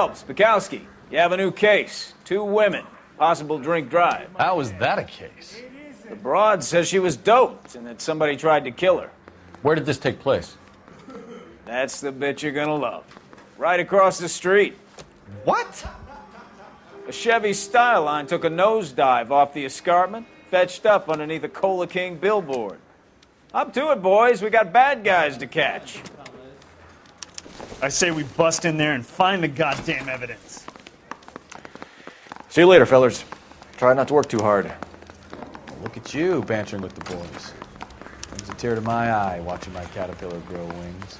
Phelps, Bukowski, you have a new case. 2 women, possible drink drive. How is that a case? The broad says she was doped and that somebody tried to kill her. Where did this take place? That's the bit you're gonna love. Right across the street. What? A Chevy Styline took a nosedive off the escarpment, fetched up underneath a Cola King billboard. Up to it, boys. We got bad guys to catch. I say we bust in there and find the goddamn evidence. See you later, fellers. Try not to work too hard. Look at you bantering with the boys. Brings a tear to my eye watching my caterpillar grow wings.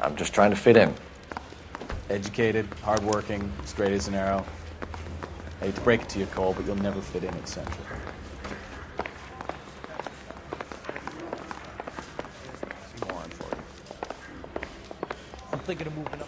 I'm just trying to fit in. Educated, hardworking, straight as an arrow. I hate to break it to you, Cole, but you'll never fit in at Central. See more on for you. I'm thinking of moving up.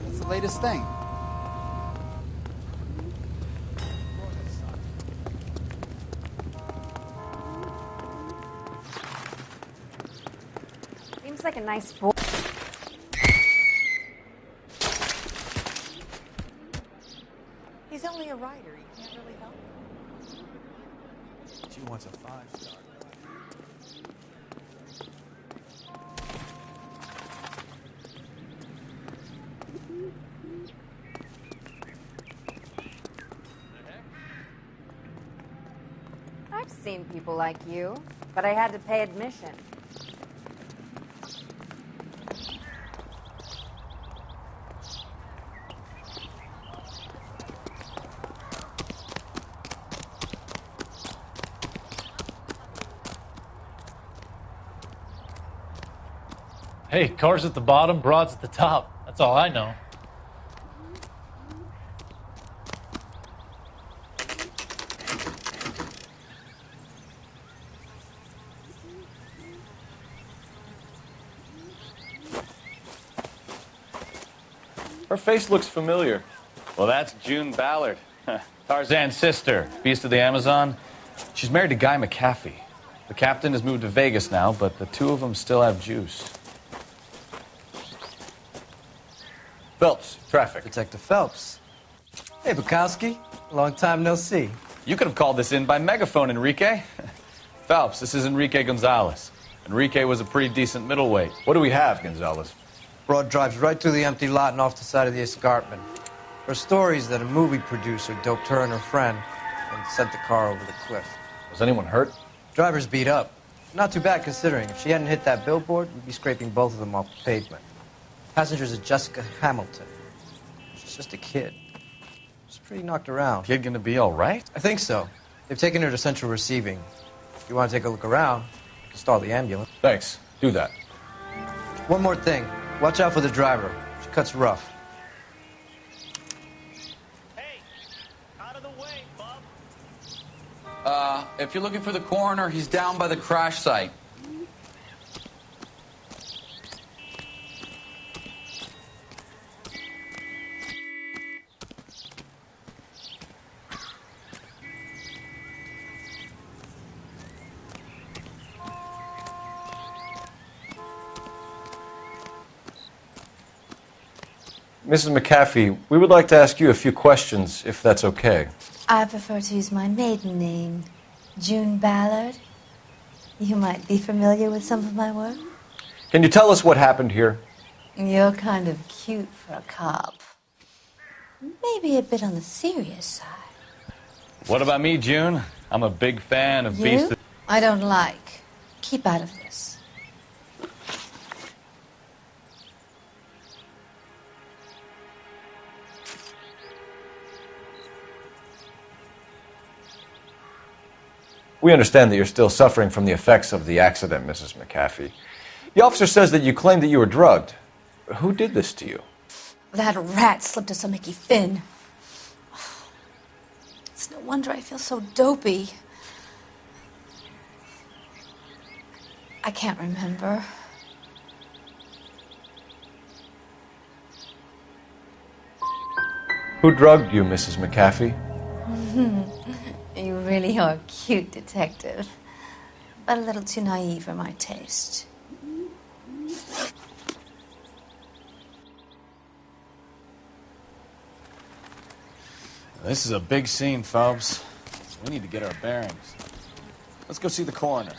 What's the latest thing? Seems like a nice boy. He's only a writer. He can't really help. She wants a 5-star. I've seen people like you, but I had to pay admission. Hey, cars at the bottom, broads at the top. That's all I know. Her face looks familiar. Well, that's June Ballard. Tarzan's sister, beast of the Amazon. She's married to Guy McAfee. The captain has moved to Vegas now, but the two of them still have juice. Phelps, traffic. Detective Phelps. Hey, Bukowski. Long time no see. You could have called this in by megaphone, Enrique. Phelps, this is Enrique Gonzalez. Enrique was a pretty decent middleweight. What do we have, Gonzalez? Broad drives right through the empty lot and off the side of the escarpment. Her story is that a movie producer doped her and her friend and sent the car over the cliff. Was anyone hurt? Driver's beat up. Not too bad considering. If she hadn't hit that billboard, we'd be scraping both of them off the pavement. Passenger's a Jessica Hamilton. She's just a kid. She's pretty knocked around. Kid gonna be all right? I think so. They've taken her to central receiving. If you want to take a look around, you can stall the ambulance. Thanks. Do that. One more thing. Watch out for the driver. She cuts rough. Hey, out of the way, bub. If you're looking for the coroner, he's down by the crash site. Mrs. McAfee, we would like to ask you a few questions, if that's okay. I prefer to use my maiden name, June Ballard. You might be familiar with some of my work. Can you tell us what happened here? You're kind of cute for a cop. Maybe a bit on the serious side. What about me, June? I'm a big fan of Beast. I don't like. Keep out of this. We understand that you're still suffering from the effects of the accident, Mrs. McAfee. The officer says that you claimed that you were drugged. Who did this to you? That rat slipped us a Mickey Finn. It's no wonder I feel so dopey. I can't remember. Who drugged you, Mrs. McAfee? You really are a cute detective, but a little too naive for my taste. This is a big scene, Phelps. We need to get our bearings. Let's go see the coroner.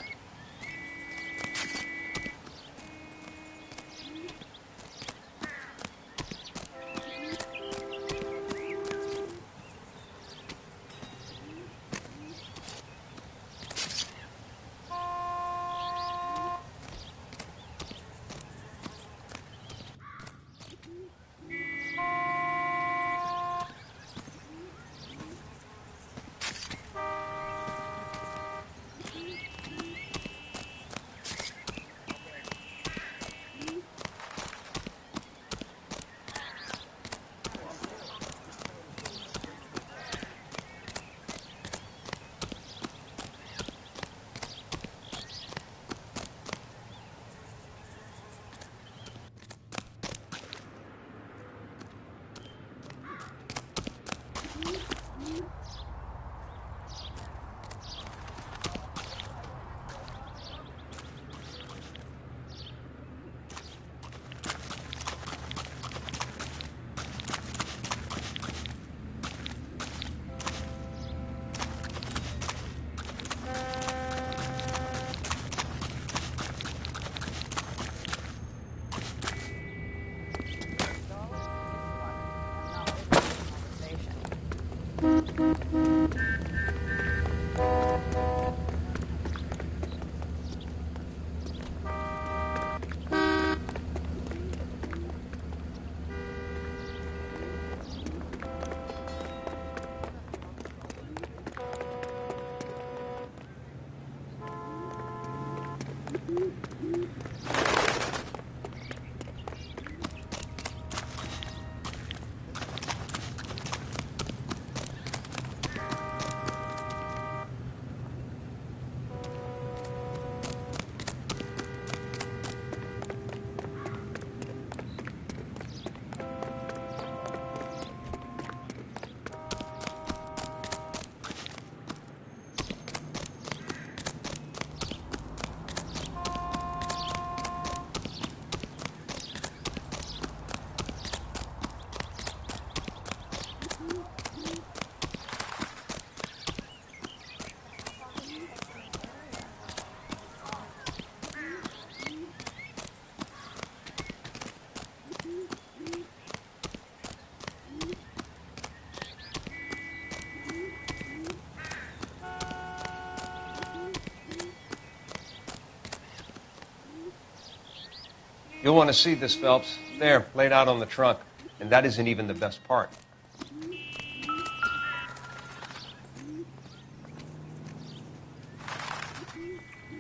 You'll want to see this, Phelps. There, laid out on the trunk. And that isn't even the best part.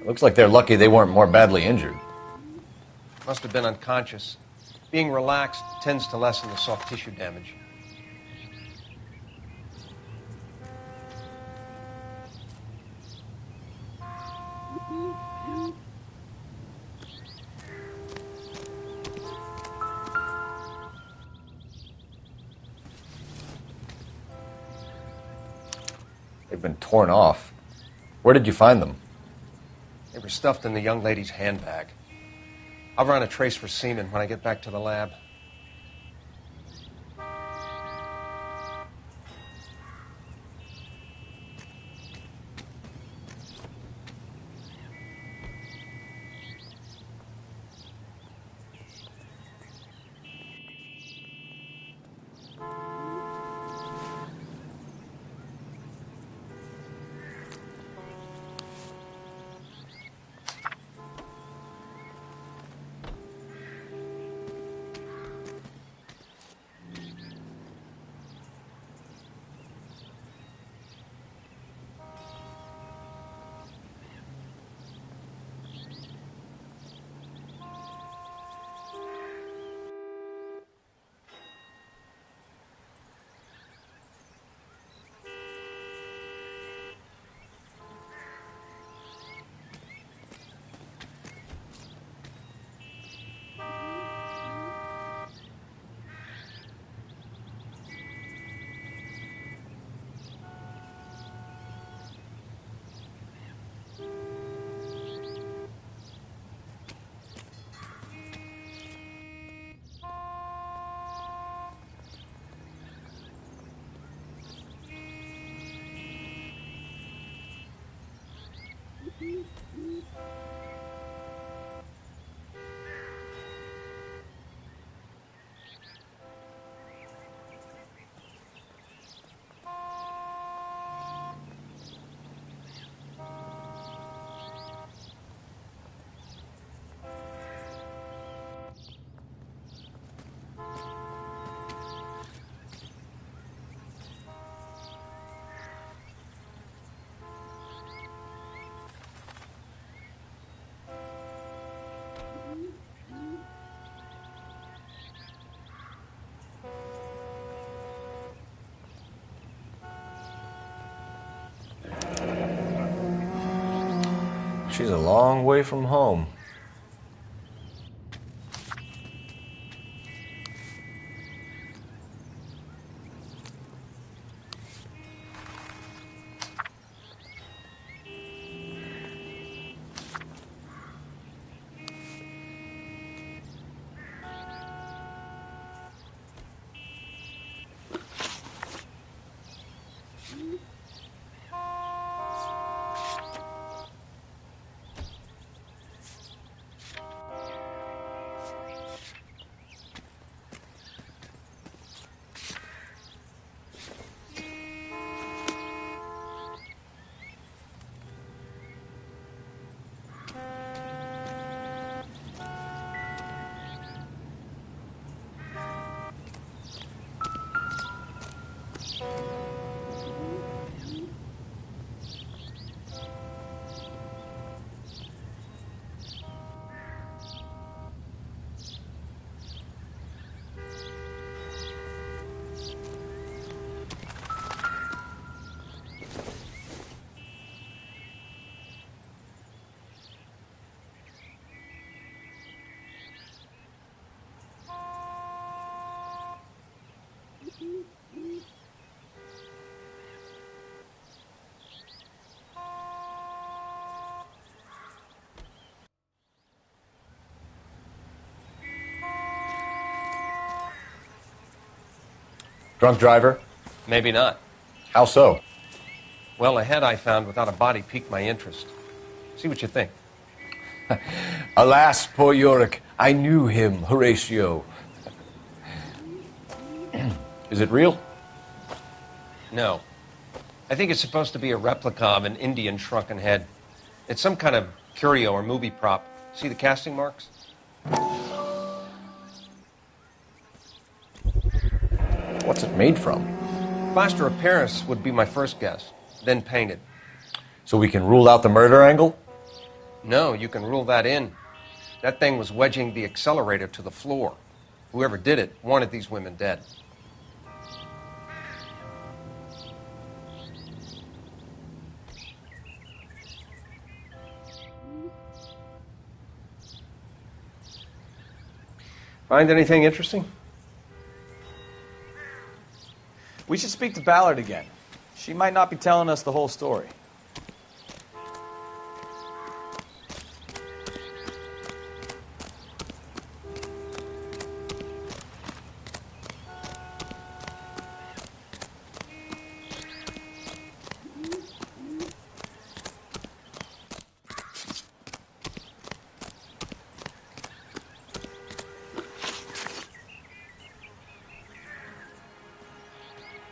Looks like they're lucky they weren't more badly injured. Must have been unconscious. Being relaxed tends to lessen the soft tissue damage. They've been torn off. Where did you find them? They were stuffed in the young lady's handbag. I'll run a trace for semen when I get back to the lab. She's a long way from home. Drunk driver? Maybe not. How so? Well, a head I found without a body piqued my interest. See what you think. Alas, poor Yorick, I knew him, Horatio. Is it real? No. I think it's supposed to be a replica of an Indian shrunken head. It's some kind of curio or movie prop. See the casting marks? What's it made from? Plaster of Paris would be my first guess, then painted. So we can rule out the murder angle? No, you can rule that in. That thing was wedging the accelerator to the floor. Whoever did it wanted these women dead. Find anything interesting? We should speak to Ballard again. She might not be telling us the whole story.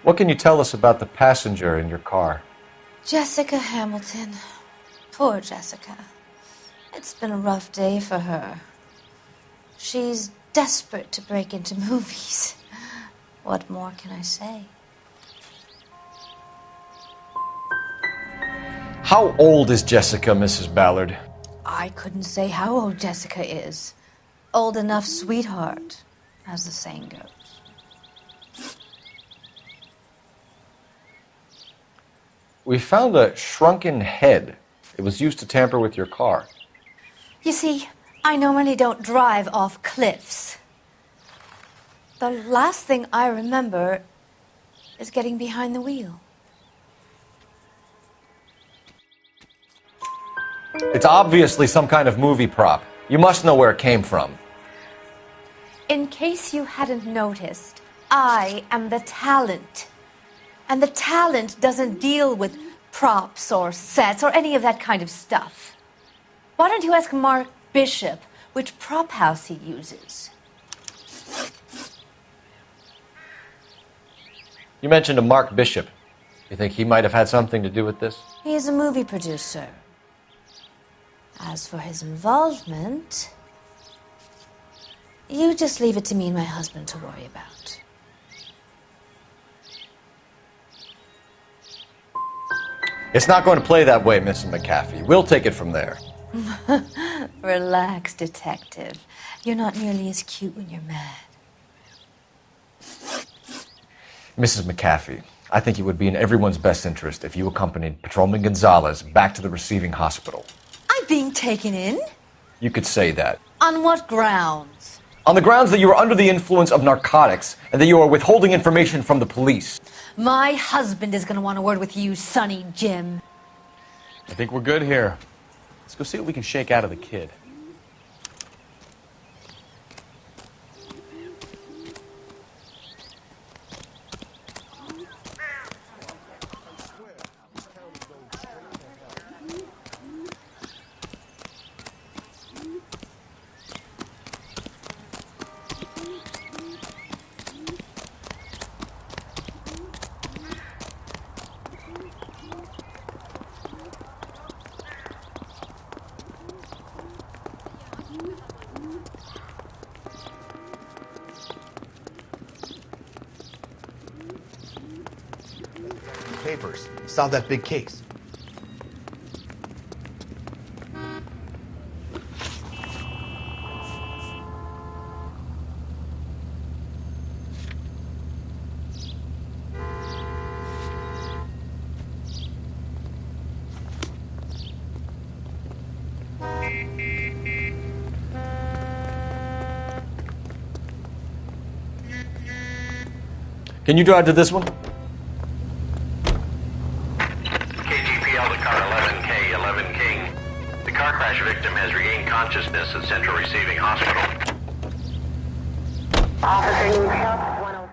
What can you tell us about the passenger in your car? Jessica Hamilton. Poor Jessica. It's been a rough day for her. She's desperate to break into movies. What more can I say? How old is Jessica, Mrs. Ballard? I couldn't say how old Jessica is. Old enough, sweetheart, as the saying goes. We found a shrunken head. It was used to tamper with your car. You see, I normally don't drive off cliffs. The last thing I remember is getting behind the wheel. It's obviously some kind of movie prop. You must know where it came from. In case you hadn't noticed, I am the talent. And the talent doesn't deal with props or sets or any of that kind of stuff. Why don't you ask Mark Bishop which prop house he uses? You mentioned a Mark Bishop. You think he might have had something to do with this? He is a movie producer. As for his involvement, you just leave it to me and my husband to worry about. It's not going to play that way, Mrs. McAfee. We'll take it from there. Relax, detective. You're not nearly as cute when you're mad. Mrs. McAfee, I think it would be in everyone's best interest if you accompanied Patrolman Gonzalez back to the receiving hospital. I'm being taken in? You could say that. On what grounds? On the grounds that you are under the influence of narcotics and that you are withholding information from the police. My husband is going to want a word with you, Sonny Jim. I think we're good here. Let's go see what we can shake out of the kid. Papers. Solve that big case. Can you drive to this one? KGPL to car 11K, 11 King. The car crash victim has regained consciousness at Central Receiving Hospital. Officer needs help. 103.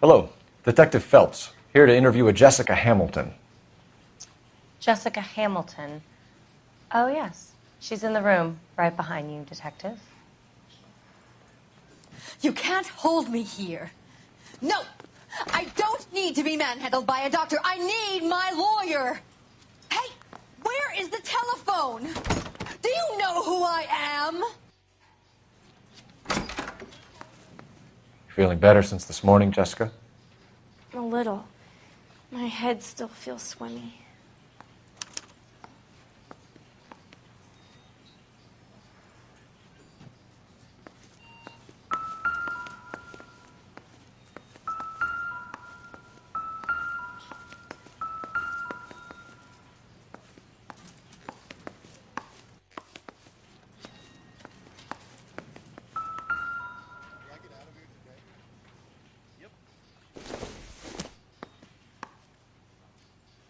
Hello, Detective Phelps, here to interview a Jessica Hamilton. Jessica Hamilton. Oh, yes. She's in the room right behind you, Detective. You can't hold me here. No! I don't need to be manhandled by a doctor. I need my lawyer. Hey, where is the telephone? Do you know who I am? Feeling better since this morning, Jessica? A little. My head still feels swimmy.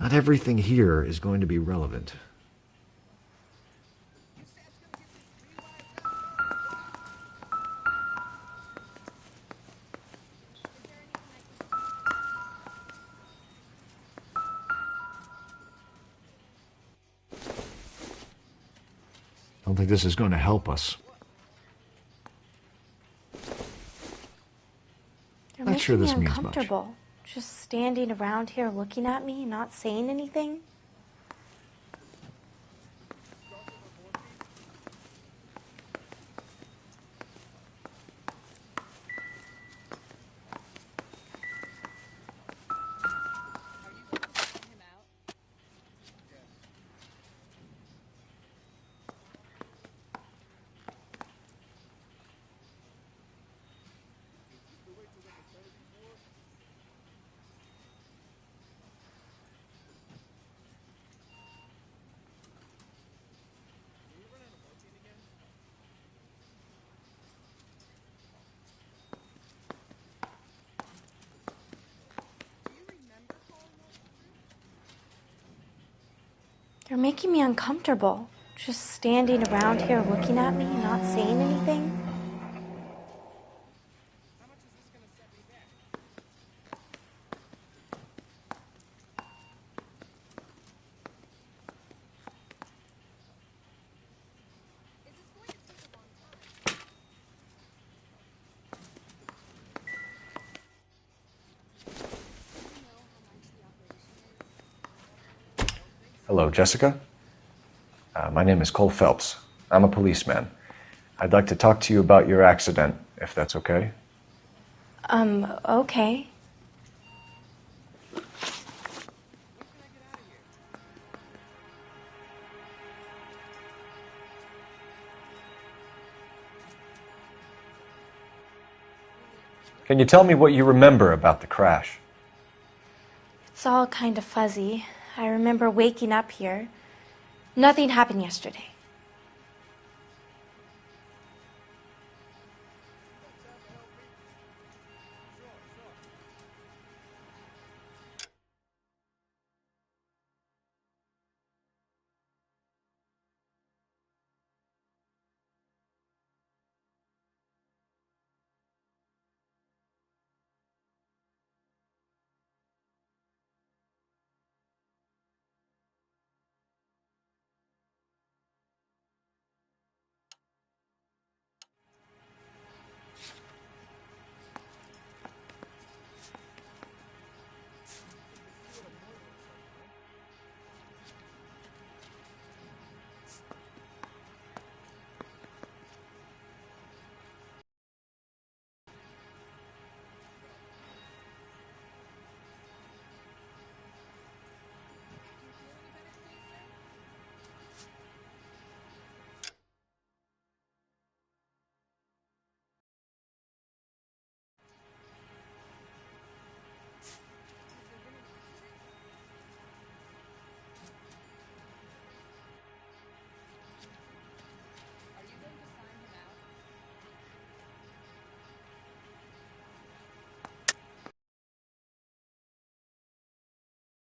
Not everything here is going to be relevant. I don't think this is going to help us. You're Not sure making this me means much. uncomfortable. Just standing around here looking at me, not saying anything. You're making me uncomfortable. Just standing around here looking at me, not saying anything. Hello, Jessica. My name is Cole Phelps. I'm a policeman. I'd like to talk to you about your accident, if that's okay. Okay. Can you tell me what you remember about the crash? It's all kind of fuzzy. I remember waking up here. Nothing happened yesterday.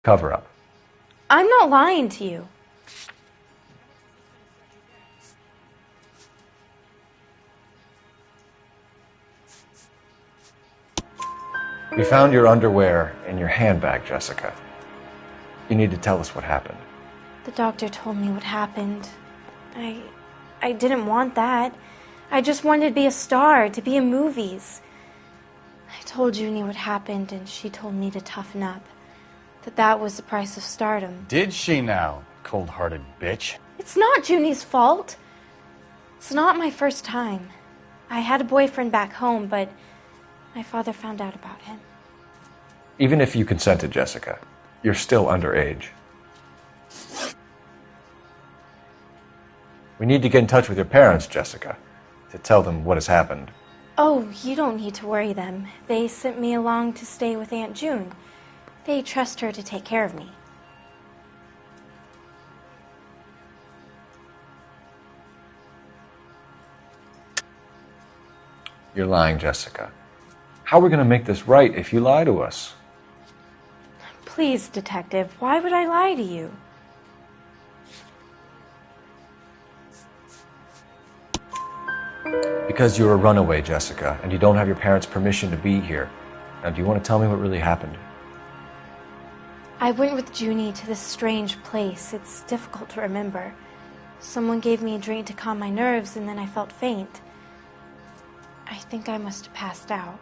Cover up. I'm not lying to you. We found your underwear in your handbag, Jessica. You need to tell us what happened. The doctor told me what happened. I didn't want that. I just wanted to be a star, to be in movies. I told Junie what happened, and she told me to toughen up. That was the price of stardom. Did she now, cold-hearted bitch? It's not Junie's fault. It's not my first time. I had a boyfriend back home, but my father found out about him. Even if you consented, Jessica, you're still underage. We need to get in touch with your parents, Jessica, to tell them what has happened. Oh, you don't need to worry them. They sent me along to stay with Aunt June. They trust her to take care of me. You're lying, Jessica. How are we going to make this right if you lie to us? Please, Detective, why would I lie to you? Because you're a runaway, Jessica, and you don't have your parents' permission to be here. Now, do you want to tell me what really happened? I went with Junie to this strange place. It's difficult to remember. Someone gave me a drink to calm my nerves, and then I felt faint. I think I must have passed out.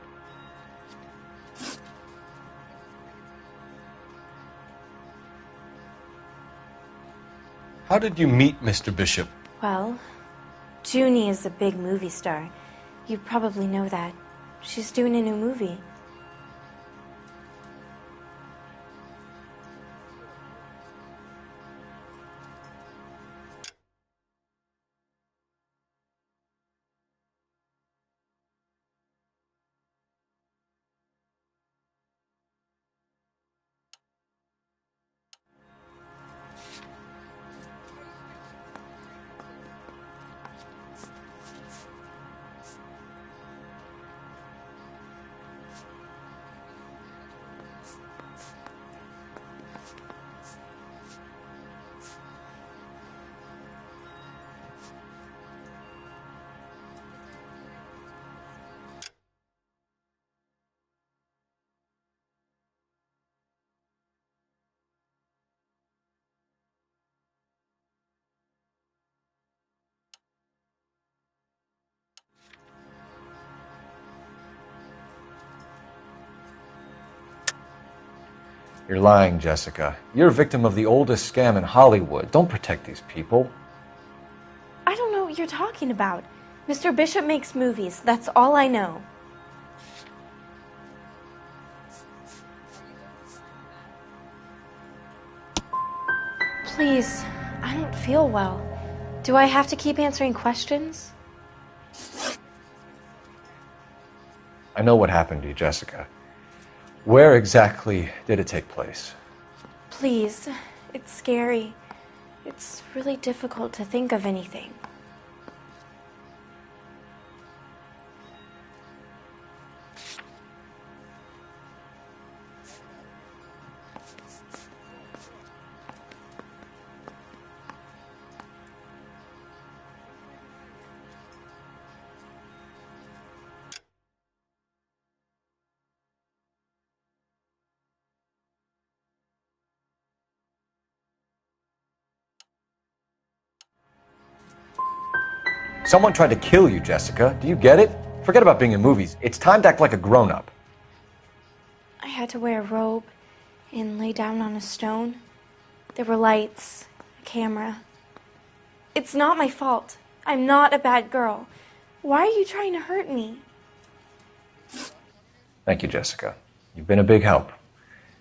How did you meet Mr. Bishop? Well, Junie is a big movie star. You probably know that. She's doing a new movie. You're lying, Jessica. You're a victim of the oldest scam in Hollywood. Don't protect these people. I don't know what you're talking about. Mr. Bishop makes movies. That's all I know. Please, I don't feel well. Do I have to keep answering questions? I know what happened to you, Jessica. Where exactly did it take place? Please, it's scary. It's really difficult to think of anything. Someone tried to kill you, Jessica. Do you get it? Forget about being in movies. It's time to act like a grown-up. I had to wear a robe and lay down on a stone. There were lights, a camera. It's not my fault. I'm not a bad girl. Why are you trying to hurt me? Thank you, Jessica. You've been a big help.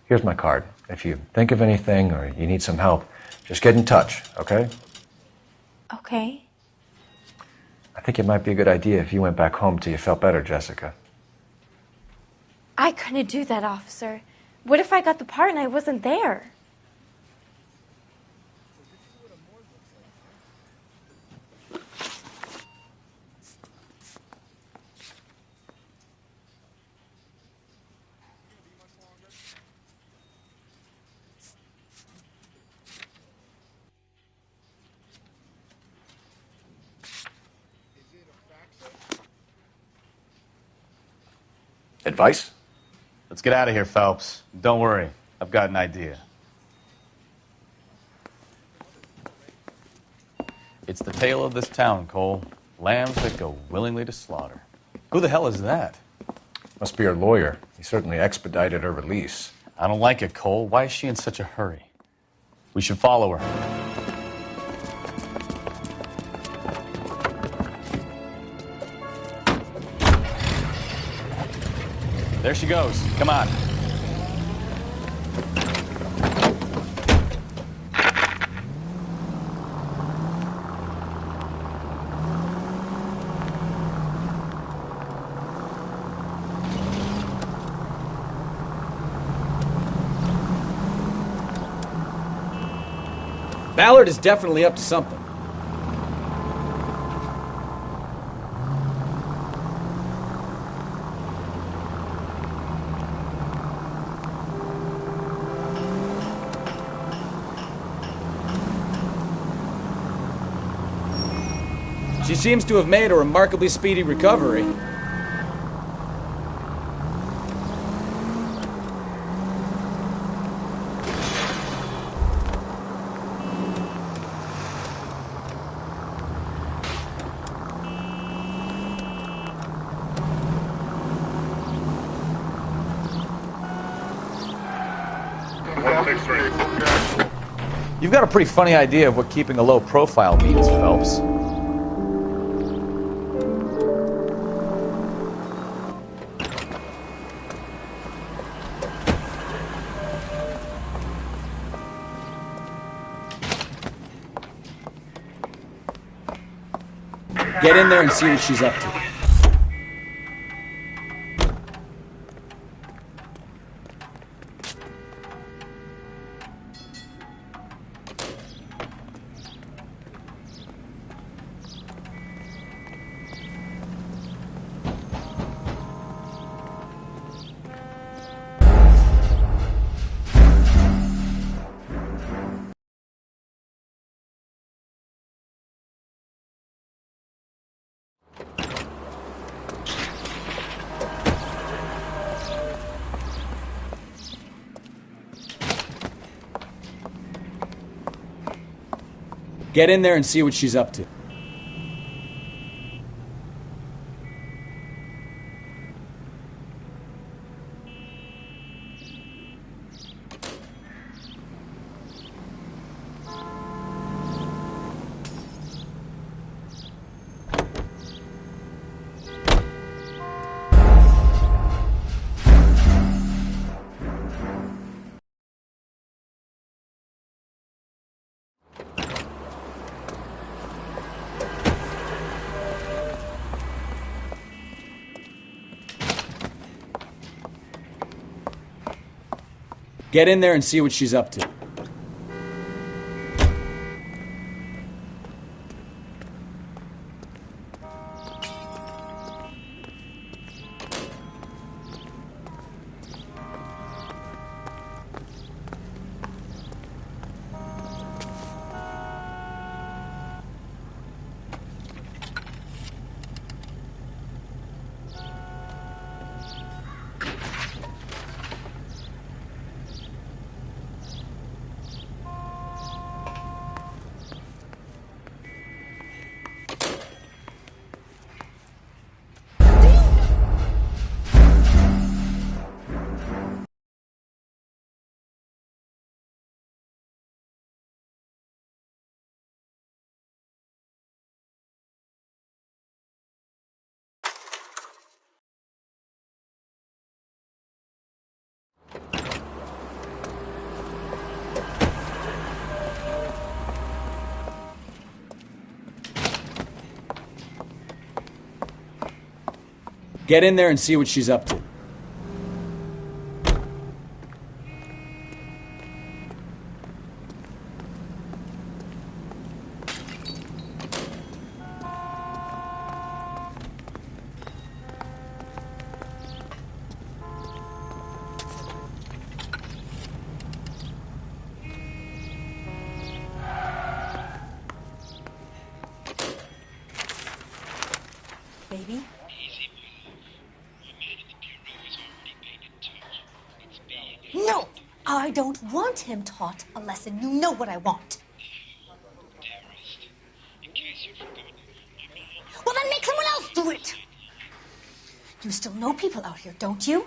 Here's my card. If you think of anything or you need some help, just get in touch, okay? Okay. I think it might be a good idea if you went back home till you felt better, Jessica. I couldn't do that, officer. What if I got the part and I wasn't there? Advice? Let's get out of here, Phelps. Don't worry, I've got an idea. It's the tale of this town, Cole. Lambs that go willingly to slaughter. Who the hell is that? Must be her lawyer. He certainly expedited her release. I don't like it, Cole. Why is she in such a hurry? We should follow her. There she goes. Come on. Ballard is definitely up to something. She seems to have made a remarkably speedy recovery. You've got a pretty funny idea of what keeping a low profile means, Phelps. Get in there and see what she's up to. Get in there and see what she's up to. Get in there and see what she's up to. Get in there and see what she's up to. Baby? don't want him taught a lesson. You know what I want. Well, then make someone else do it. You still know people out here, don't you?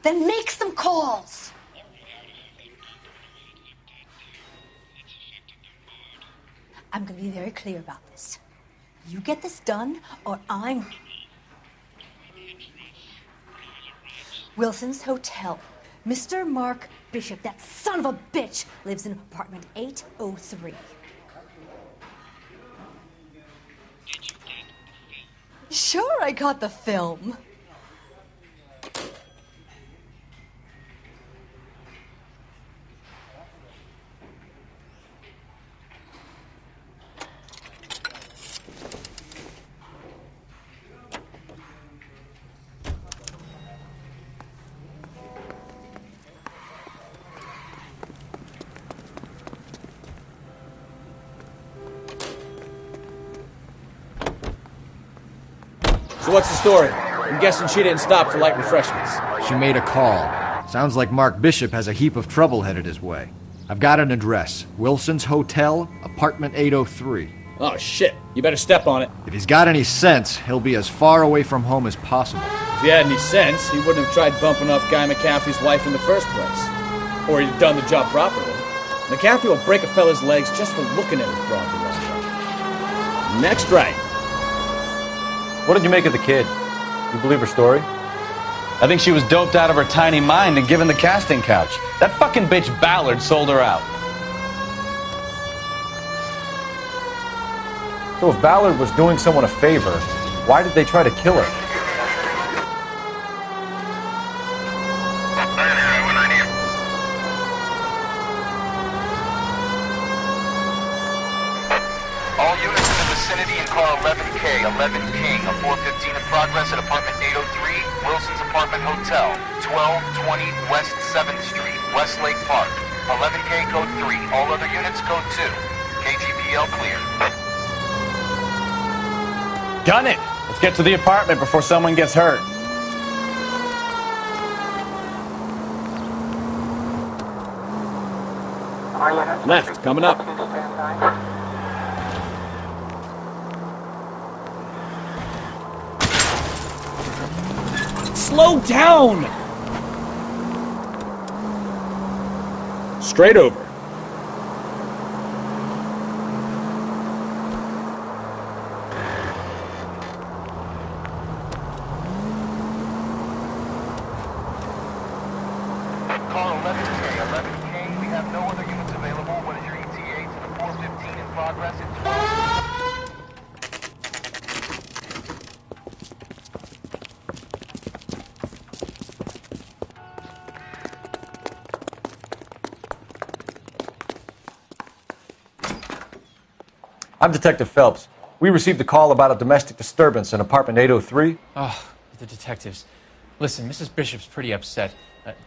Then make some calls. I'm going to be very clear about this. You get this done, or I'm... Wilson's Hotel. Mr. Mark Bishop, that son of a bitch, lives in apartment 803. Sure, I got the film. So what's the story? I'm guessing she didn't stop for light refreshments. She made a call. Sounds like Mark Bishop has a heap of trouble headed his way. I've got an address. Wilson's Hotel, apartment 803. Oh, shit. You better step on it. If he's got any sense, he'll be as far away from home as possible. If he had any sense, he wouldn't have tried bumping off Guy McCaffrey's wife in the first place. Or he'd have done the job properly. McCaffrey will break a fella's legs just for looking at his broad direction. Next right. What did you make of the kid? You believe her story? I think she was doped out of her tiny mind and given the casting couch. That fucking bitch Ballard sold her out. So if Ballard was doing someone a favor, why did they try to kill her? All units in the vicinity in car 11K, 11 King, a 415 in progress at apartment 803, Wilson's Apartment Hotel, 1220 West 7th Street, Westlake Park. 11K code 3, all other units code 2. KGPL clear. Gun it! Let's get to the apartment before someone gets hurt. Left, coming up. Slow down! Straight over. Car 11K, 11K, we have no other units available. What is your ETA to the 415 in progress at 12? I'm Detective Phelps. We received a call about a domestic disturbance in apartment 803. Oh, the detectives. Listen, Mrs. Bishop's pretty upset.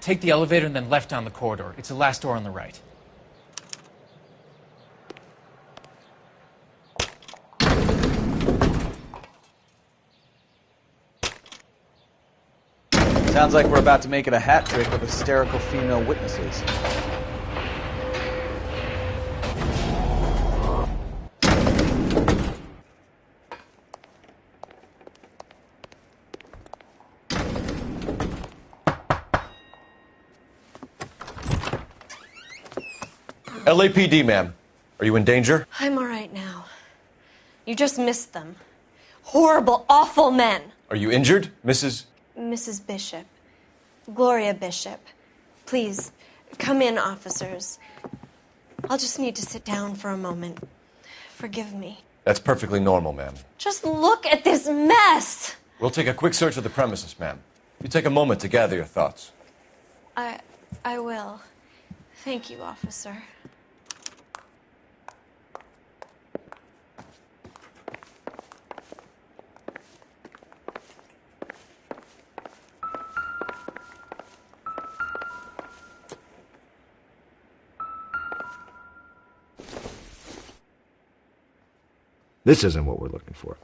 Take the elevator and then left down the corridor. It's the last door on the right. Sounds like we're about to make it a hat trick with hysterical female witnesses. LAPD, ma'am. Are you in danger? I'm all right now. You just missed them. Horrible, awful men. Are you injured, Mrs.? Mrs. Bishop. Gloria Bishop. Please, come in, officers. I'll just need to sit down for a moment. Forgive me. That's perfectly normal, ma'am. Just look at this mess! We'll take a quick search of the premises, ma'am. You take a moment to gather your thoughts. I will. Thank you, officer. This isn't what we're looking for.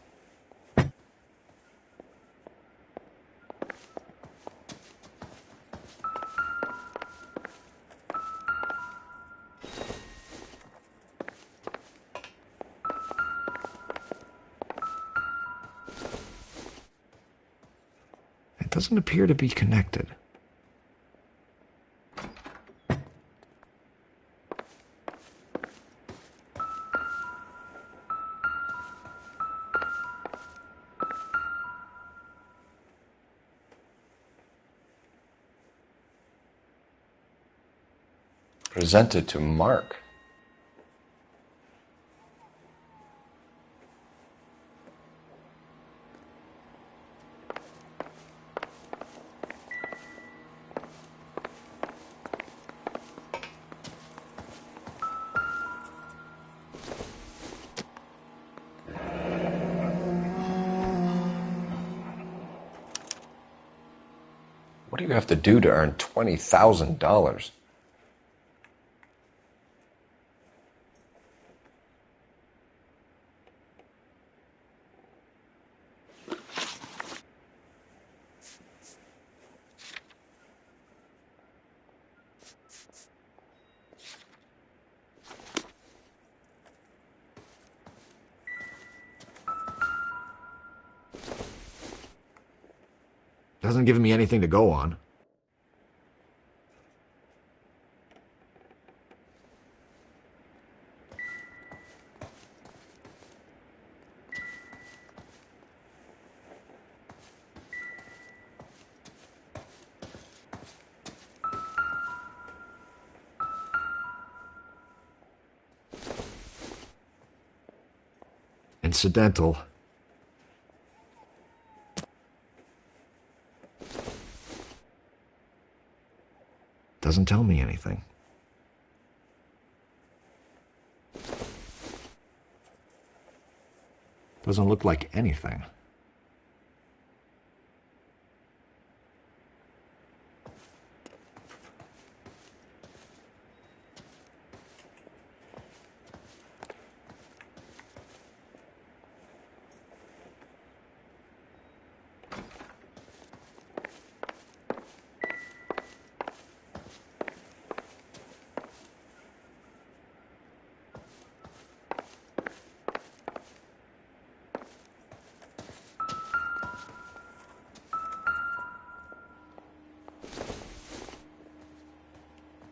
doesn't appear to be connected. Presented to Mark. What do you have to do to earn $20,000? Doesn't give me anything to go on. Incidental. Doesn't tell me anything. Doesn't look like anything.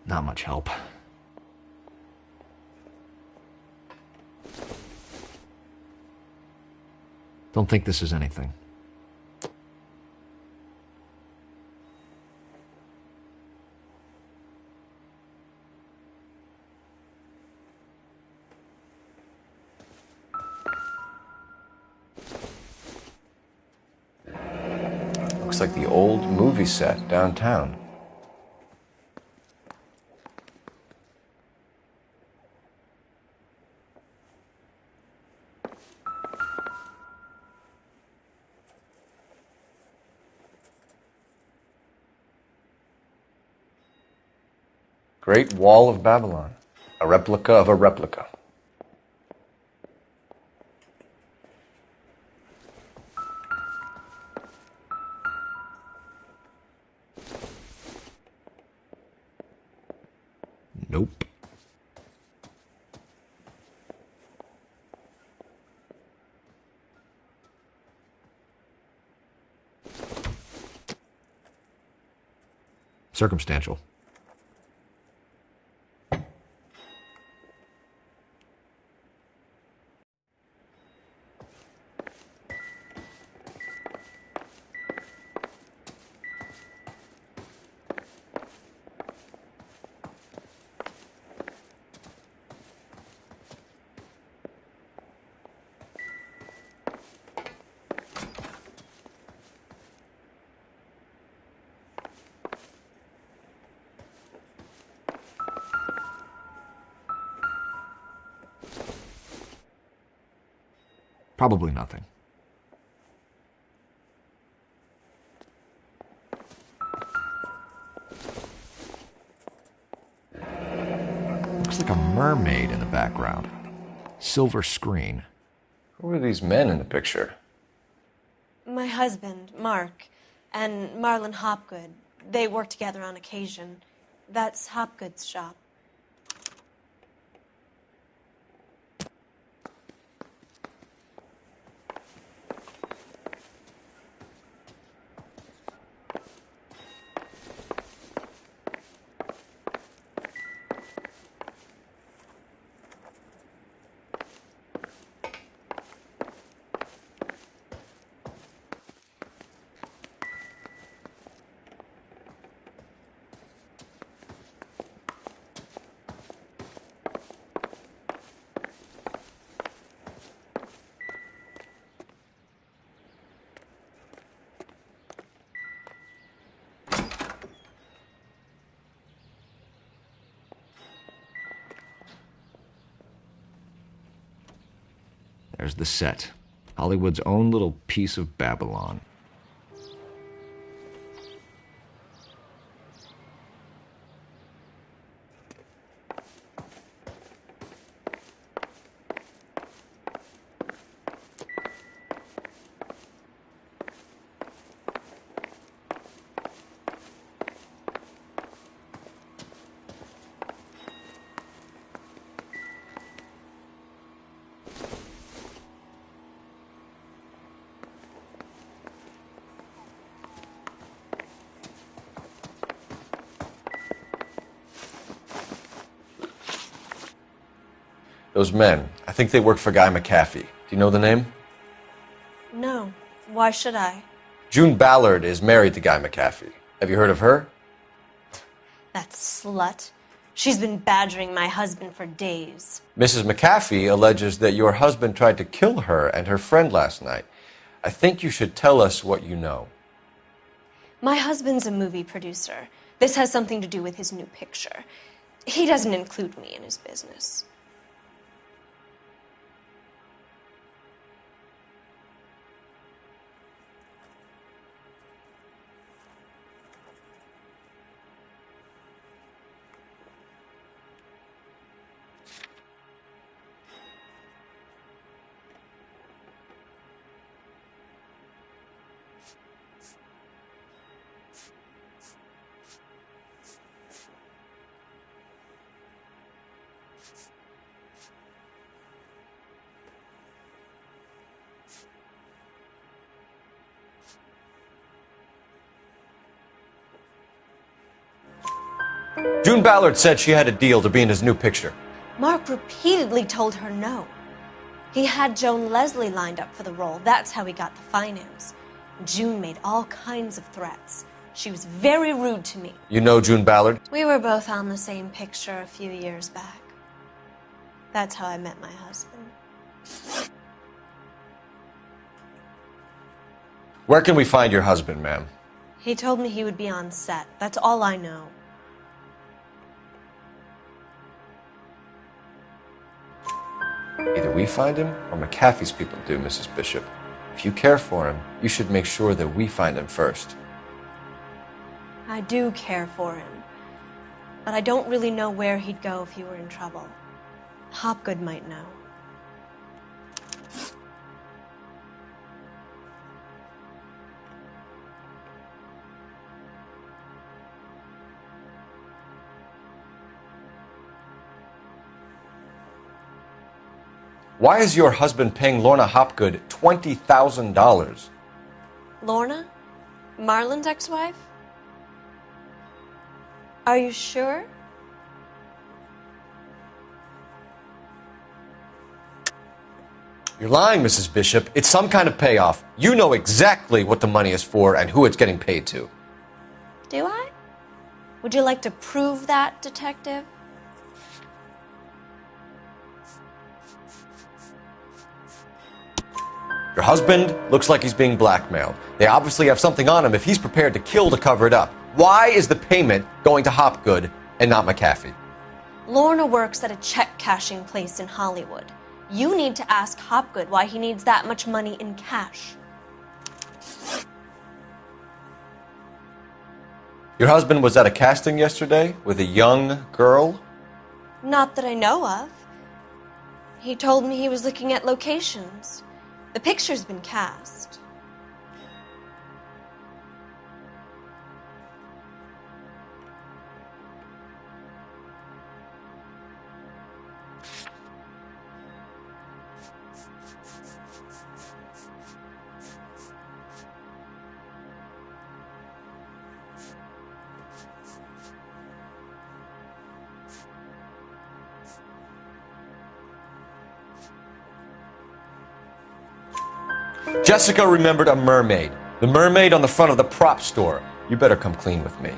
Not much help. Don't think this is anything. Looks like the old movie set downtown. Great Wall of Babylon. A replica of a replica. Nope. Circumstantial. Probably nothing. Looks like a mermaid in the background. Silver screen. Who are these men in the picture? My husband, Mark, and Marlon Hopgood. They work together on occasion. That's Hopgood's shop. There's the set. Hollywood's own little piece of Babylon. Those men, I think they work for Guy McAfee. Do you know the name? No. Why should I? June Ballard is married to Guy McAfee. Have you heard of her? That slut. She's been badgering my husband for days. Mrs. McAfee alleges that your husband tried to kill her and her friend last night. I think you should tell us what you know. My husband's a movie producer. This has something to do with his new picture. He doesn't include me in his business. June Ballard said she had a deal to be in his new picture. Mark repeatedly told her no. He had Joan Leslie lined up for the role. That's how he got the finance. June made all kinds of threats. She was very rude to me. You know June Ballard? We were both on the same picture a few years back. That's how I met my husband. Where can we find your husband, ma'am? He told me he would be on set. That's all I know. Either we find him or McAfee's people do, Mrs. Bishop. If you care for him, you should make sure that we find him first. I do care for him, but I don't really know where he'd go if he were in trouble. Hopgood might know. Why is your husband paying Lorna Hopgood $20,000? Lorna? Marlon's ex-wife? Are you sure? You're lying, Mrs. Bishop. It's some kind of payoff. You know exactly what the money is for and who it's getting paid to. Do I? Would you like to prove that, detective? Your husband looks like he's being blackmailed. They obviously have something on him if he's prepared to kill to cover it up. Why is the payment going to Hopgood and not McAfee? Lorna works at a check-cashing place in Hollywood. You need to ask Hopgood why he needs that much money in cash. Your husband was at a casting yesterday with a young girl? Not that I know of. He told me he was looking at locations. The picture's been cast. Jessica remembered a mermaid. The mermaid on the front of the prop store. You better come clean with me.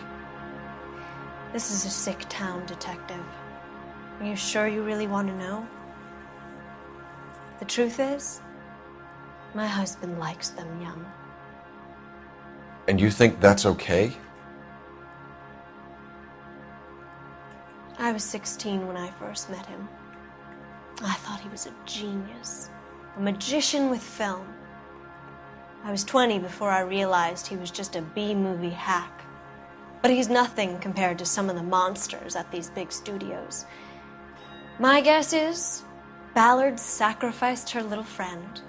This is a sick town, detective. Are you sure you really want to know? The truth is, my husband likes them young. And you think that's okay? I was 16 when I first met him. I thought he was a genius. A magician with film. I was 20 before I realized he was just a B-movie hack. But he's nothing compared to some of the monsters at these big studios. My guess is Ballard sacrificed her little friend.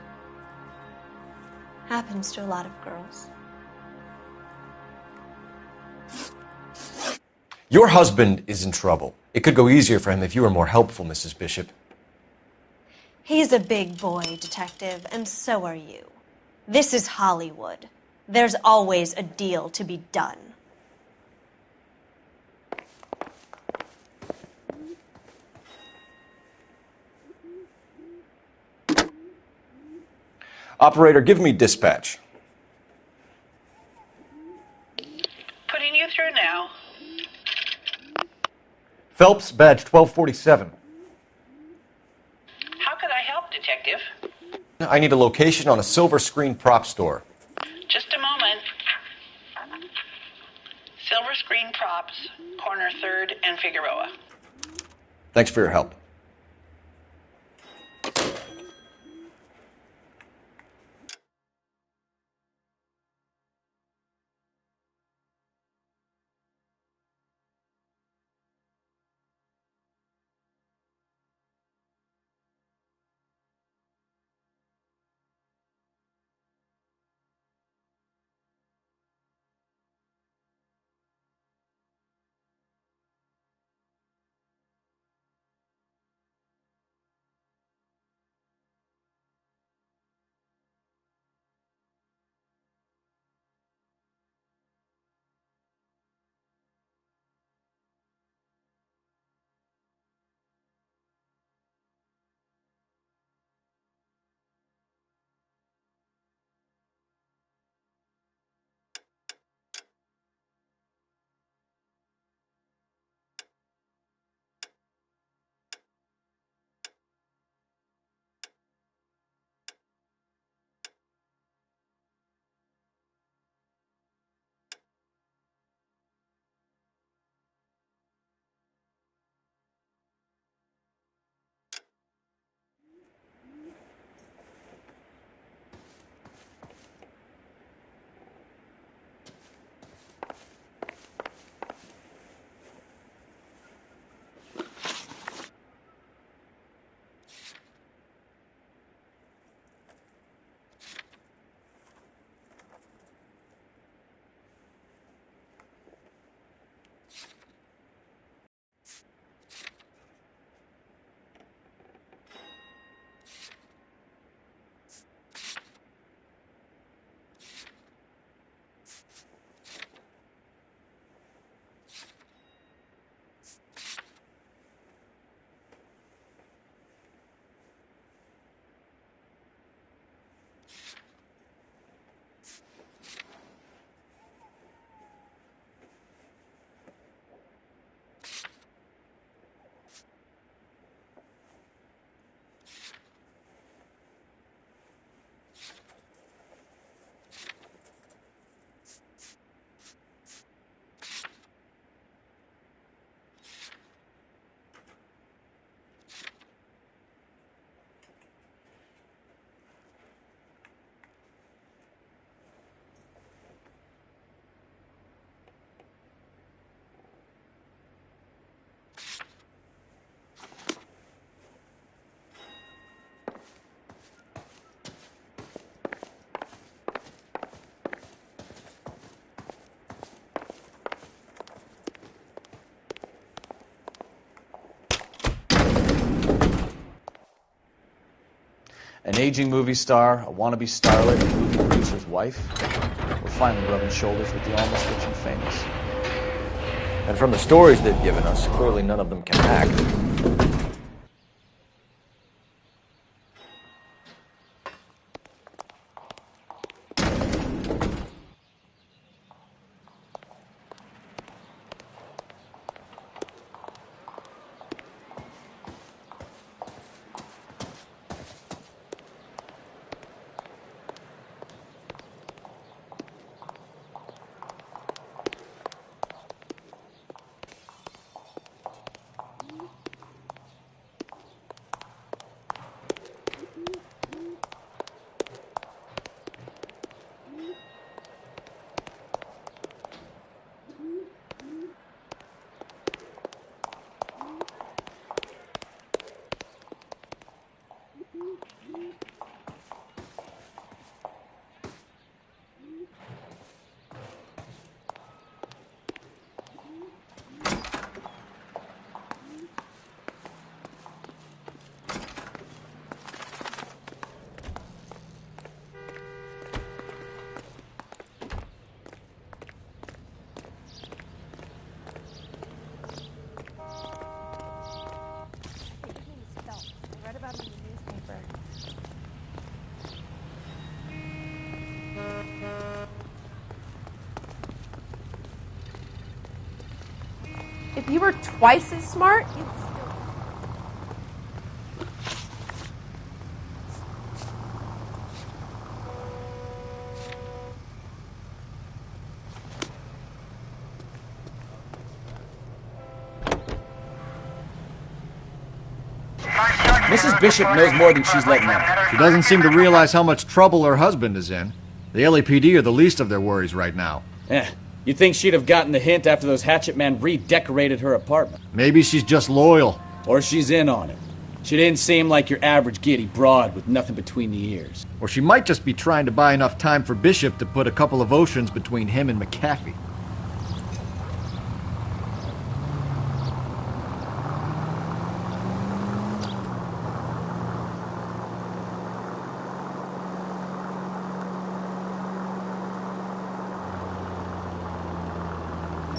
Happens to a lot of girls. Your husband is in trouble. It could go easier for him if you were more helpful, Mrs. Bishop. He's a big boy, Detective, and so are you. This is Hollywood. There's always a deal to be done. Operator, give me dispatch. Putting you through now. Phelps, badge 1247. How could I help, Detective? I need a location on a silver screen prop store. Just a moment. Silver Screen Props, corner 3rd and Figueroa. Thanks for your help. An aging movie star, a wannabe starlet, a movie producer's wife. We're finally rubbing shoulders with the almost rich and famous. And from the stories they've given us, clearly none of them can act. If you were twice as smart, you'd Mrs. Bishop knows more than she's letting on. She doesn't seem to realize how much trouble her husband is in. The LAPD are the least of their worries right now. You'd think she'd have gotten the hint after those hatchet men redecorated her apartment. Maybe she's just loyal. Or she's in on it. She didn't seem like your average giddy broad with nothing between the ears. Or she might just be trying to buy enough time for Bishop to put a couple of oceans between him and McAfee.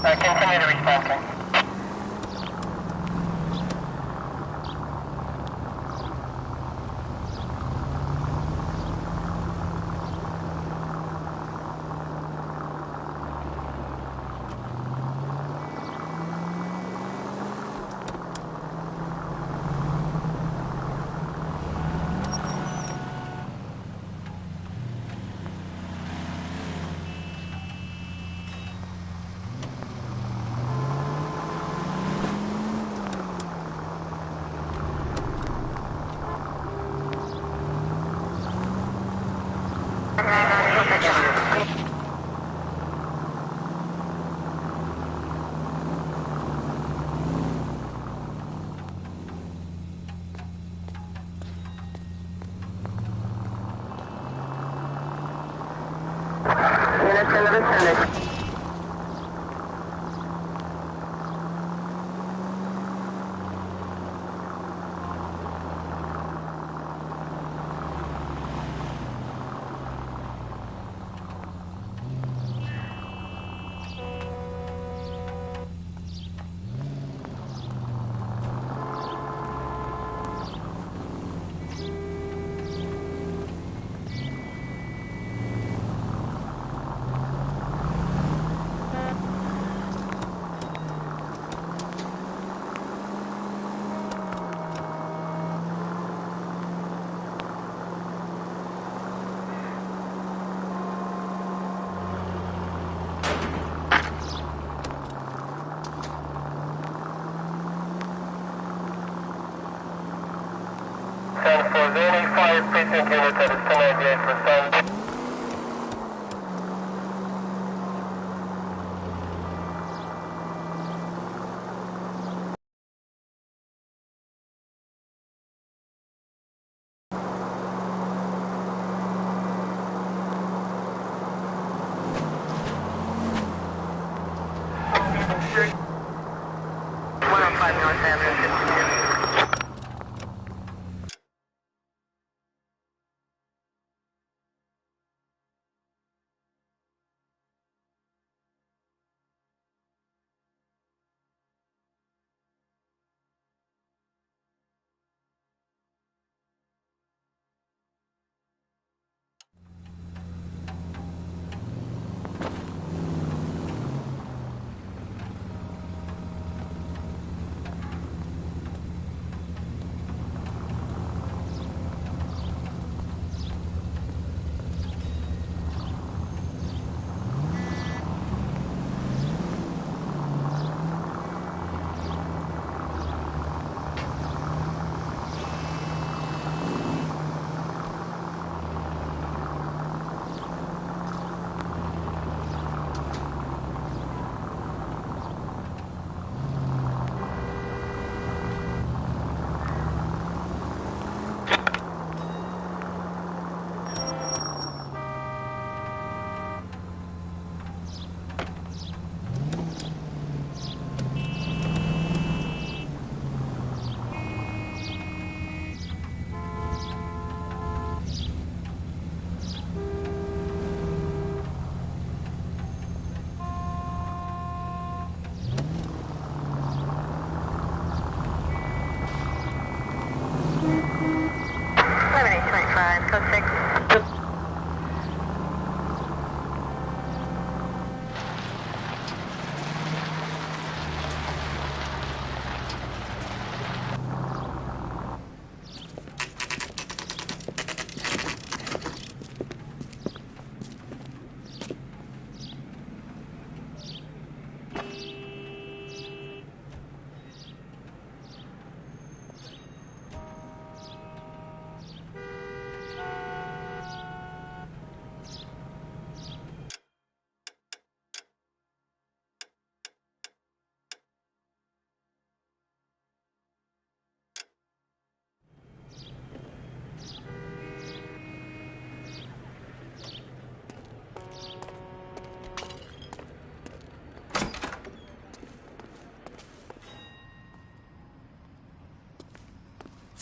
Continue to respond. Units in the vicinity. Precinct unit that is 1098%.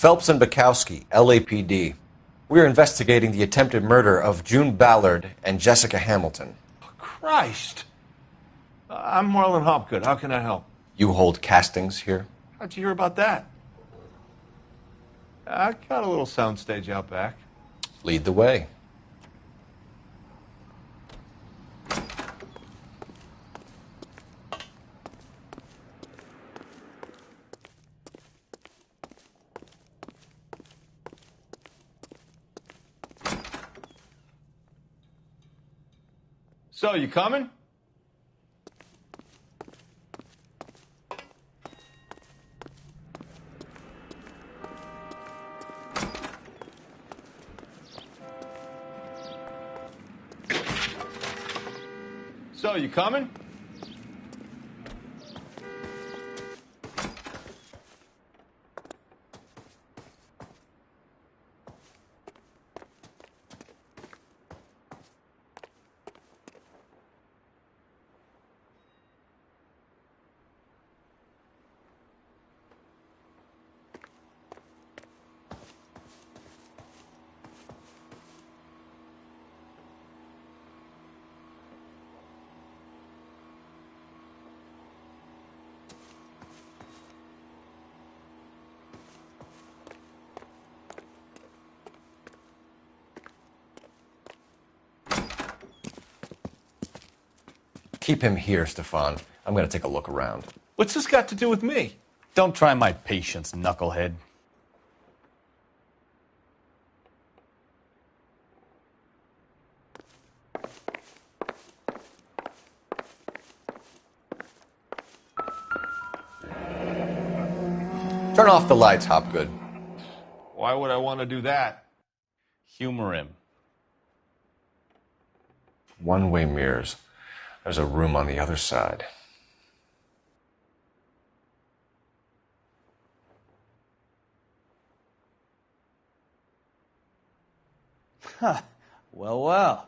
Phelps and Bukowski, LAPD. We're investigating the attempted murder of June Ballard and Jessica Hamilton. Christ! I'm Marlon Hopgood. How can I help? You hold castings here? How'd you hear about that? I got a little soundstage out back. Lead the way. So, you coming? So, you coming? Keep him here, Stefan. I'm going to take a look around. What's this got to do with me? Don't try my patience, knucklehead. Turn off the lights, Hopgood. Why would I want to do that? Humor him. One-way mirrors. There's a room on the other side. Huh. Well, well.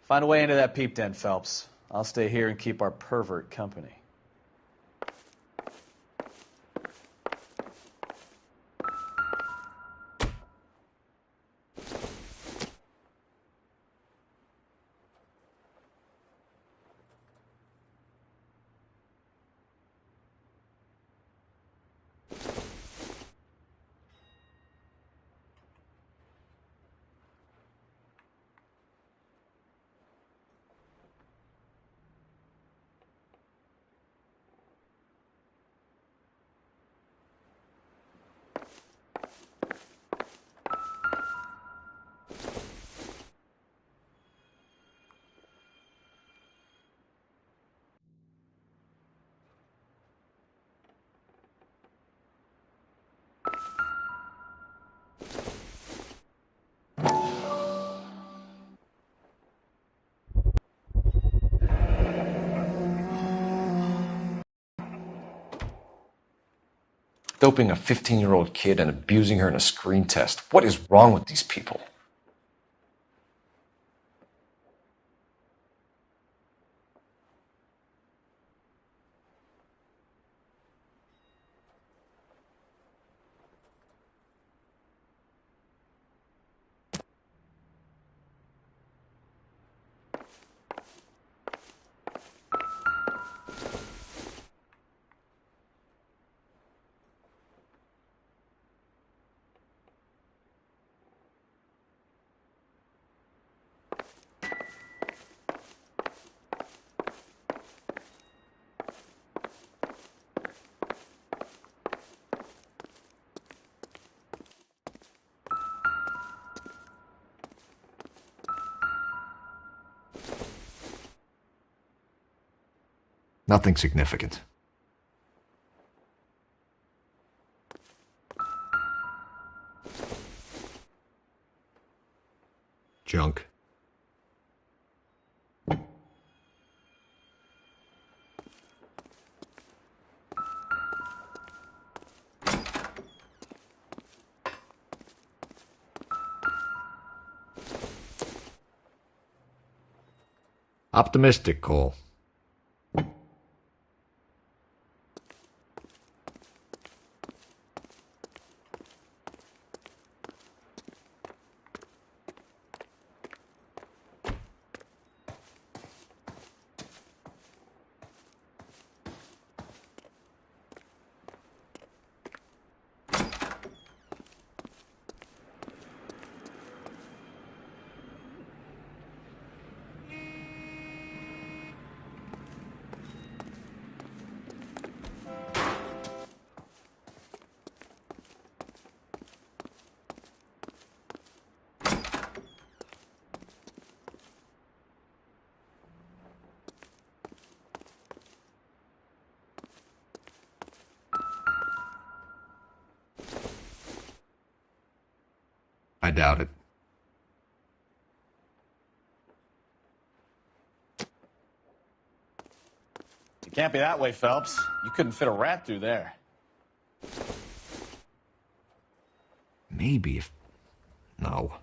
Find a way into that peep den, Phelps. I'll stay here and keep our pervert company. Doping a 15-year-old kid and abusing her in a screen test. What is wrong with these people? Nothing significant. Junk. Optimistic, Cole. I doubt it. It can't be that way, Phelps. You couldn't fit a rat through there. Maybe if... No.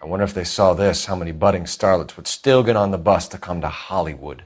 I wonder if they saw this, how many budding starlets would still get on the bus to come to Hollywood.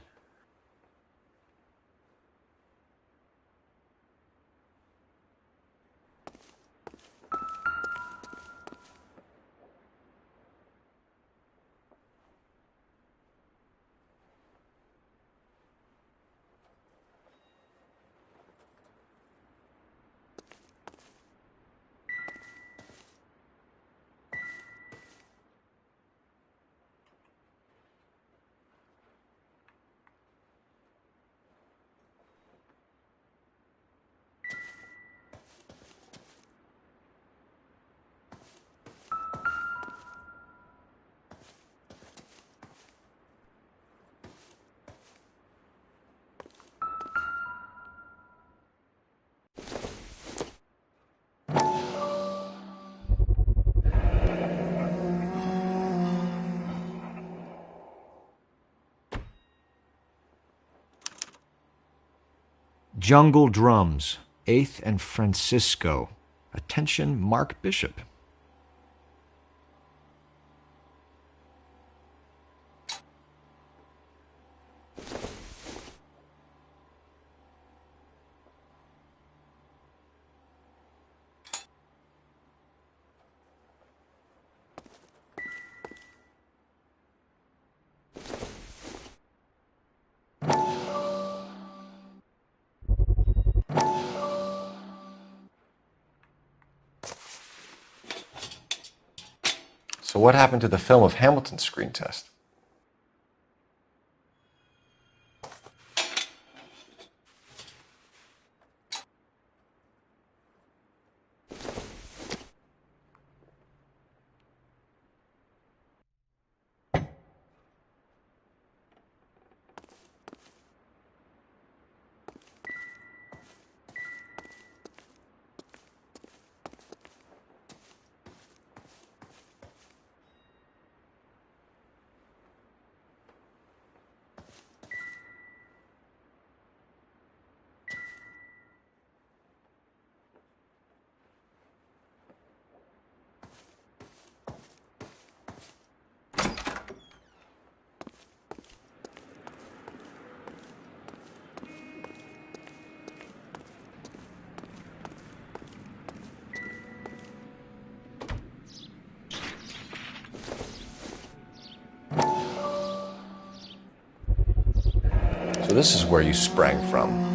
Jungle Drums, 8th and Francisco. Attention, Mark Bishop. So what happened to the film of Hamilton's screen test? So this is where you sprang from.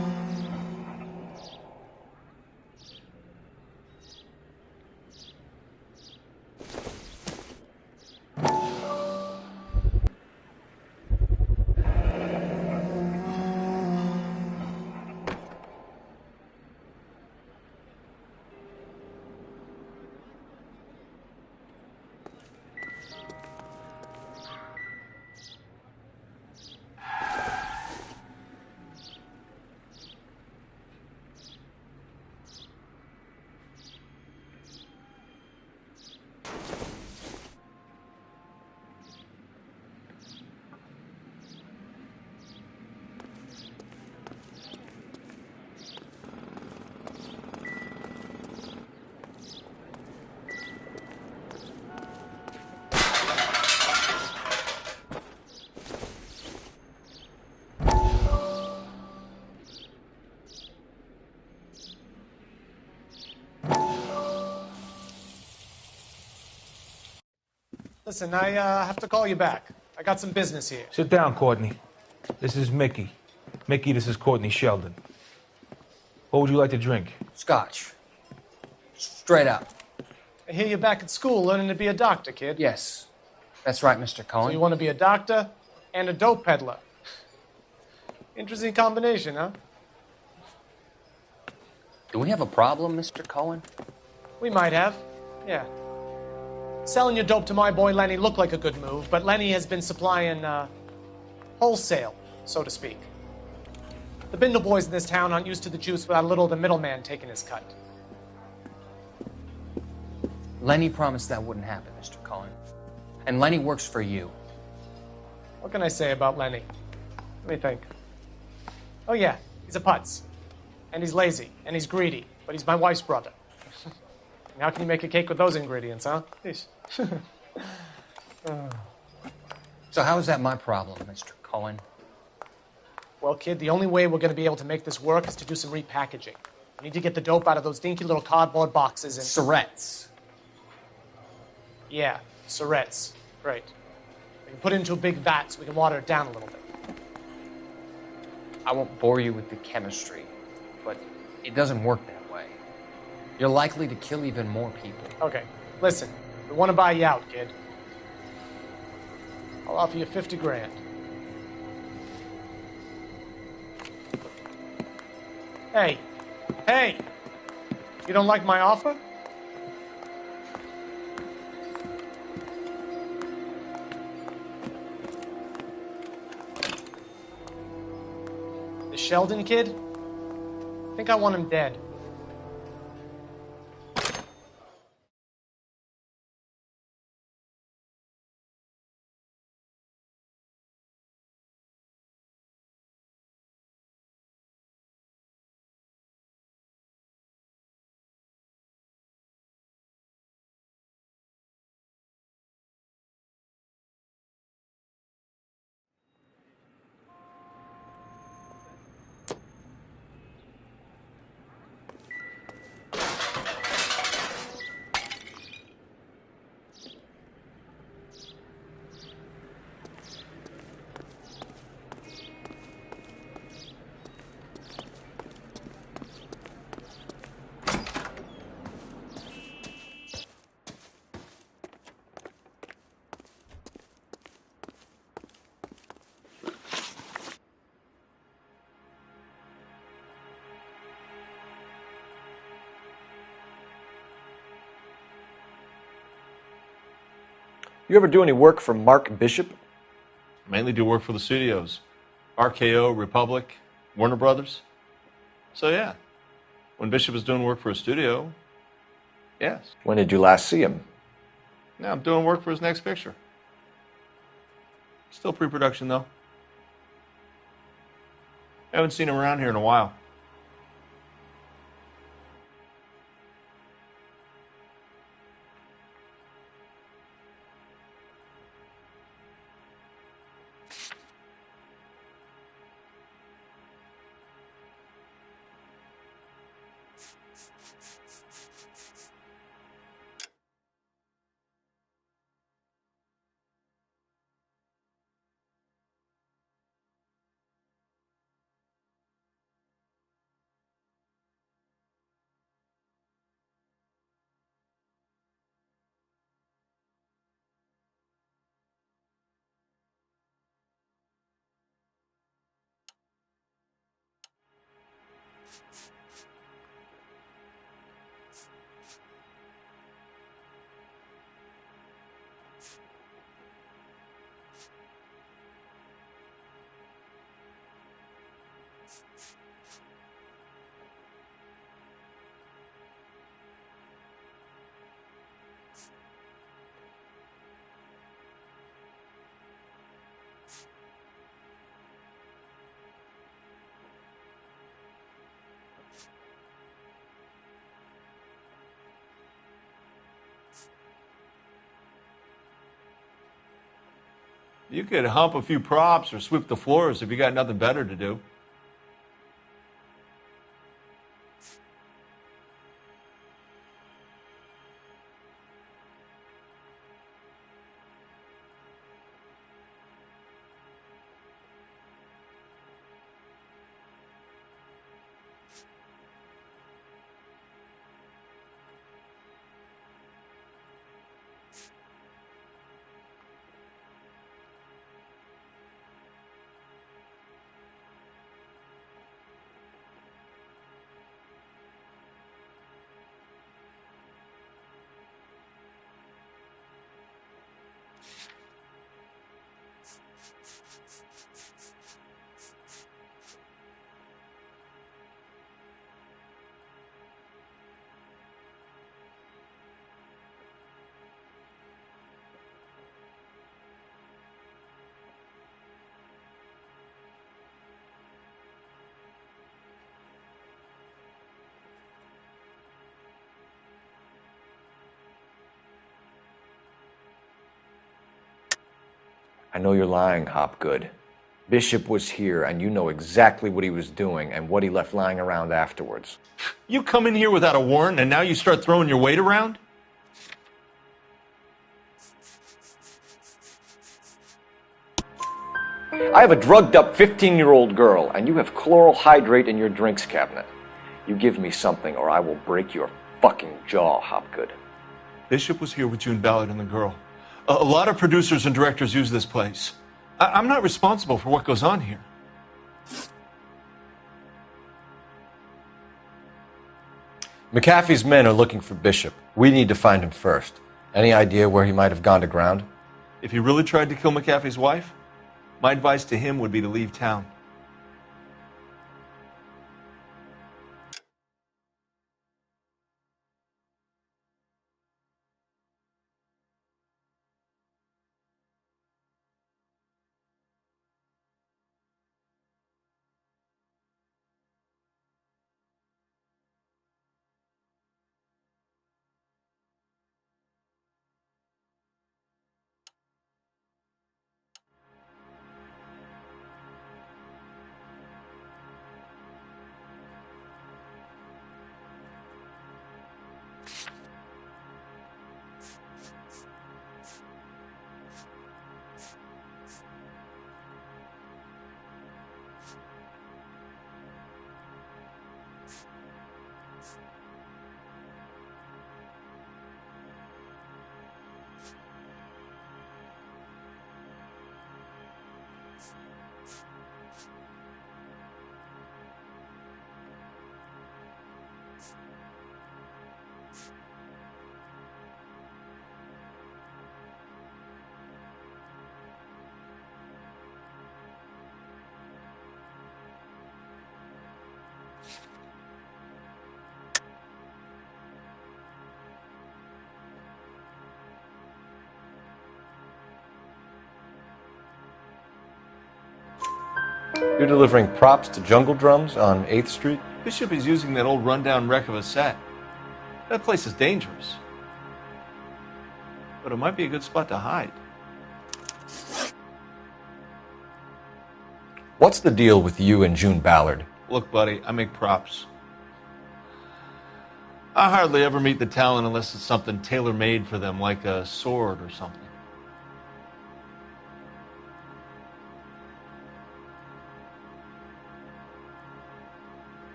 Listen, I have to call you back. I got some business here. Sit down, Courtney. This is Mickey. Mickey, this is Courtney Sheldon. What would you like to drink? Scotch. Straight up. I hear you're back at school learning to be a doctor, kid. Yes. That's right, Mr. Cohen. So you want to be a doctor and a dope peddler. Interesting combination, huh? Do we have a problem, Mr. Cohen? We might have. Yeah. Selling your dope to my boy Lenny looked like a good move, but Lenny has been supplying, wholesale, so to speak. The Bindle boys in this town aren't used to the juice without a little of the middleman taking his cut. Lenny promised that wouldn't happen, Mr. Cohen. And Lenny works for you. What can I say about Lenny? Let me think. Oh yeah, he's a putz. And he's lazy, and he's greedy, but he's my wife's brother. How can you make a cake with those ingredients, huh? So how is that my problem, Mr. Cohen? Well, kid, the only way we're going to be able to make this work is to do some repackaging. We need to get the dope out of those dinky little cardboard boxes and... Surrettes. Yeah, surrettes. Great. We can put it into a big vat so we can water it down a little bit. I won't bore you with the chemistry, but it doesn't work that way. You're likely to kill even more people. Okay, listen. We want to buy you out, kid. I'll offer you 50 grand. Hey. Hey! You don't like my offer? The Sheldon kid? I think I want him dead. You ever do any work for Mark Bishop? Mainly do work for the studios. RKO, Republic, Warner Brothers. So yeah, when Bishop is doing work for a studio, yes. When did you last see him? Now I'm doing work for his next picture. Still pre-production though. Haven't seen him around here in a while. You could hump a few props or sweep the floors if you got nothing better to do. I know you're lying, Hopgood. Bishop was here, and you know exactly what he was doing and what he left lying around afterwards. You come in here without a warrant, and now you start throwing your weight around? I have a drugged-up 15-year-old girl, and you have chloral hydrate in your drinks cabinet. You give me something, or I will break your fucking jaw, Hopgood. Bishop was here with June Ballard and the girl. A lot of producers and directors use this place. I'm not responsible for what goes on here. McAfee's men are looking for Bishop. We need to find him first. Any idea where he might have gone to ground? If he really tried to kill McAfee's wife, my advice to him would be to leave town. You're delivering props to Jungle Drums on 8th Street? Bishop is using that old rundown wreck of a set. That place is dangerous. But it might be a good spot to hide. What's the deal with you and June Ballard? Look, buddy, I make props. I hardly ever meet the talent unless it's something tailor-made for them, like a sword or something.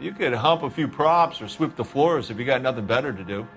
You could hump a few props or sweep the floors if you got nothing better to do.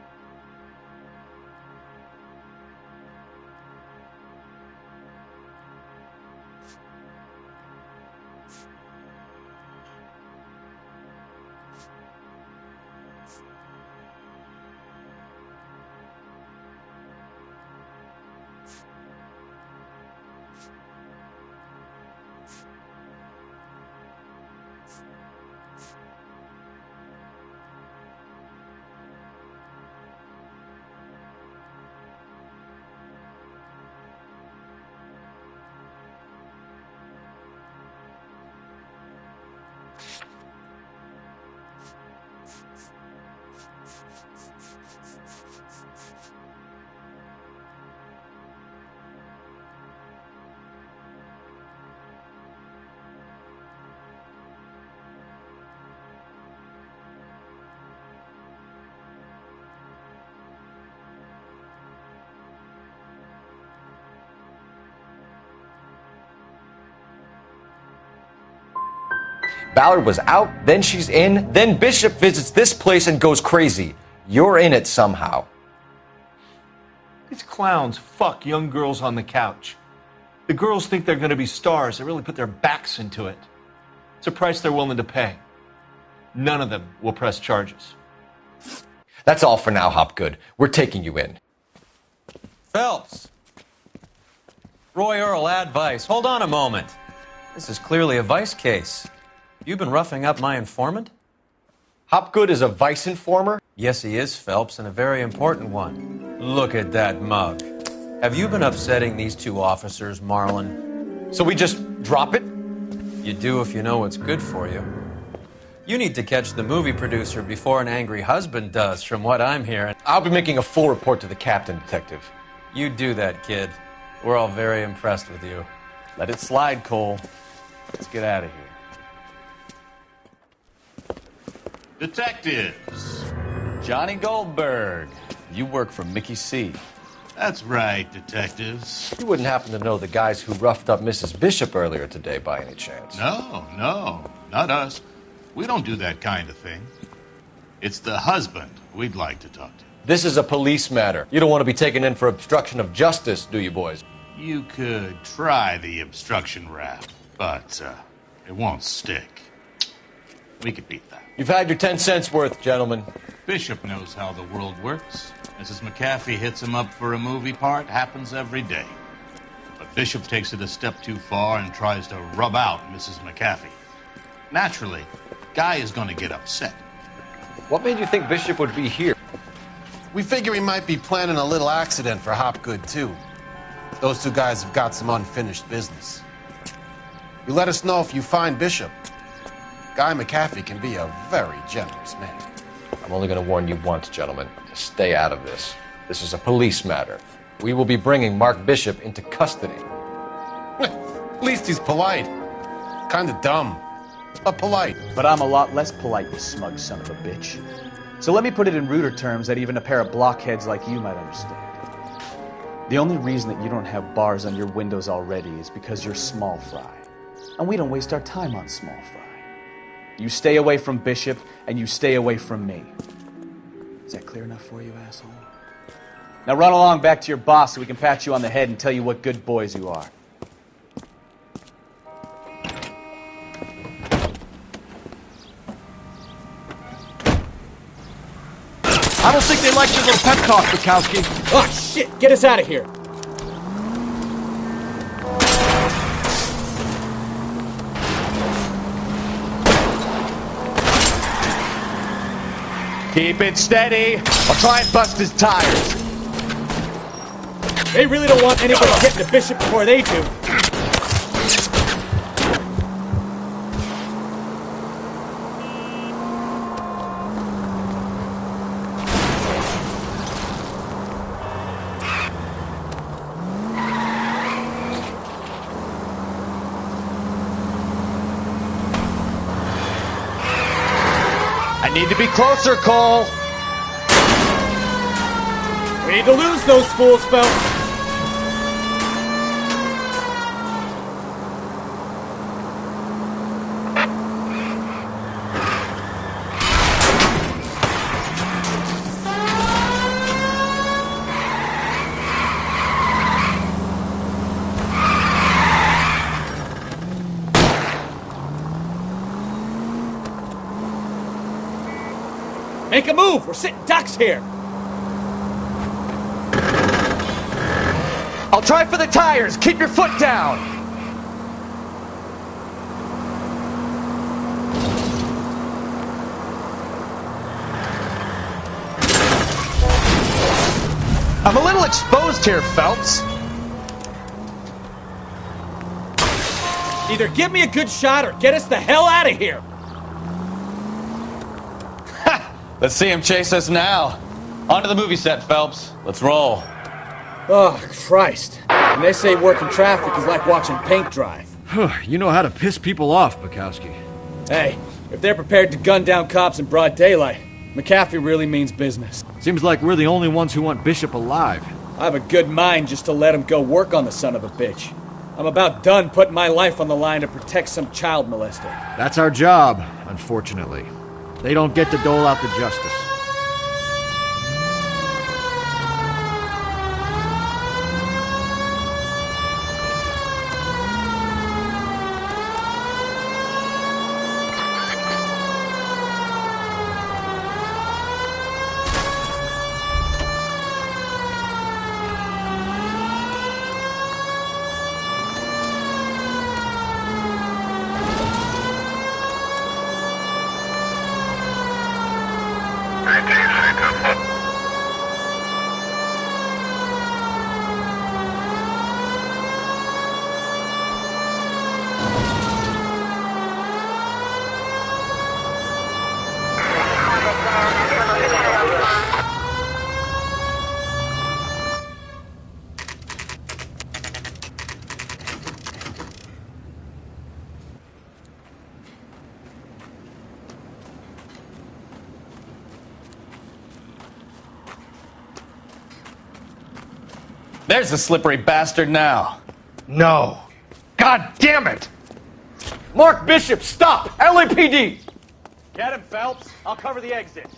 Ballard was out, then she's in, then Bishop visits this place and goes crazy. You're in it somehow. These clowns fuck young girls on the couch. The girls think they're going to be stars. They really put their backs into it. It's a price they're willing to pay. None of them will press charges. That's all for now, Hopgood. We're taking you in. Phelps. Roy Earl, advice. Hold on a moment. This is clearly a vice case. You've been roughing up my informant? Hopgood is a vice informer? Yes, he is, Phelps, and a very important one. Look at that mug. Have you been upsetting these two officers, Marlin? So we just drop it? You do if you know what's good for you. You need to catch the movie producer before an angry husband does, from what I'm hearing. I'll be making a full report to the captain, Detective. You do that, kid. We're all very impressed with you. Let it slide, Cole. Let's get out of here. Detectives. Johnny Goldberg. You work for Mickey C. That's right, detectives. You wouldn't happen to know the guys who roughed up Mrs. Bishop earlier today by any chance? No, not us. We don't do that kind of thing. It's the husband we'd like to talk to. This is a police matter. You don't want to be taken in for obstruction of justice, do you, boys? You could try the obstruction rap, but it won't stick. We could beat that. You've had your 10 cents worth, gentlemen. Bishop knows how the world works. Mrs. McAfee hits him up for a movie part. Happens every day. But Bishop takes it a step too far and tries to rub out Mrs. McAfee. Naturally, Guy is going to get upset. What made you think Bishop would be here? We figure he might be planning a little accident for Hopgood, too. Those two guys have got some unfinished business. You let us know if you find Bishop. Guy McAfee can be a very generous man. I'm only going to warn you once, gentlemen, to stay out of this. This is a police matter. We will be bringing Mark Bishop into custody. At least he's polite. Kind of dumb, but polite. But I'm a lot less polite, you smug son of a bitch. So let me put it in ruder terms that even a pair of blockheads like you might understand. The only reason that you don't have bars on your windows already is because you're small fry. And we don't waste our time on small fry. You stay away from Bishop, and you stay away from me. Is that clear enough for you, asshole? Now run along back to your boss so we can pat you on the head and tell you what good boys you are. I don't think they like your little pep talk, Bukowski. Oh, shit! Get us out of here! Keep it steady. I'll try and bust his tires. They really don't want anybody getting to Bishop before they do. I need to be closer, Cole. We need to lose those fools, Phelps. Make a move! We're sitting ducks here! I'll try for the tires. Keep your foot down. I'm a little exposed here, Phelps. Either give me a good shot or get us the hell out of here! Let's see him chase us now. On to the movie set, Phelps. Let's roll. Oh, Christ. And they say working traffic is like watching paint dry. You know how to piss people off, Bukowski. Hey, if they're prepared to gun down cops in broad daylight, McAfee really means business. Seems like we're the only ones who want Bishop alive. I have a good mind just to let him go work on the son of a bitch. I'm about done putting my life on the line to protect some child molester. That's our job, unfortunately. They don't get to dole out the justice. There's the slippery bastard now. No. God damn it! Mark Bishop, stop! LAPD! Get him, Phelps. I'll cover the exit.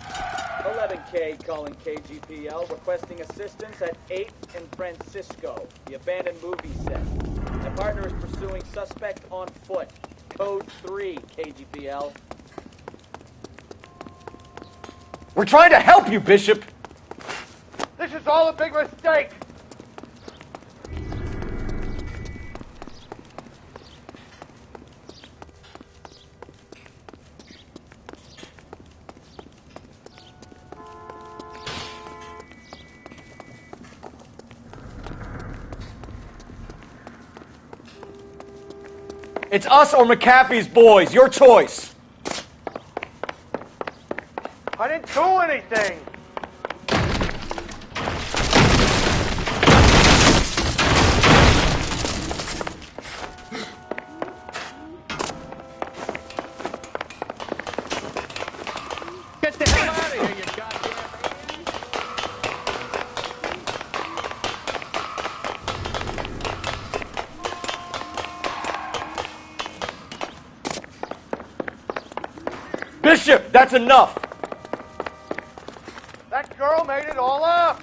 11K calling KGPL, requesting assistance at 8th and Francisco, the abandoned movie set. My partner is pursuing suspect on foot. Code 3, KGPL. We're trying to help you, Bishop! This is all a big mistake! It's us or McAfee's boys. Your choice. I didn't do anything. Get the hell out of here, you goddamn Bishop, that's enough. That girl made it all up.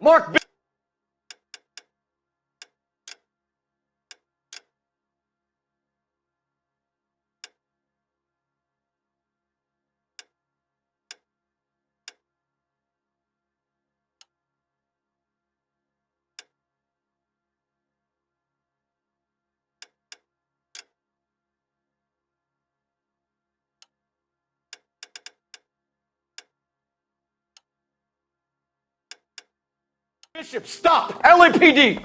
Mark Bishop, stop! LAPD!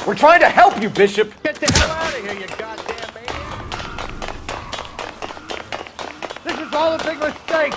We're trying to help you, Bishop! Get the hell out of here, you goddamn maniac! This is all a big mistake!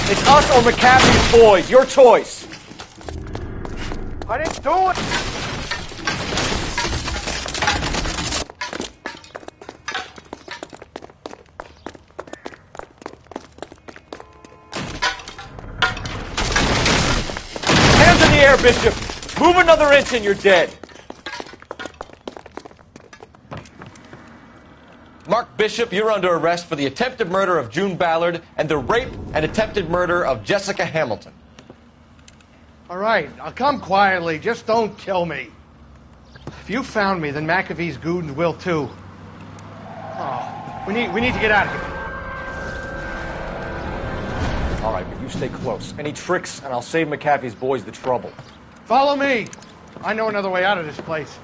It's us or McAfee's boys. Your choice. I didn't do it! Hands in the air, Bishop. Move another inch and you're dead. Mark Bishop, you're under arrest for the attempted murder of June Ballard and the rape and attempted murder of Jessica Hamilton. All right, I'll come quietly. Just don't kill me. If you found me, then McAfee's goons will too. Oh, we need to get out of here. All right, but you stay close. Any tricks, and I'll save McAfee's boys the trouble. Follow me. I know another way out of this place.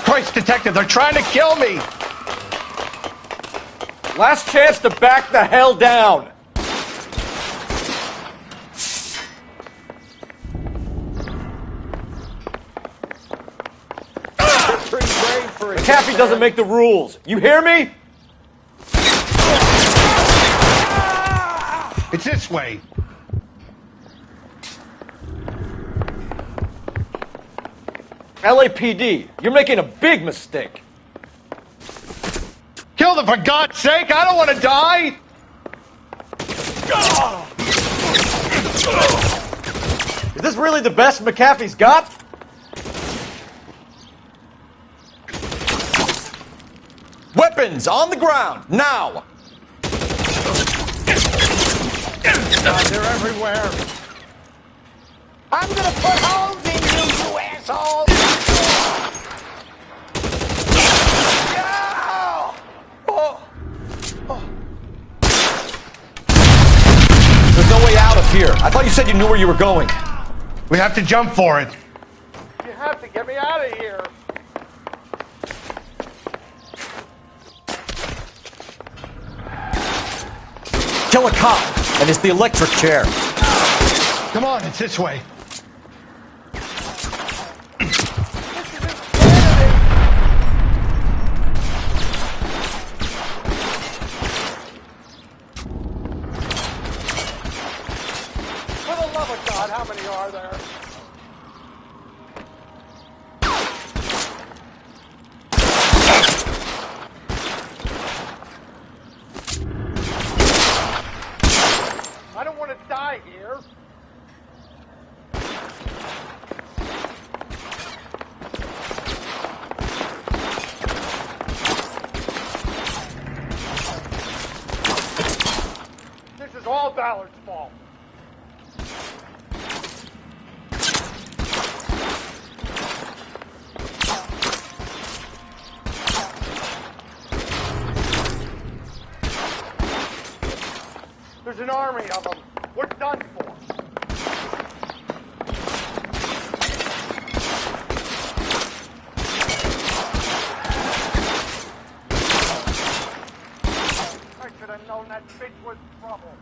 Christ, detective, they're trying to kill me! Last chance to back the hell down. McAfee doesn't make the rules. You hear me? It's this way. LAPD, you're making a big mistake. Kill them for God's sake! I don't want to die! Is this really the best McAfee's got? Weapons on the ground, now! God, they're everywhere. I'm gonna put holes in you, you asshole! here? I thought you said you knew where you were going. We have to jump for it. You have to get me out of here. Kill a cop, and it's the electric chair. Come on, it's this way. For the love of God, how many are there? I don't want to die here. This is all Ballard's fault. There's an army of them. We're done for. I should have known that bitch was trouble.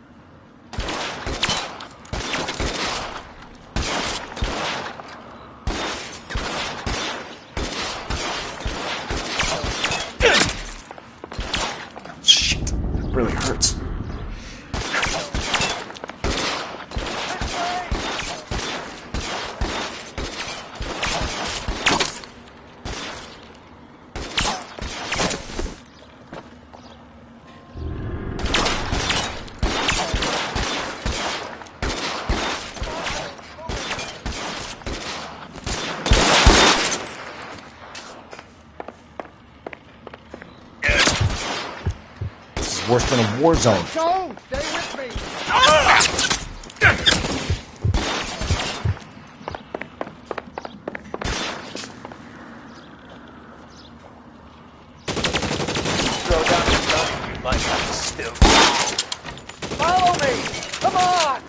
Shit, that really hurts. Worse than a war zone. Go! Stay with me! Throw down your gun. You might have to still. Follow me! Come on!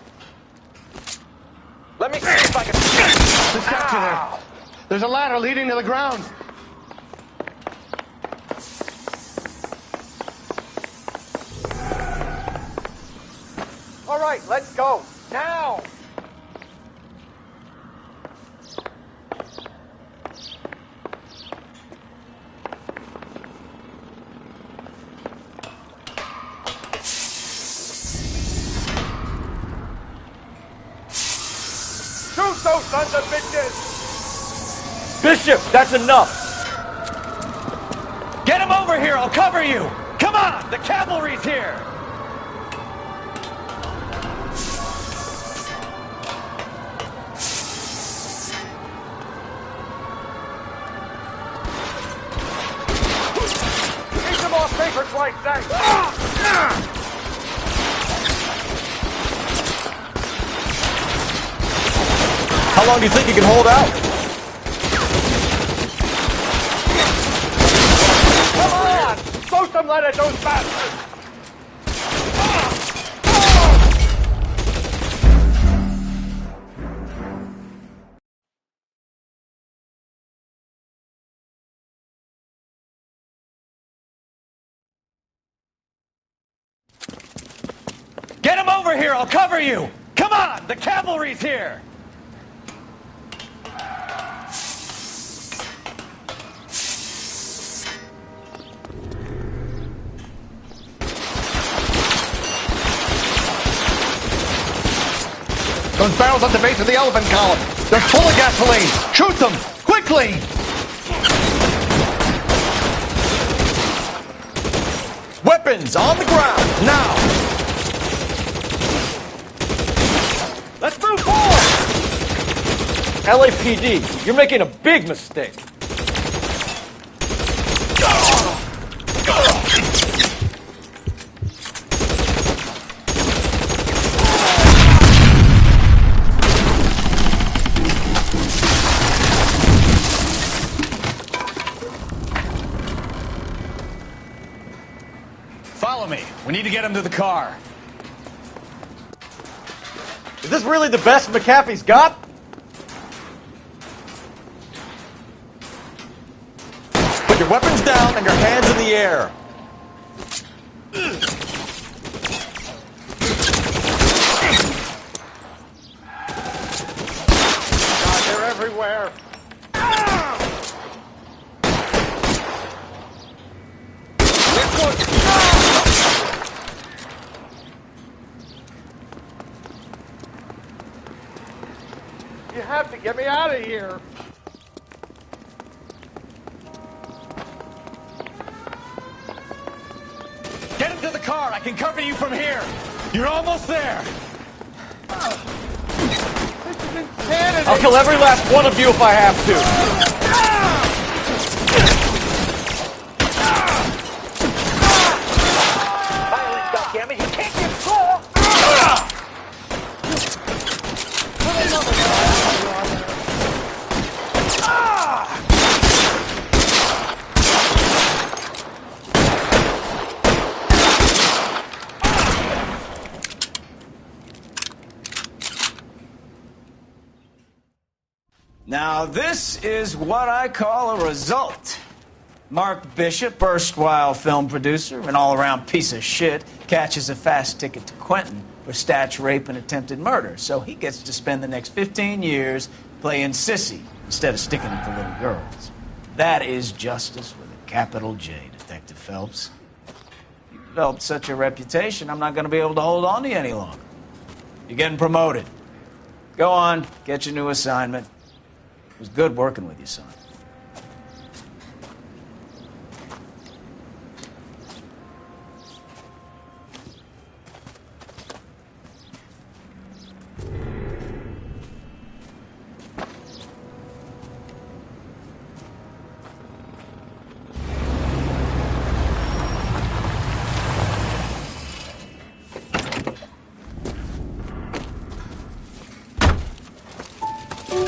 Let me see if I can. Let's get you there. There's a ladder leading to the ground. All right, let's go. Now! Shoot those sons of bitches! Bishop, that's enough! Get him over here, I'll cover you! Come on, the cavalry's here! Need some more papers like that! How long do you think you can hold out? Come on! Throw some lead at those bastards! Get him over here, I'll cover you! Come on, the cavalry's here! Those barrels at the base of the elephant column. They're full of gasoline. Shoot them! Quickly! Weapons on the ground, now! Let's move forward! LAPD, you're making a big mistake. Follow me. We need to get him to the car. Is this really the best McAfee's got? Put your weapons down and your hands in the air. God, they're everywhere. You have to get me out of here. Get into the car. I can cover you from here. You're almost there. This is insanity. I'll kill every last one of you if I have to. Goddammit, he can't get caught. Now, this is what I call a result. Mark Bishop, erstwhile film producer and all-around piece of shit, catches a fast ticket to Quentin for statch rape and attempted murder. So he gets to spend the next 15 years playing sissy instead of sticking it to little girls. That is justice with a capital J, Detective Phelps. You developed such a reputation, I'm not going to be able to hold on to you any longer. You're getting promoted. Go on, get your new assignment. It was good working with you, son.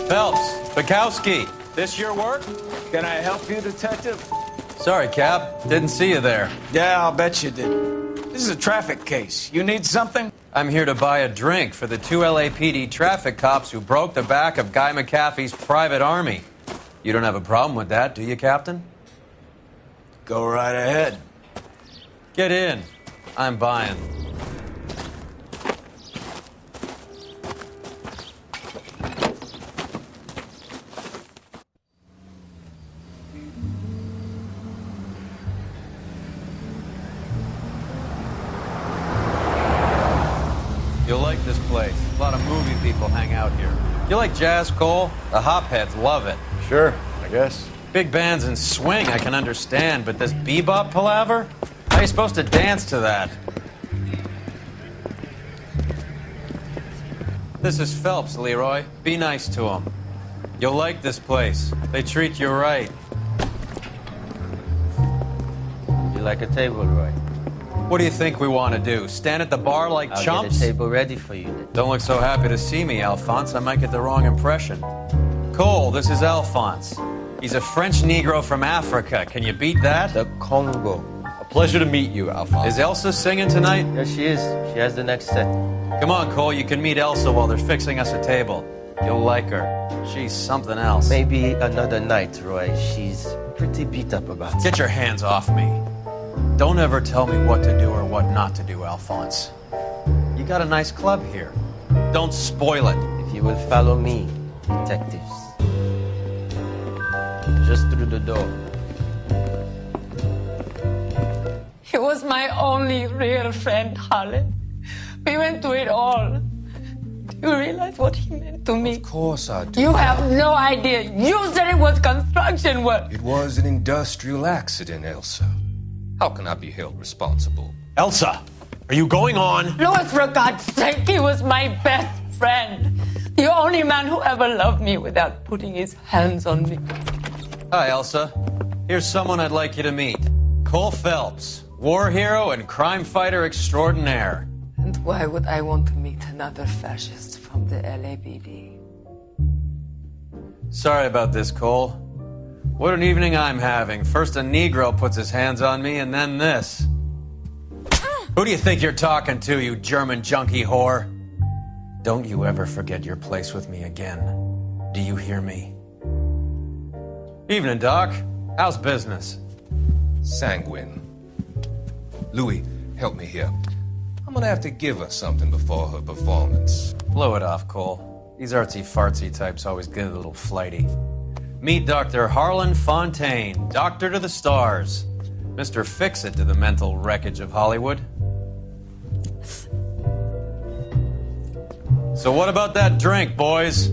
Phelps, Bukowski, this your work? Can I help you, Detective? Sorry, Cap. Didn't see you there. Yeah, I'll bet you did. This is a traffic case. You need something? I'm here to buy a drink for the 2 LAPD traffic cops who broke the back of Guy McAfee's private army. You don't have a problem with that, do you, Captain? Go right ahead. Get in. I'm buying. You'll like this place. A lot of movie people hang out here. You like jazz, Cole? The hopheads love it. Sure, I guess. Big bands and swing I can understand, but this bebop palaver? How are you supposed to dance to that? This is Phelps, Leroy. Be nice to him. You'll like this place. They treat you right. You like a table, Roy? What do you think we want to do? Stand at the bar like I'll chumps? get a table ready for you then. Don't look so happy to see me, Alphonse. I might get the wrong impression. Cole, this is Alphonse. He's a French Negro from Africa. Can you beat that? The Congo. A pleasure to meet you, Alphonse. Is Elsa singing tonight? Yes, she is. She has the next set. Come on, Cole. You can meet Elsa while they're fixing us a table. You'll like her. She's something else. Maybe another night, Roy. She's pretty beat up about it. Get your hands off me. Don't ever tell me what to do or what not to do, Alphonse. You got a nice club here. Don't spoil it. If you will follow me, detectives. Just through the door. He was my only real friend, Harlan. We went through it all. Do you realize what he meant to me? Of course I do. You have no idea. You said it was construction work. It was an industrial accident, Elsa. How can I be held responsible? Elsa, are you going on? Louis, for God's sake, he was my best friend. The only man who ever loved me without putting his hands on me. Hi, Elsa. Here's someone I'd like you to meet. Cole Phelps, war hero and crime fighter extraordinaire. And why would I want to meet another fascist from the LAPD? Sorry about this, Cole. What an evening I'm having. First a Negro puts his hands on me, and then this. Who do you think you're talking to, you German junkie whore? Don't you ever forget your place with me again. Do you hear me? Evening, Doc. How's business? Sanguine. Louis, help me here. I'm gonna have to give her something before her performance. Blow it off, Cole. These artsy-fartsy types always get a little flighty. Meet Dr. Harlan Fontaine, doctor to the stars. Mr. Fix-It to the mental wreckage of Hollywood. So what about that drink, boys?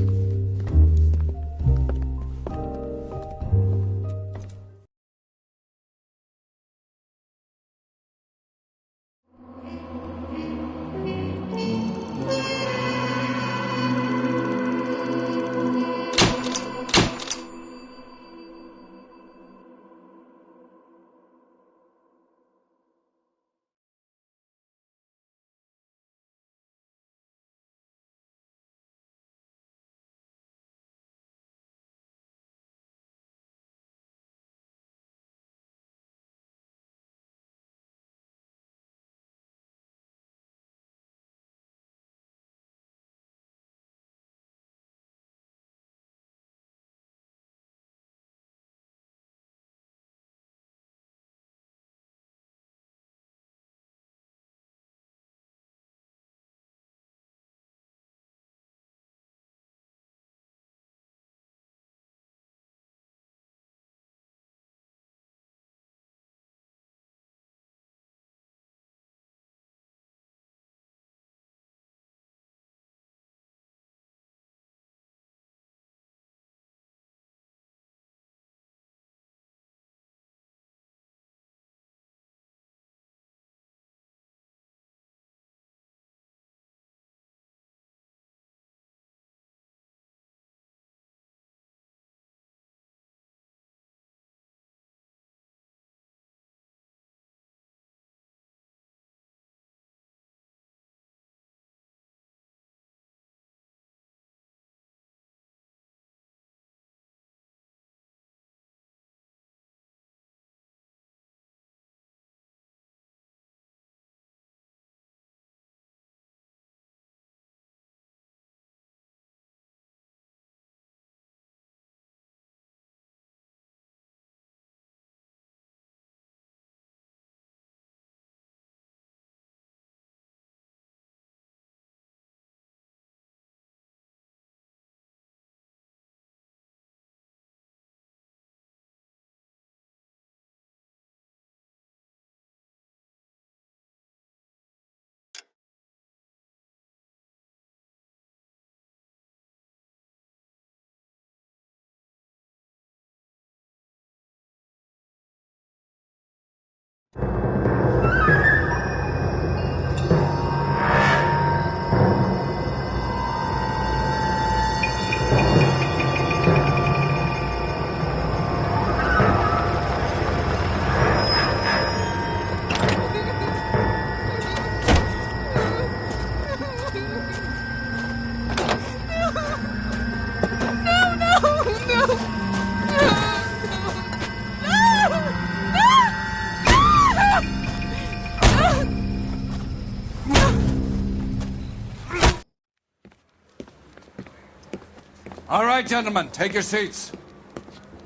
All right, gentlemen, take your seats.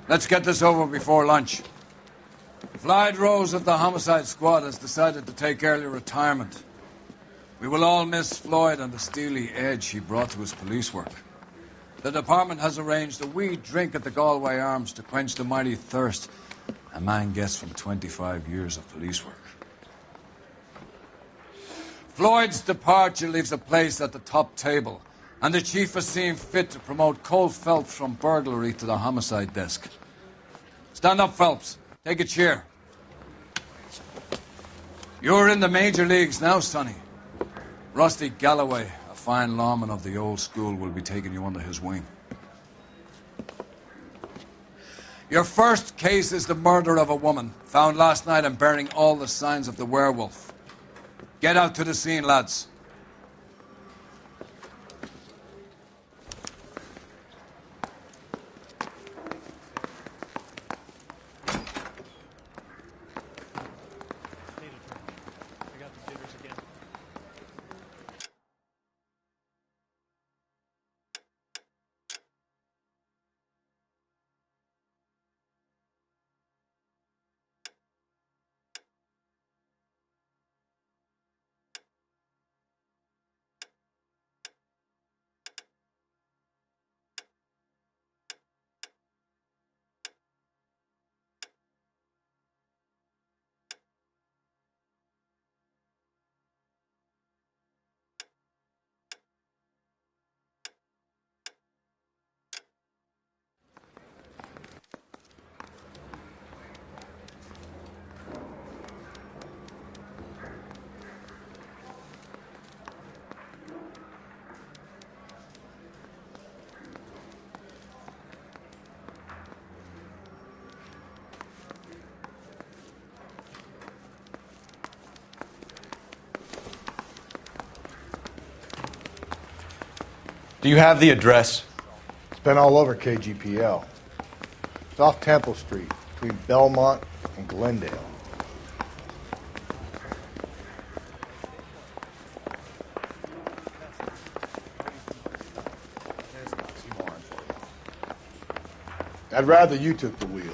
Let's get this over before lunch. Floyd Rose of the Homicide Squad has decided to take early retirement. We will all miss Floyd and the steely edge he brought to his police work. The department has arranged a wee drink at the Galway Arms to quench the mighty thirst a man gets from 25 years of police work. Floyd's departure leaves a place at the top table, and the chief has seen fit to promote Cole Phelps from burglary to the homicide desk. Stand up, Phelps. Take a chair. You're in the major leagues now, Sonny. Rusty Galloway, a fine lawman of the old school, will be taking you under his wing. Your first case is the murder of a woman, found last night and bearing all the signs of the werewolf. Get out to the scene, lads. Do you have the address? It's been all over KGPL. It's off Temple Street, between Belmont and Glendale. I'd rather you took the wheel.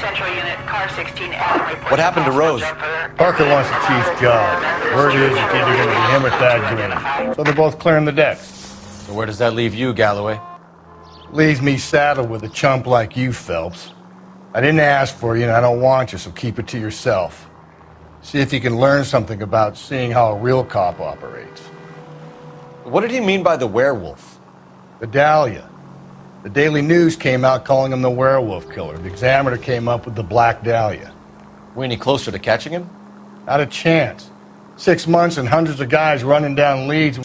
Central Unit, car 16 Adam reports. What happened to Rose? Parker wants the chief's job. Word is it's either going to be him or Thad Green. So they're both clearing the decks. So where does that leave you, Galloway? Leaves me saddled with a chump like you, Phelps. I didn't ask for you and I don't want you, so keep it to yourself. See if you can learn something about seeing how a real cop operates. What did he mean by the werewolf? The Dahlia. The Daily News came out calling him the werewolf killer. The Examiner came up with the Black Dahlia. We any closer to catching him? Not a chance. 6 months and hundreds of guys running down leads.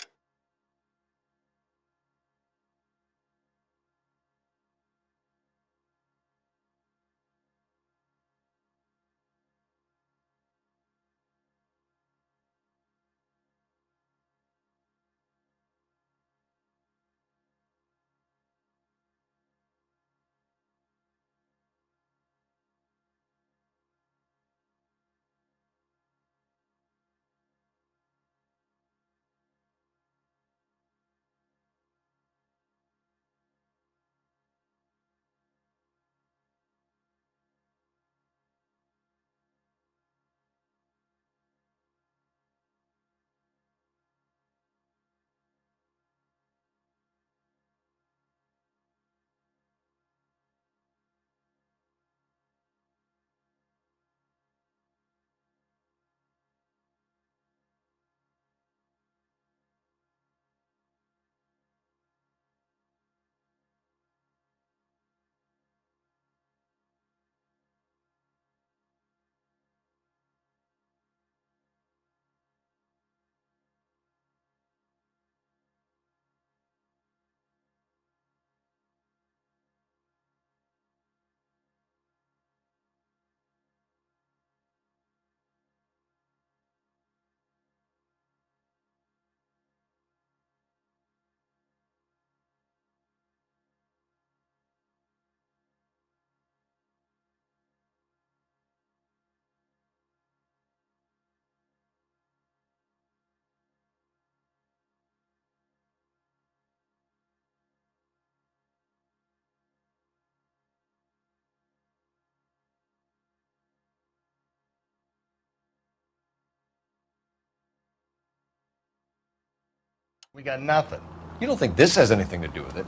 We got nothing. You don't think this has anything to do with it?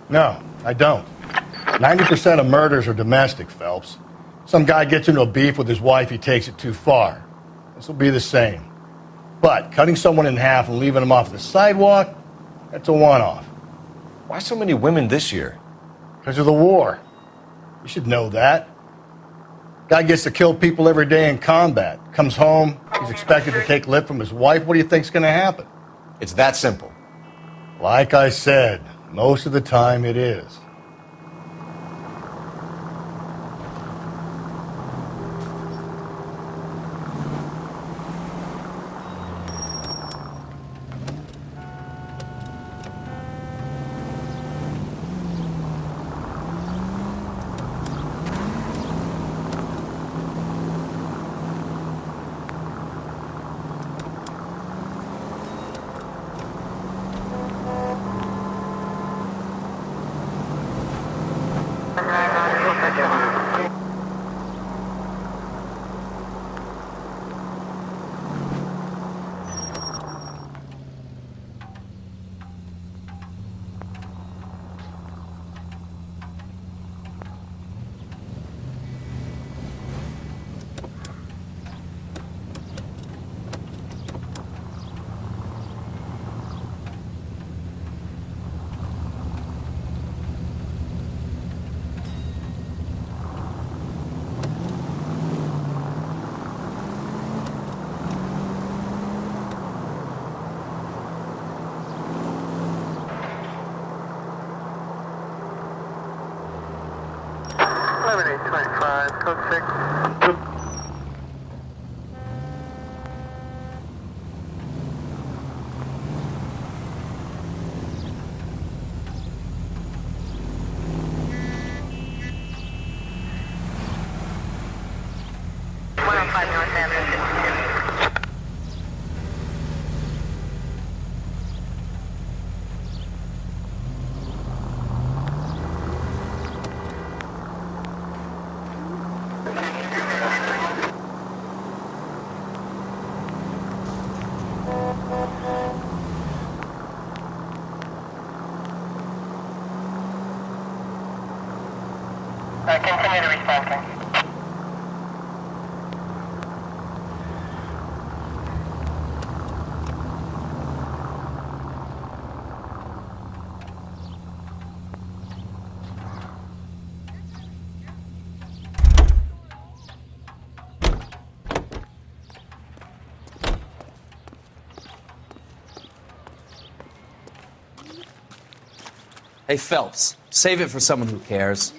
No, I don't. 90% of murders are domestic, Phelps. Some guy gets into a beef with his wife, he takes it too far. This will be the same. But cutting someone in half and leaving them off the sidewalk, that's a one-off. Why so many women this year? Because of the war. You should know that. Guy gets to kill people every day in combat. Comes home, he's expected to take lip from his wife. What do you think's going to happen? It's that simple. Like I said, most of the time it is. 25, code 6. Continue to respond, King. Hey, Phelps, save it for someone who cares.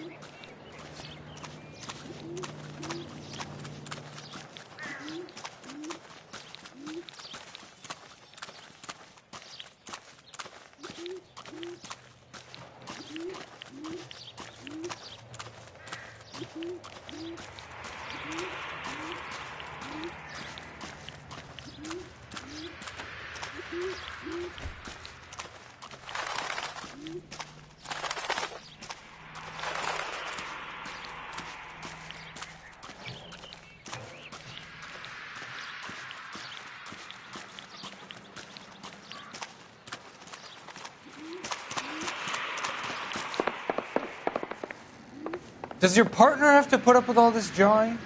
Does your partner have to put up with all this jawing?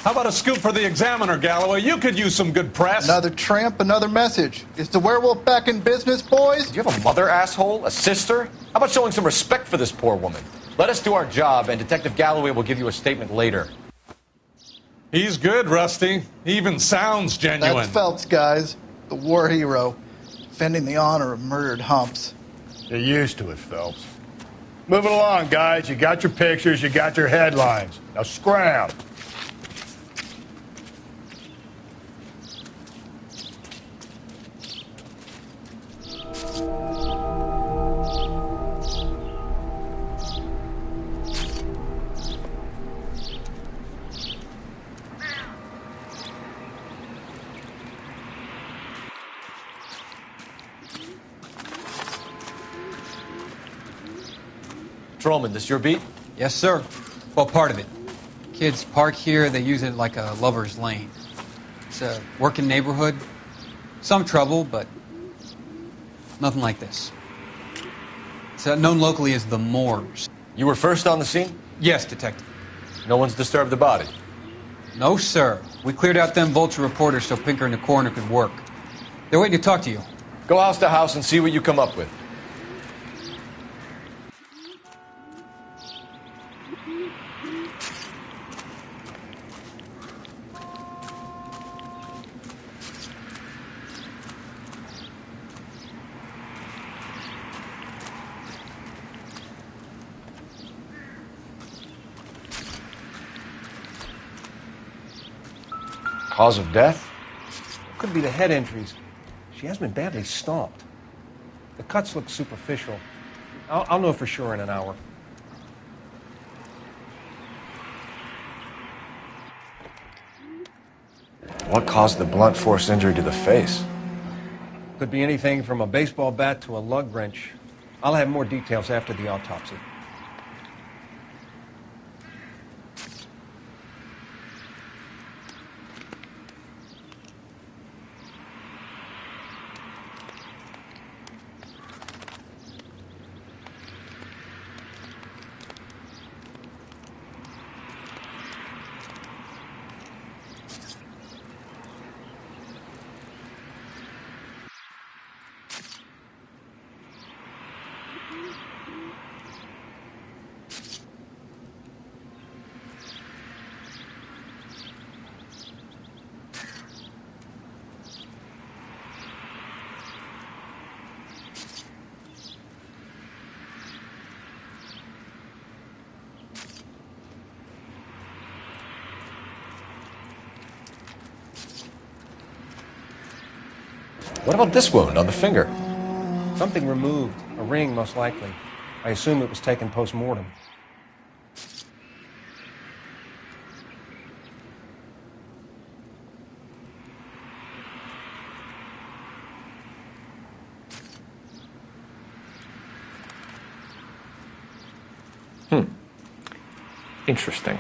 How about a scoop for the Examiner, Galloway? You could use some good press. Another tramp, another message. Is the werewolf back in business, boys? Do you have a mother, asshole? A sister? How about showing some respect for this poor woman? Let us do our job, and Detective Galloway will give you a statement later. He's good, Rusty. He even sounds genuine. That's Phelps, guys. The war hero. Defending the honor of murdered humps. You're used to it, Phelps. Move it along, guys. You got your pictures, you got your headlines. Now scram. Patrolman, this your beat? Yes, sir. Well, part of it. Kids park here, they use it like a lover's lane. It's a working neighborhood. Some trouble, but nothing like this. It's known locally as the Moors. You were first on the scene? Yes, Detective. No one's disturbed the body? No, sir. We cleared out them vulture reporters so Pinker and the coroner could work. They're waiting to talk to you. Go house to house and see what you come up with. Cause of death? Could be the head injuries. She has been badly stomped. The cuts look superficial. I'll know for sure in an hour. What caused the blunt force injury to the face? Could be anything from a baseball bat to a lug wrench. I'll have more details after the autopsy. What about this wound on the finger? Something removed. A ring, most likely. I assume it was taken post-mortem. Interesting.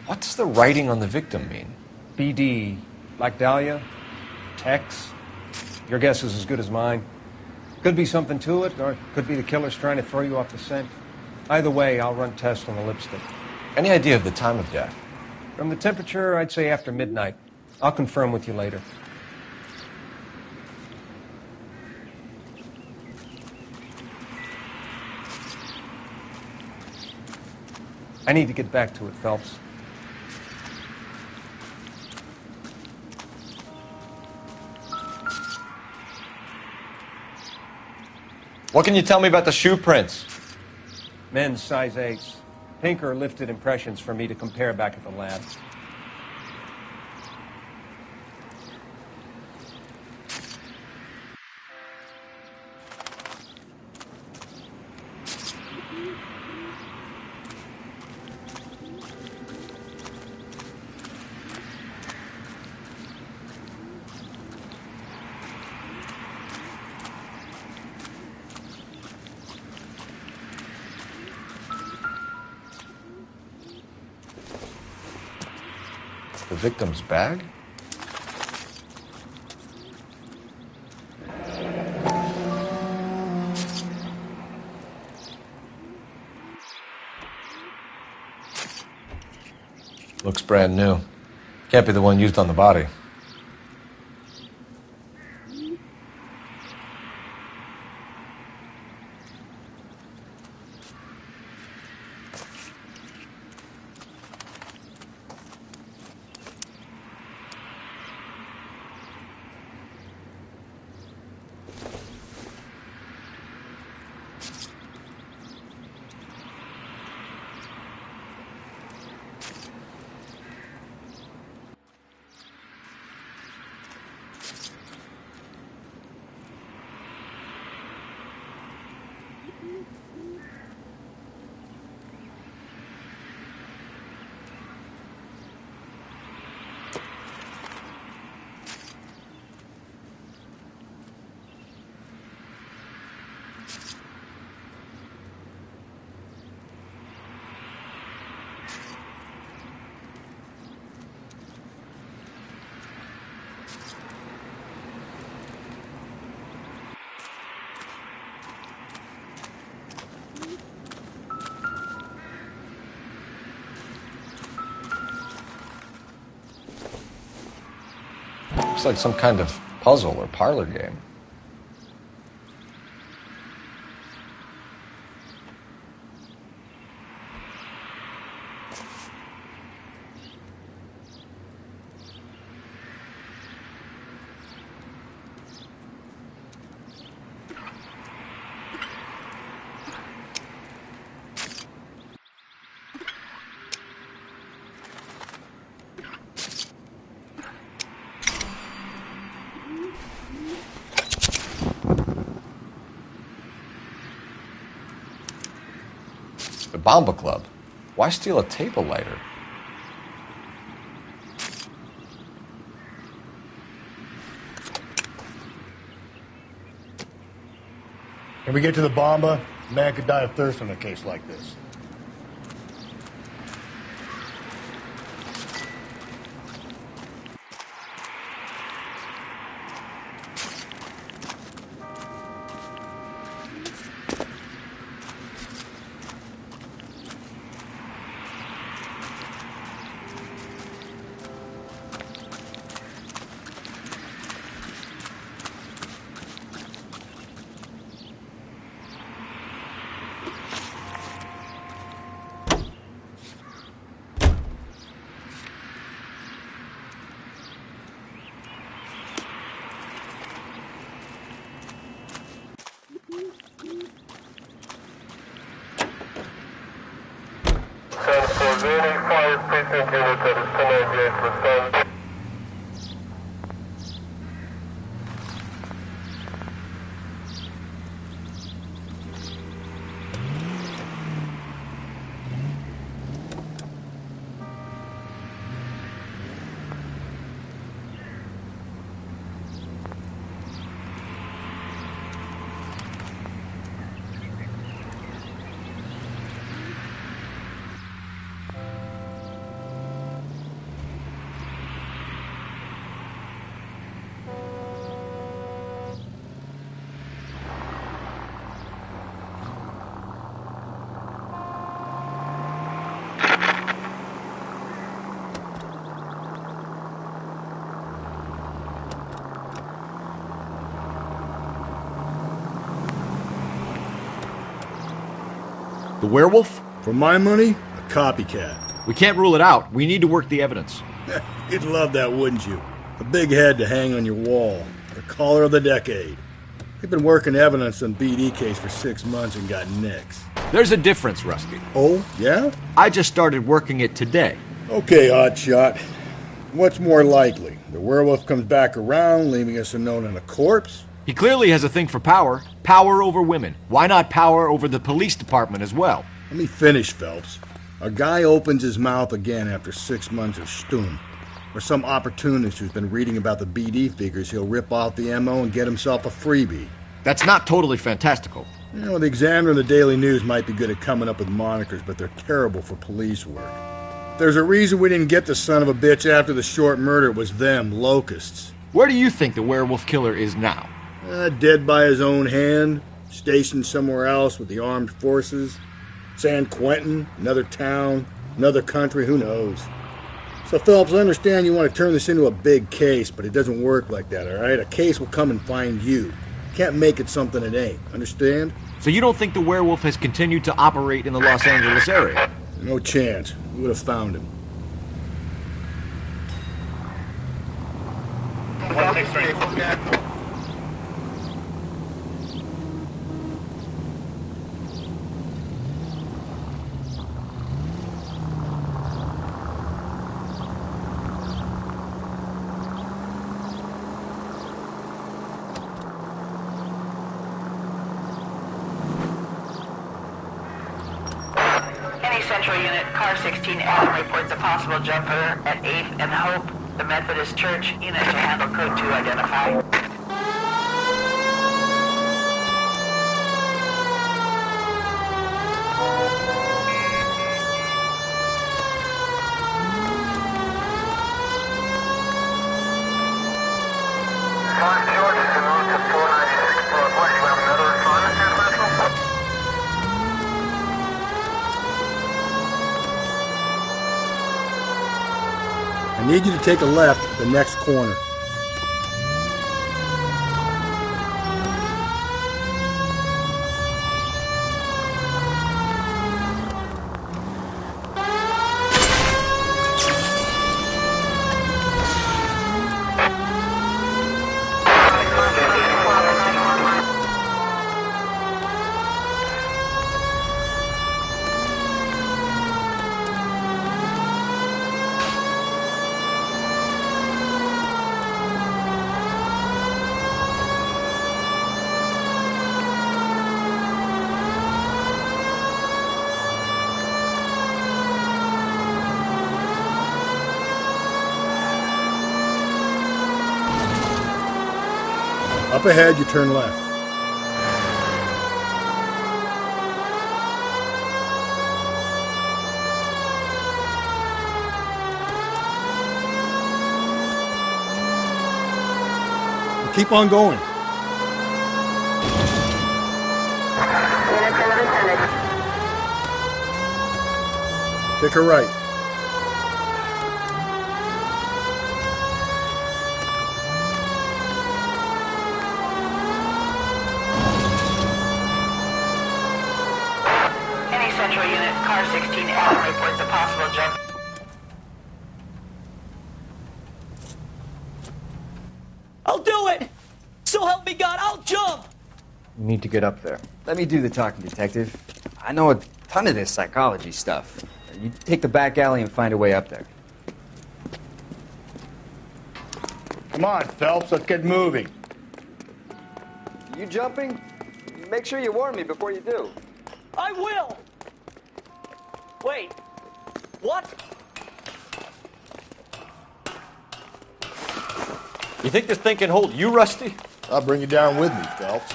What does the writing on the victim mean? BD, like Dahlia? Tex? Your guess is as good as mine. Could be something to it, or it could be the killer's trying to throw you off the scent. Either way, I'll run tests on the lipstick. Any idea of the time of death? From the temperature, I'd say after midnight. I'll confirm with you later. I need to get back to it, Phelps. What can you tell me about the shoe prints? Men's size 8s. Pinker lifted impressions for me to compare back at the lab. The victim's bag? Looks brand new. Can't be the one used on the body. Looks like some kind of puzzle or parlor game. The Bomba Club. Why steal a table lighter? Can we get to the Bomba? A man could die of thirst in a case like this. 5 precinct units at 1098 respond. The werewolf? For my money, a copycat. We can't rule it out. We need to work the evidence. You'd love that, wouldn't you? A big head to hang on your wall. The caller of the decade. We've been working evidence on BD case for 6 months and got nicks. There's a difference, Rusty. Oh, yeah? I just started working it today. Okay, Oddshot. What's more likely? The werewolf comes back around, leaving us a note on a corpse? He clearly has a thing for power. Power over women. Why not power over the police department as well? Let me finish, Phelps. A guy opens his mouth again after 6 months of stum. Or some opportunist who's been reading about the BD figures he'll rip off the MO and get himself a freebie. That's not totally fantastical. You know, the Examiner and the Daily News might be good at coming up with monikers, but they're terrible for police work. If there's a reason we didn't get the son of a bitch after the short murder, it was them, locusts. Where do you think the werewolf killer is now? Dead by his own hand, stationed somewhere else with the armed forces. San Quentin, another town, another country, who knows? So, Phelps, I understand you want to turn this into a big case, but it doesn't work like that, all right? A case will come and find you. Can't make it something it ain't, understand? So you don't think the werewolf has continued to operate in the Los Angeles area? No chance. We would have found him. Central Unit, Car 16 Adam reports a possible jumper at 8th and Hope. The Methodist Church unit to handle code 2 identify. I need you to take a left at the next corner. Up ahead, you turn left. Keep on going. Take her right. Central Unit, Car 16 Adam reports a possible jump. I'll do it! So help me God, I'll jump! You need to get up there. Let me do the talking, Detective. I know a ton of this psychology stuff. You take the back alley and find a way up there. Come on, Phelps, let's get moving. You jumping? Make sure you warn me before you do. I will! Wait, what? You think this thing can hold you, Rusty? I'll bring you down with me, Phelps.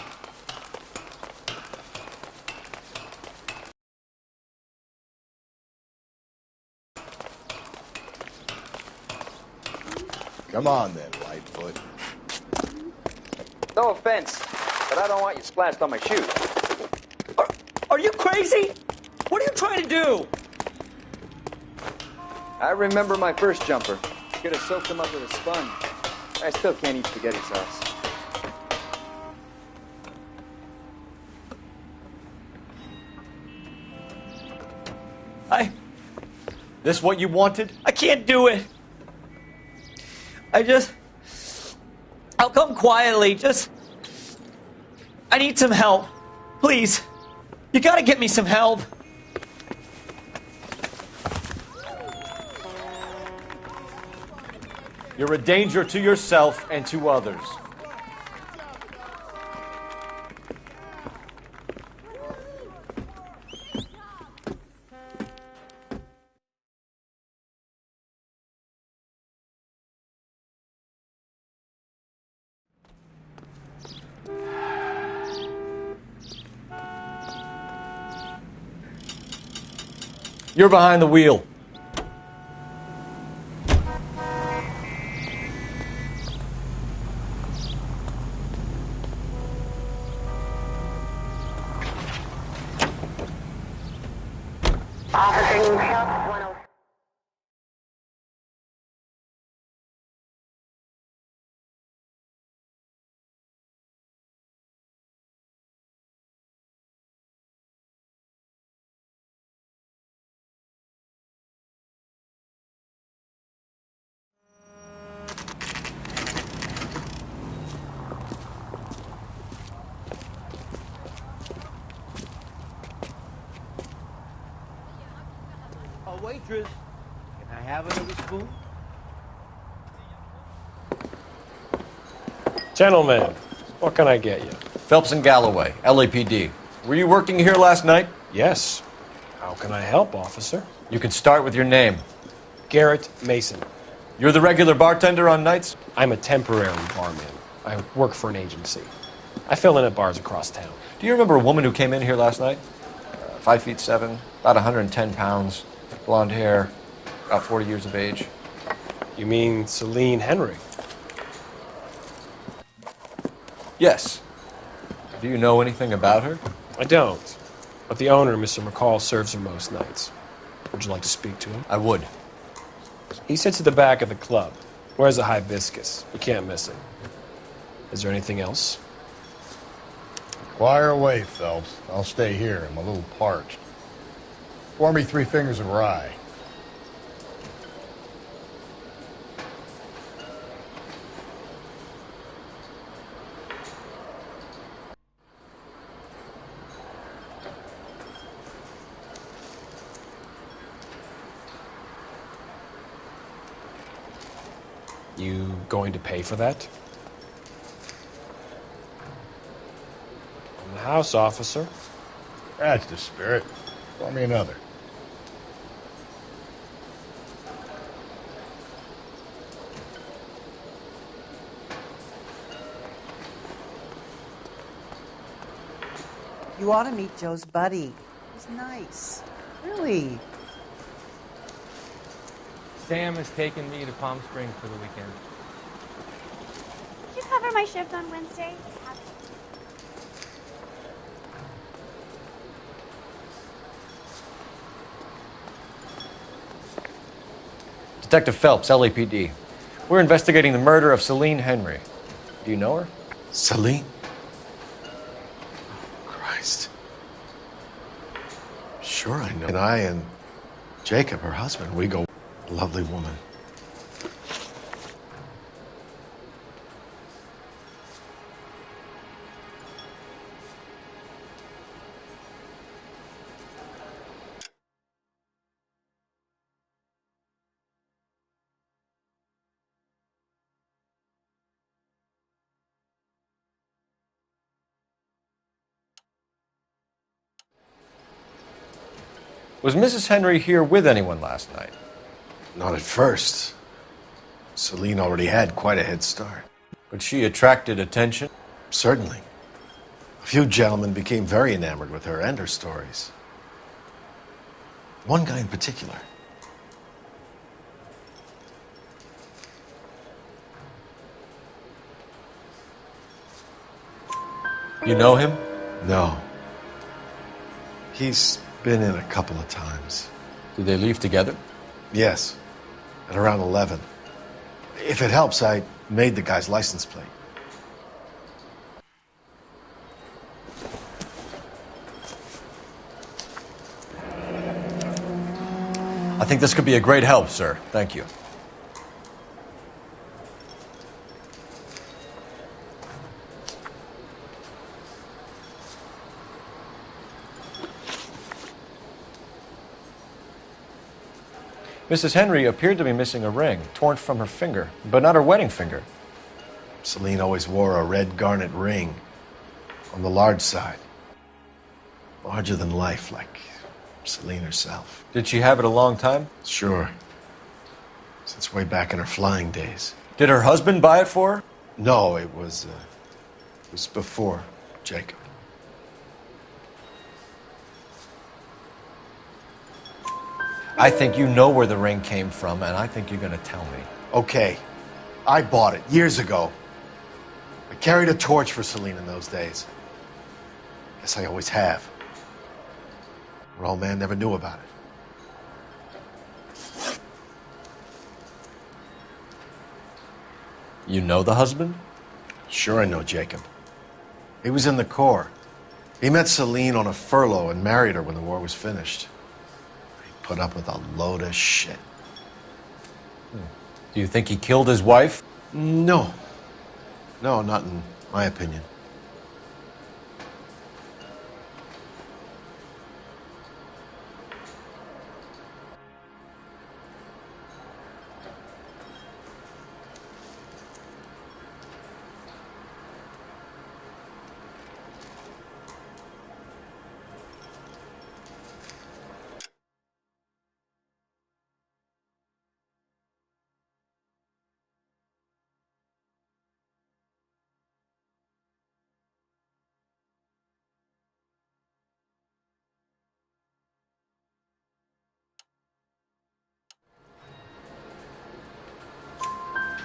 Come on then, Lightfoot. No offense, but I don't want you splashed on my shoes. Are you crazy? What are you trying to do? I remember my first jumper. Could have soaked them up with a sponge. I still can't eat spaghetti sauce. This what you wanted? I can't do it. I'll come quietly. I need some help. Please. You gotta get me some help. You're a danger to yourself and to others. You're behind the wheel. Waitress, can I have another spoon? Gentlemen, what can I get you? Phelps and Galloway, LAPD. Were you working here last night? Yes. How can I help, officer? You can start with your name. Garrett Mason. You're the regular bartender on nights? I'm a temporary barman. I work for an agency. I fill in at bars across town. Do you remember a woman who came in here last night? 5'7", about 110 pounds, blonde hair, about 40 years of age. You mean Celine Henry? Yes. Do you know anything about her? I don't. But the owner, Mr. McCall, serves her most nights. Would you like to speak to him? I would. He sits at the back of the club. Wears a hibiscus. You can't miss him. Is there anything else? Fire away, Phelps. I'll stay here. I'm a little parched. Pour me 3 fingers of rye. You going to pay for that? In the house, officer. That's the spirit. Pour me another. You ought to meet Joe's buddy. He's nice. Really. Sam has taken me to Palm Springs for the weekend. Did you cover my shift on Wednesday? Detective Phelps, LAPD. We're investigating the murder of Celine Henry. Do you know her? Celine? Christ. Sure I know. And I and Jacob, her husband, we go, lovely woman. Was Mrs. Henry here with anyone last night? Not at first. Celine already had quite a head start. But she attracted attention? Certainly. A few gentlemen became very enamored with her and her stories. One guy in particular. You know him? No. He's been in a couple of times. Did they leave together? Yes. At around 11. If it helps, I made the guy's license plate. I think this could be a great help, sir. Thank you. Mrs. Henry appeared to be missing a ring, torn from her finger, but not her wedding finger. Celine always wore a red garnet ring on the large side. Larger than life, like Celine herself. Did she have it a long time? Sure. Since way back in her flying days. Did her husband buy it for her? No, it was before Jacob. I think you know where the ring came from, and I think you're going to tell me. Okay. I bought it years ago. I carried a torch for Celine in those days. Guess I always have. Her old man never knew about it. You know the husband? Sure I know Jacob. He was in the Corps. He met Celine on a furlough and married her when the war was finished. He put up with a load of shit. Do you think he killed his wife? No. No, not in my opinion.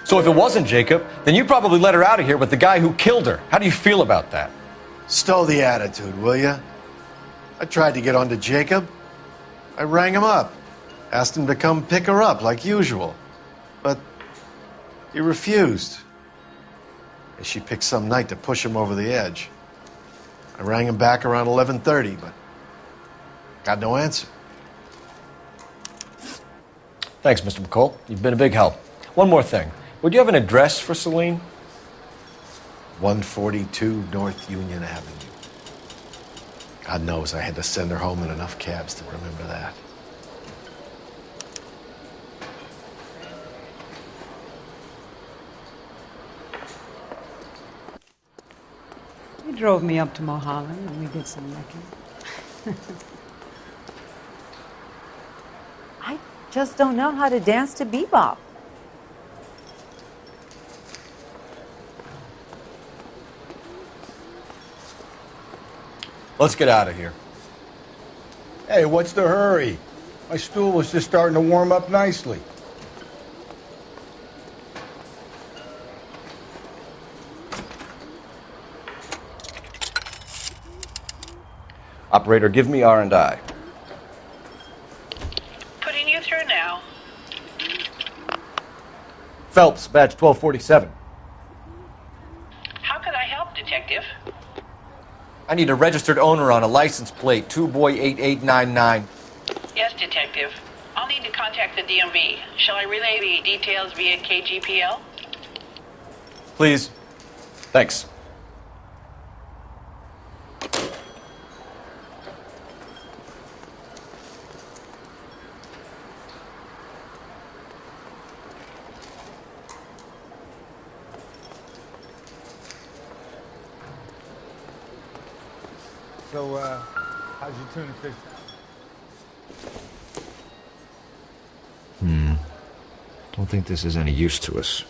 So if it wasn't Jacob, then you probably let her out of here with the guy who killed her. How do you feel about that? Stow the attitude, will ya? I tried to get onto Jacob. I rang him up. Asked him to come pick her up like usual. But he refused. And she picked some night to push him over the edge. I rang him back around 11:30, but got no answer. Thanks, Mr. McCall. You've been a big help. One more thing. Would you have an address for Celine? 142 North Union Avenue. God knows I had to send her home in enough cabs to remember that. He drove me up to Mulholland and we did some necking. I just don't know how to dance to bebop. Let's get out of here. Hey, what's the hurry? My stool was just starting to warm up nicely. Operator, give me R&I. Putting you through now. Phelps, badge 1247. How could I help, Detective? I need a registered owner on a license plate, 2boy8899. Yes, Detective. I'll need to contact the DMV. Shall I relay the details via KGPL? Please. Thanks. So, how's your tuna fish? think this is any use to us.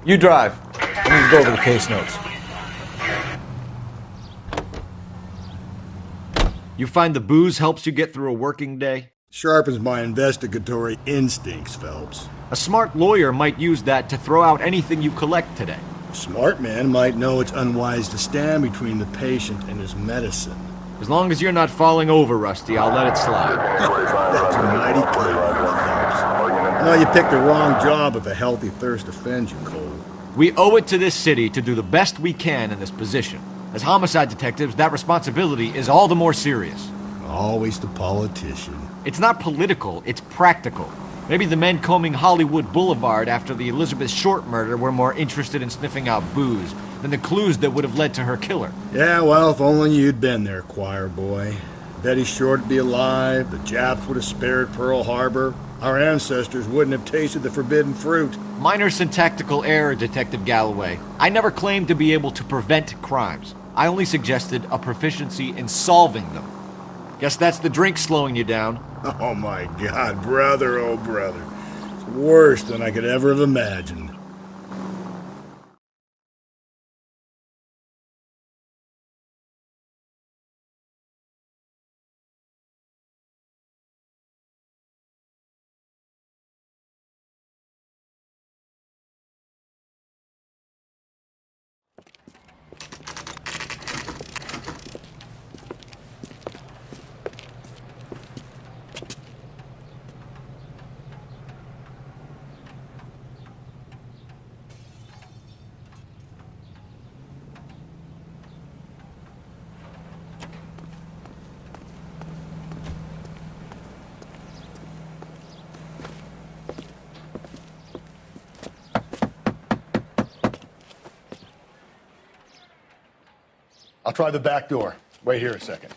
You drive. I need to go over the case notes. You find the booze helps you get through a working day? Sharpens my investigatory instincts, Phelps. A smart lawyer might use that to throw out anything you collect today. A smart man might know it's unwise to stand between the patient and his medicine. As long as you're not falling over, Rusty, I'll let it slide. That's mighty kind of you, Phelps. I know you picked the wrong job if a healthy thirst offends you, Cole. We owe it to this city to do the best we can in this position. As homicide detectives, that responsibility is all the more serious. Always the politician. It's not political, it's practical. Maybe the men combing Hollywood Boulevard after the Elizabeth Short murder were more interested in sniffing out booze than the clues that would have led to her killer. Yeah, well, if only you'd been there, choir boy. Betty Short would be alive, the Japs would have spared Pearl Harbor, our ancestors wouldn't have tasted the forbidden fruit. Minor syntactical error, Detective Galloway. I never claimed to be able to prevent crimes. I only suggested a proficiency in solving them. Guess that's the drink slowing you down. Oh my God, brother, oh brother. It's worse than I could ever have imagined. I'll try the back door. Wait here a second.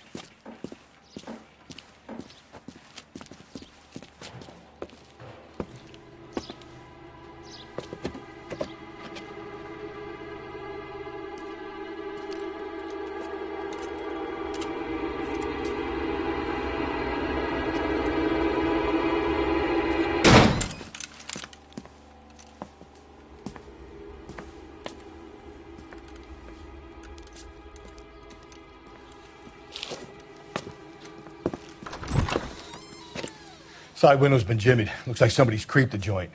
Side window's been jimmied. Looks like somebody's creeped the joint.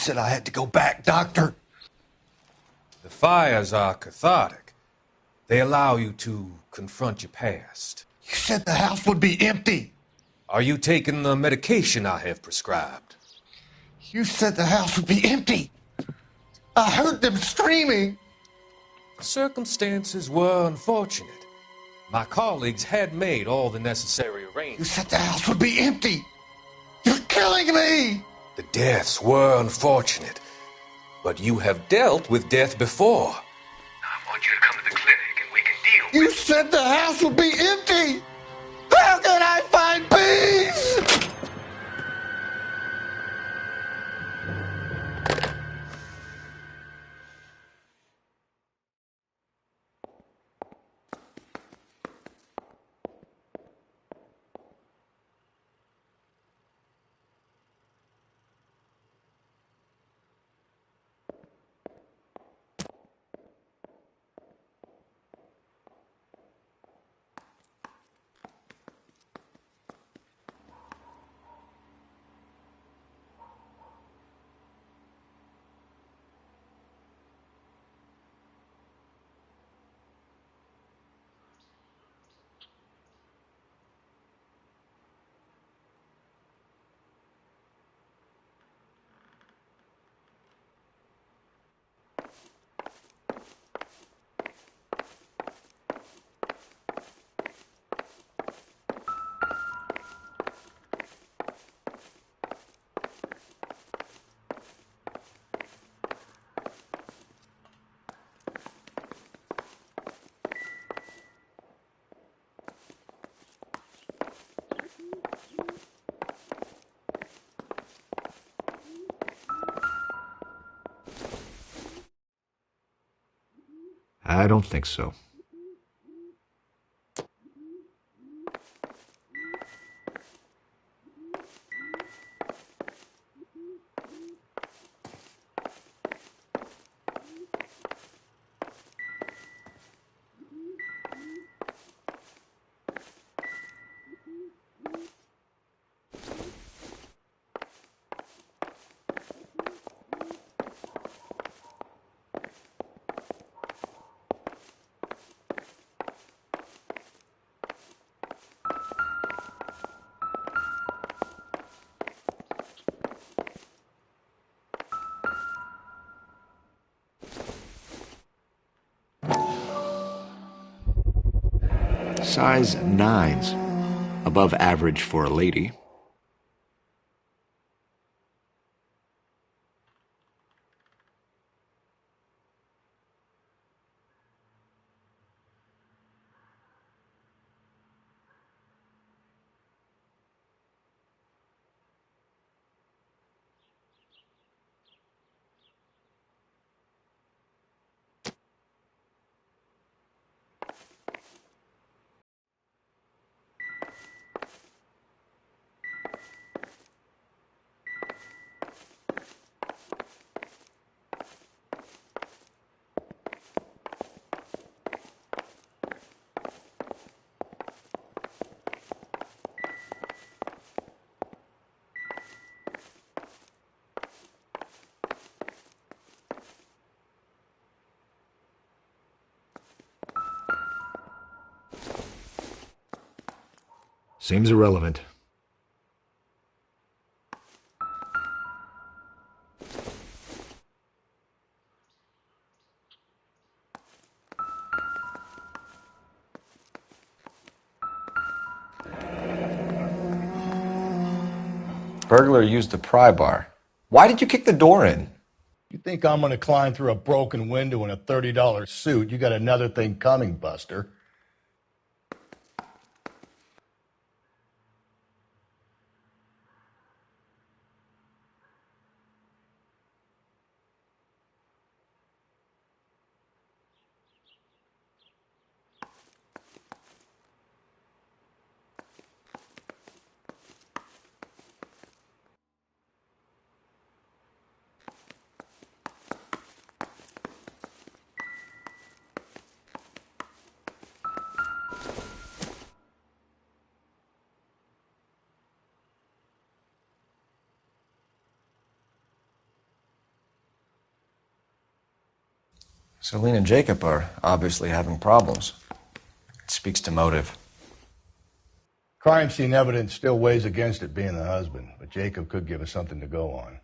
said I had to go back, Doctor. The fires are cathartic. They allow you to confront your past. You said the house would be empty. Are you taking the medication I have prescribed? You said the house would be empty. I heard them screaming. Circumstances were unfortunate. My colleagues had made all the necessary arrangements. You said the house would be empty. You're killing me. The deaths were unfortunate, but you have dealt with death before. I want you to come to the clinic and we can deal You said the house would be empty. How can I find peace? I don't think so. Size 9s, above average for a lady. Seems irrelevant. Burglar used the pry bar. Why did you kick the door in? You think I'm going to climb through a broken window in a $30 suit? You got another thing coming, Buster. Celine and Jacob are obviously having problems. It speaks to motive. Crime scene evidence still weighs against it being the husband, but Jacob could give us something to go on.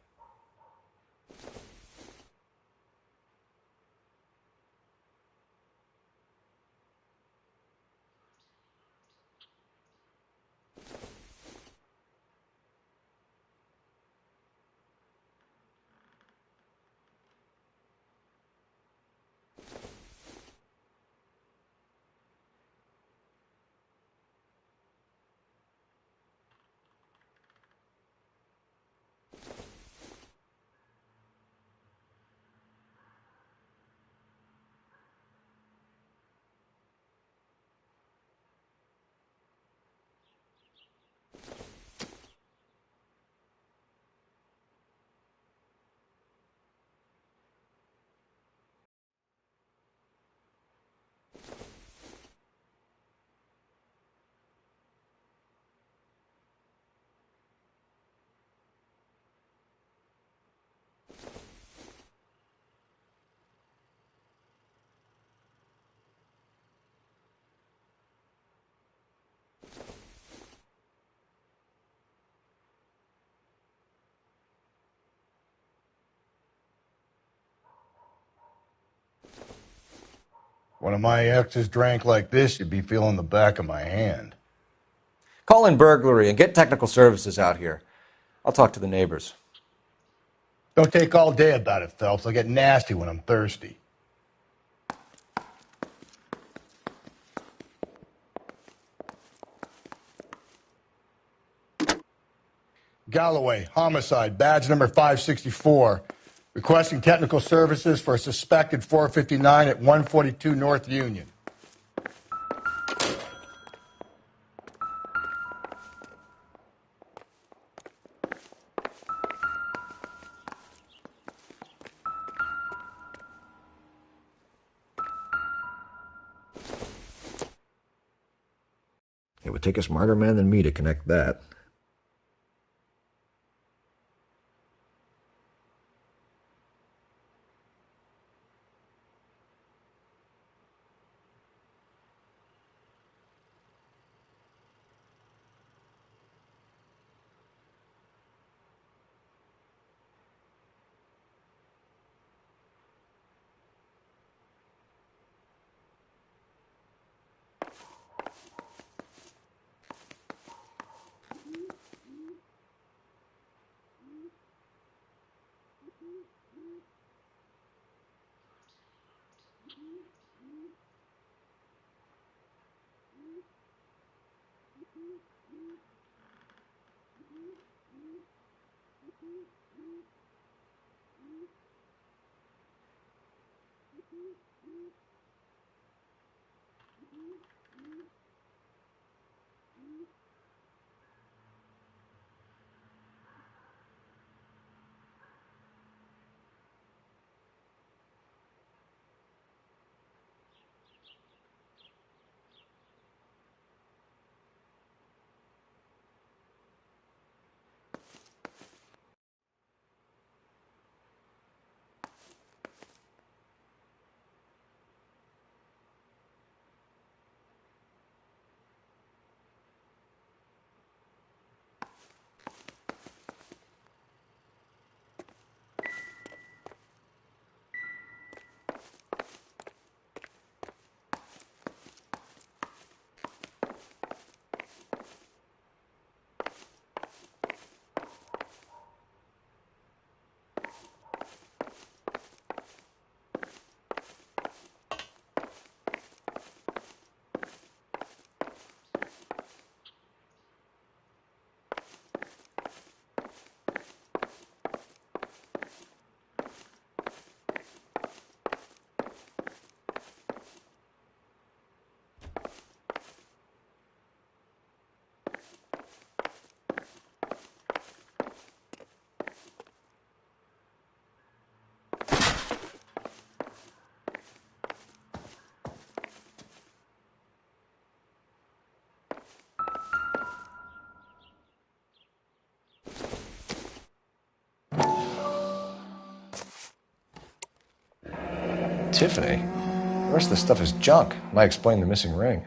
One of my exes drank like this, you'd be feeling the back of my hand. Call in burglary and get technical services out here. I'll talk to the neighbors. Don't take all day about it, Phelps. I'll get nasty when I'm thirsty. Galloway, homicide, badge number 564. Requesting technical services for a suspected 459 at 142 North Union. It would take a smarter man than me to connect that. Tiffany. The rest of the stuff is junk. Might explain the missing ring.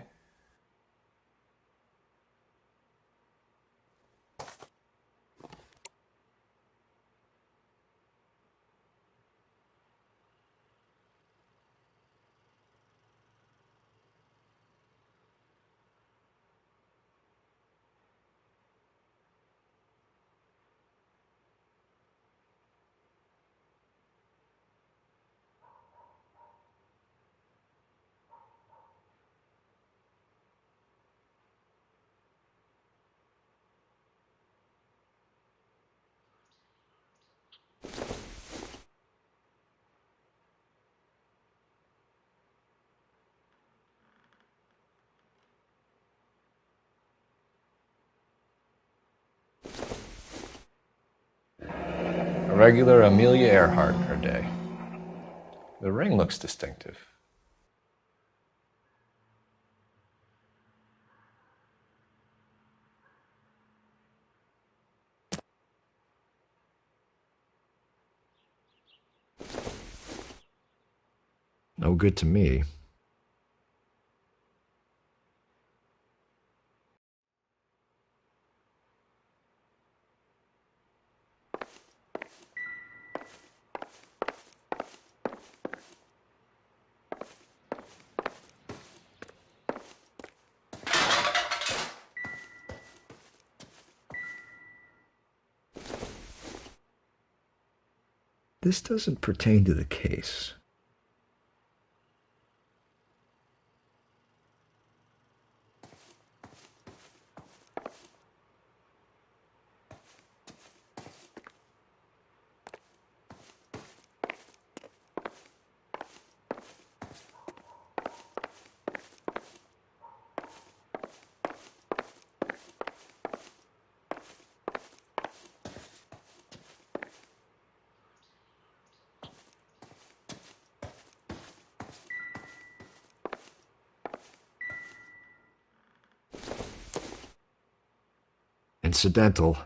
A regular Amelia Earhart in her day. The ring looks distinctive. No good to me. This doesn't pertain to the case. Incidental.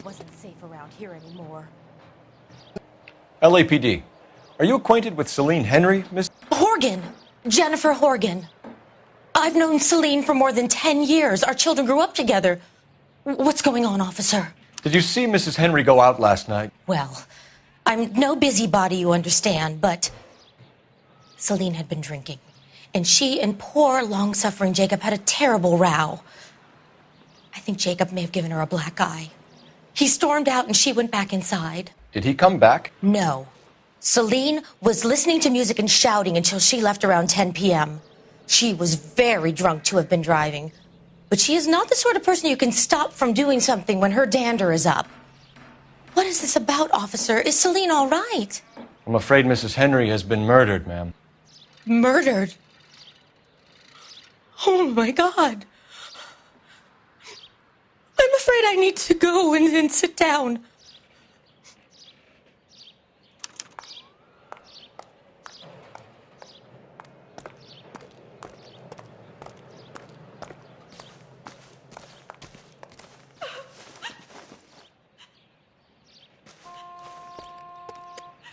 Wasn't safe around here anymore. LAPD. Are you acquainted with Celine Henry, Miss? Horgan! Jennifer Horgan. I've known Celine for more than 10 years. Our children grew up together. What's going on, officer? Did you see Mrs. Henry go out last night? Well, I'm no busybody, you understand, but Celine had been drinking. And she and poor, long-suffering Jacob had a terrible row. I think Jacob may have given her a black eye. He stormed out and she went back inside. Did he come back? No. Celine was listening to music and shouting until she left around 10 p.m. She was very drunk to have been driving. But she is not the sort of person you can stop from doing something when her dander is up. What is this about, officer? Is Celine all right? I'm afraid Mrs. Henry has been murdered, ma'am. Murdered? Oh, my God. I'm afraid I need to go and sit down.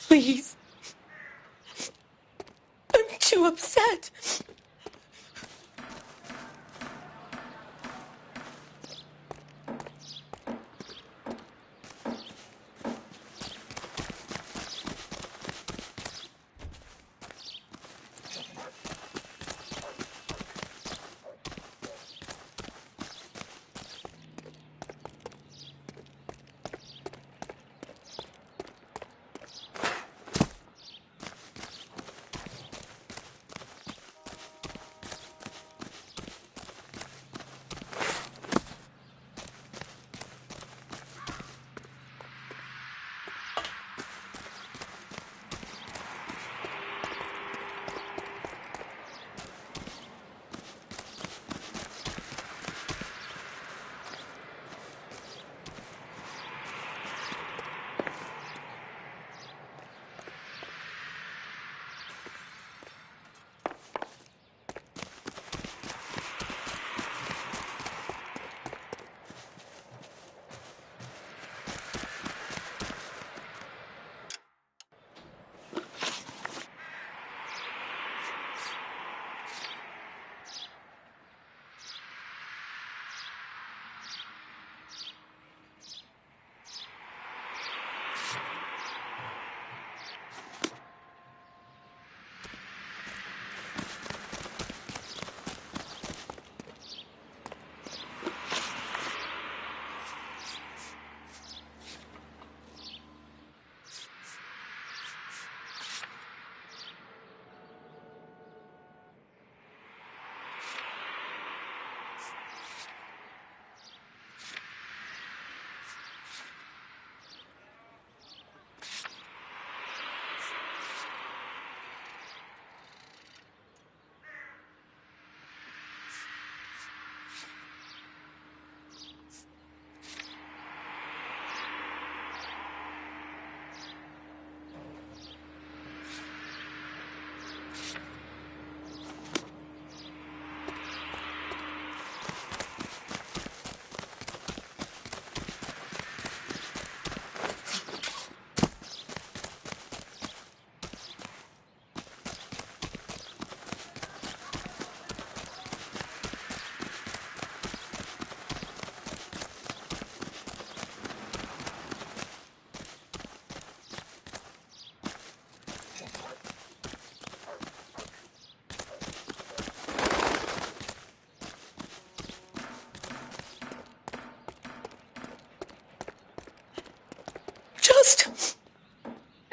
Please. I'm too too upset.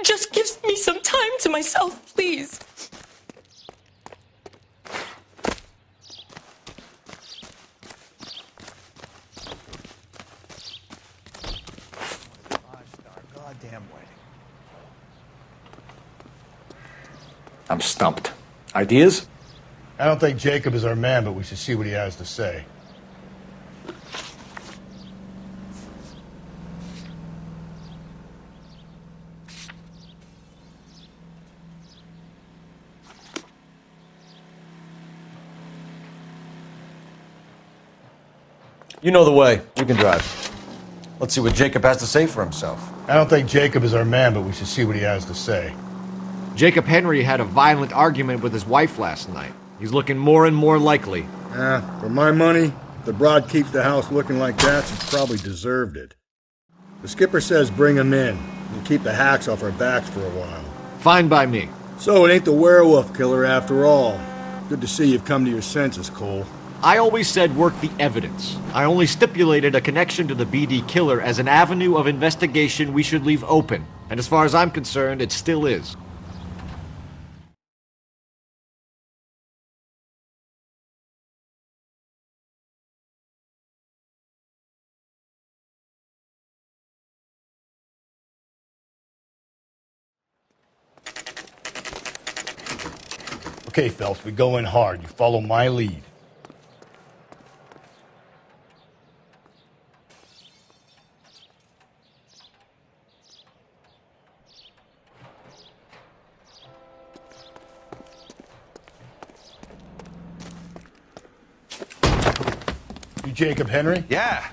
Just give me some time to myself, please. Goddamn wedding. I'm stumped. Ideas? I don't think Jacob is our man, but we should see what he has to say. You know the way. You can drive. Let's see what Jacob has to say for himself. I don't think Jacob is our man, but we should see what he has to say. Jacob Henry had a violent argument with his wife last night. He's looking more and more likely. For my money, if the broad keeps the house looking like that, she's probably deserved it. The skipper says bring him in and keep the hacks off our backs for a while. Fine by me. So it ain't the werewolf killer after all. Good to see you've come to your senses, Cole. I always said work the evidence. I only stipulated a connection to the BD killer as an avenue of investigation we should leave open. And as far as I'm concerned, it still is. Okay, Phelps, we go in hard. You follow my lead. You Jacob Henry? Yeah.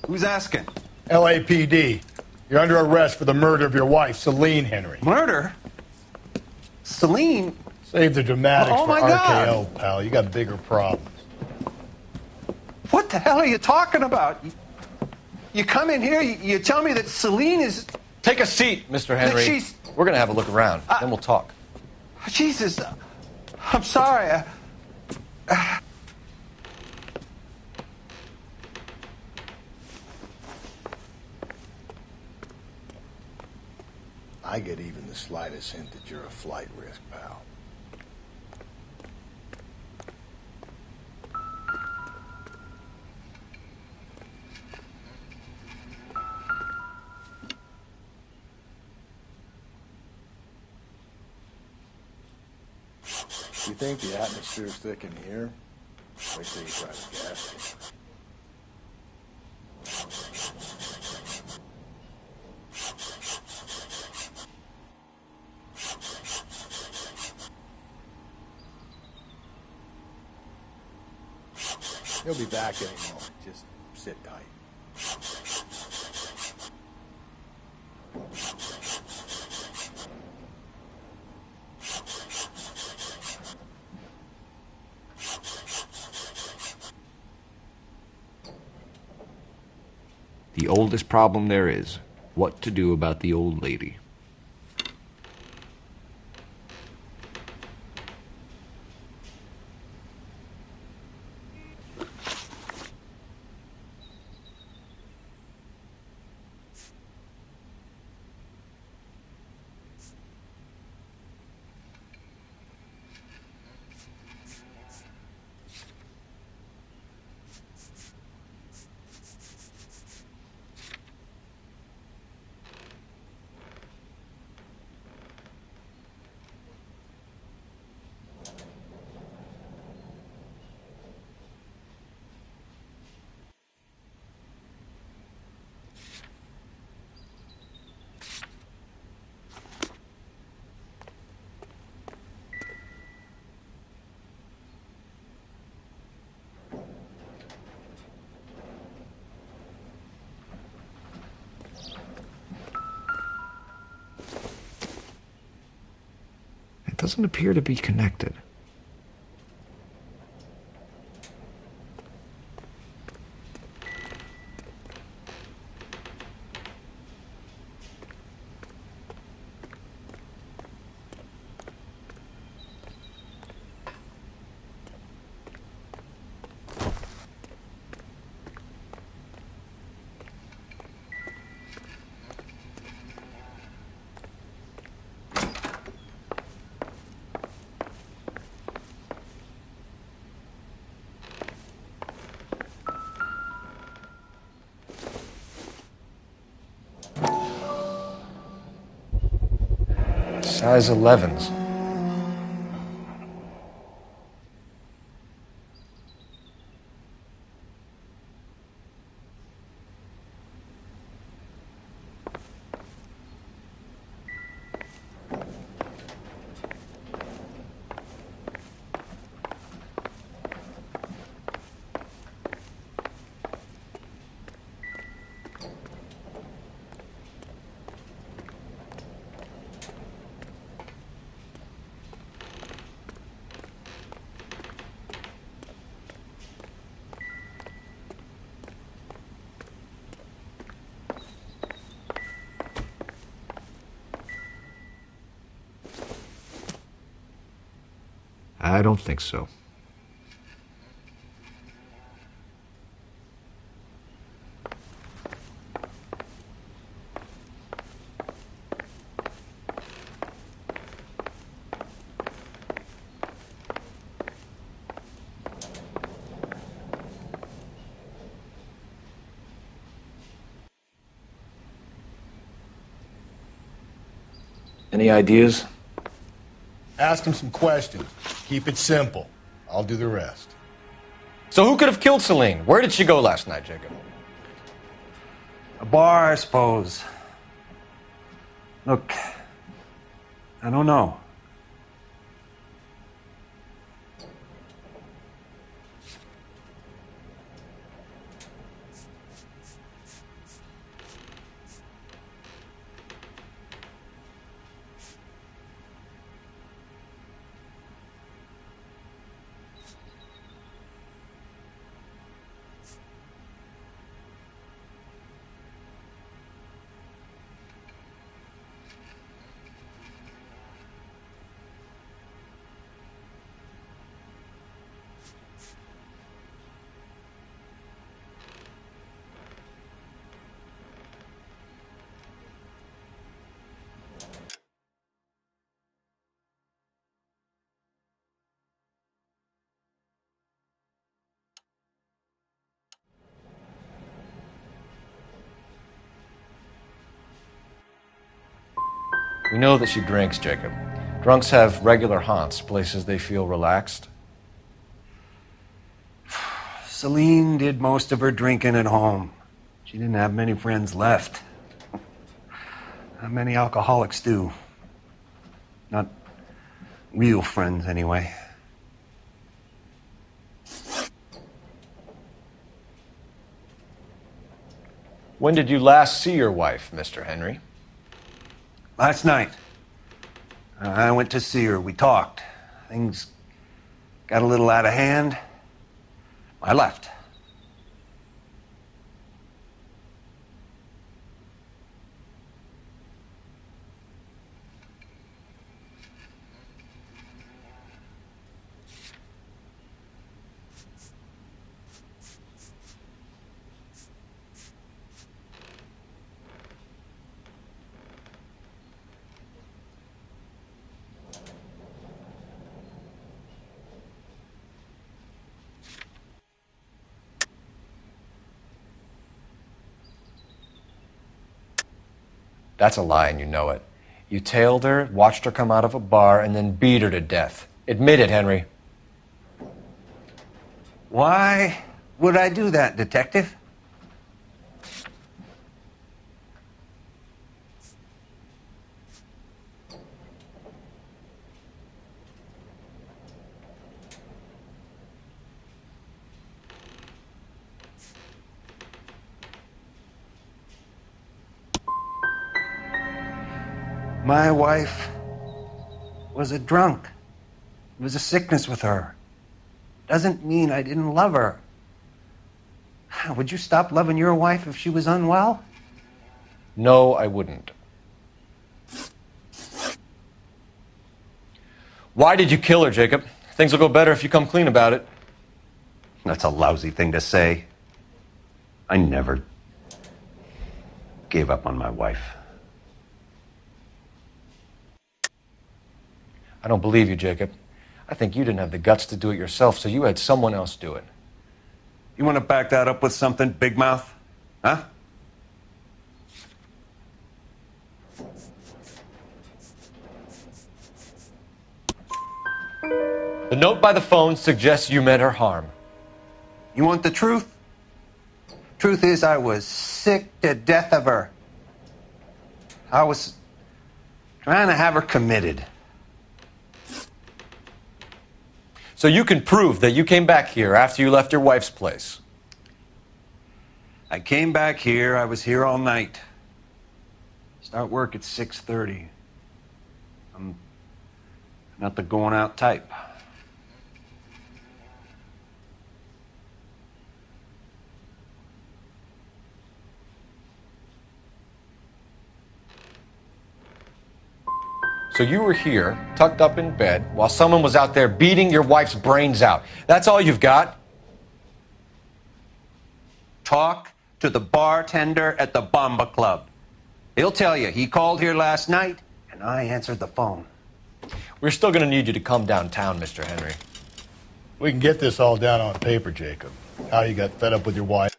Who's asking? LAPD. You're under arrest for the murder of your wife, Celine Henry. Murder? Celine? Save the dramatics Oh, for my RKO, God. pal. You got bigger problems. What the hell are you talking about? You come in here, you tell me that Celine is... Take a seat, Mr. Henry. That she's... We're going to have a look around, then we'll talk. Jesus, I'm sorry. I get even the slightest hint that you're a flight risk, pal. You think the atmosphere's thick in here? Wait till you try to gas it. He'll be back any moment. Just sit tight. The oldest problem there is, what to do about the old lady. It doesn't appear to be connected. Size 11s. I don't think so. Any ideas? Ask him some questions. Keep it simple. I'll do the rest. So who could have killed Celine? Where did she go last night, Jacob? A bar, I suppose. Look, I don't know. We know that she drinks, Jacob. Drunks have regular haunts, places they feel relaxed. Celine did most of her drinking at home. She didn't have many friends left. Not many alcoholics do. Not real friends, anyway. When did you last see your wife, Mr. Henry? Last night. I went to see her. We talked. Things got a little out of hand. I left. That's a lie, and you know it. You tailed her, watched her come out of a bar, and then beat her to death. Admit it, Henry. Why would I do that, Detective? My wife was a drunk. It was a sickness with her. Doesn't mean I didn't love her. Would you stop loving your wife if she was unwell? No, I wouldn't. Why did you kill her, Jacob? Things will go better if you come clean about it. That's a lousy thing to say. I never gave up on my wife. I don't believe you, Jacob. I think you didn't have the guts to do it yourself, so you had someone else do it. You want to back that up with something, Big Mouth? Huh? The note by the phone suggests you meant her harm. You want the truth? Truth is, I was sick to death of her. I was trying to have her committed. So you can prove that you came back here after you left your wife's place. I came back here. I was here all night. Start work at 6:30. I'm not the going out type. So you were here, tucked up in bed, while someone was out there beating your wife's brains out. That's all you've got? Talk to the bartender at the Bomba Club. He'll tell you he called here last night, and I answered the phone. We're still going to need you to come downtown, Mr. Henry. We can get this all down on paper, Jacob. How you got fed up with your wife.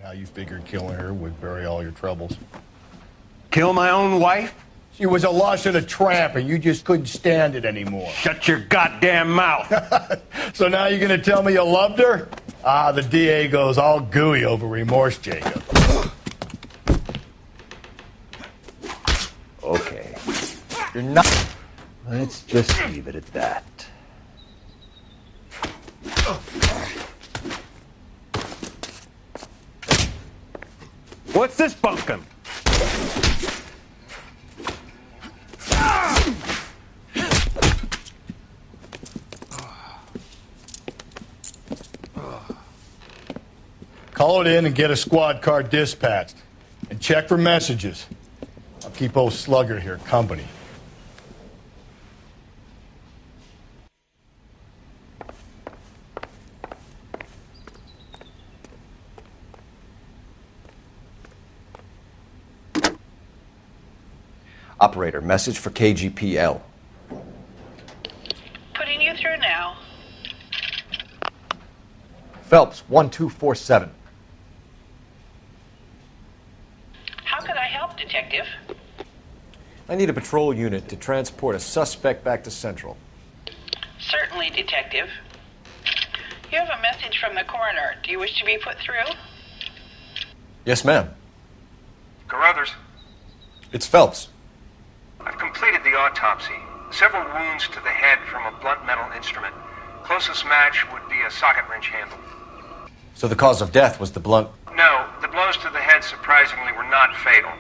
How you figured killing her would bury all your troubles. Kill my own wife? She was a lush and a tramp, and you just couldn't stand it anymore. Shut your goddamn mouth. So now you're going to tell me you loved her? Ah, the DA goes all gooey over remorse, Jacob. Okay. You're not... Let's just leave it at that. What's this bunkum? Call it in and get a squad car dispatched. And check for messages. I'll keep old Slugger here company. Operator, message for KGPL. Putting you through now. Phelps, 1247. How could I help, Detective? I need a patrol unit to transport a suspect back to Central. Certainly, Detective. You have a message from the coroner. Do you wish to be put through? Yes, ma'am. Carruthers, It's Phelps. I've completed the autopsy. Several wounds to the head from a blunt metal instrument. Closest match would be a socket wrench handle. So the cause of death was the blunt... No, the blows to the head surprisingly were not fatal.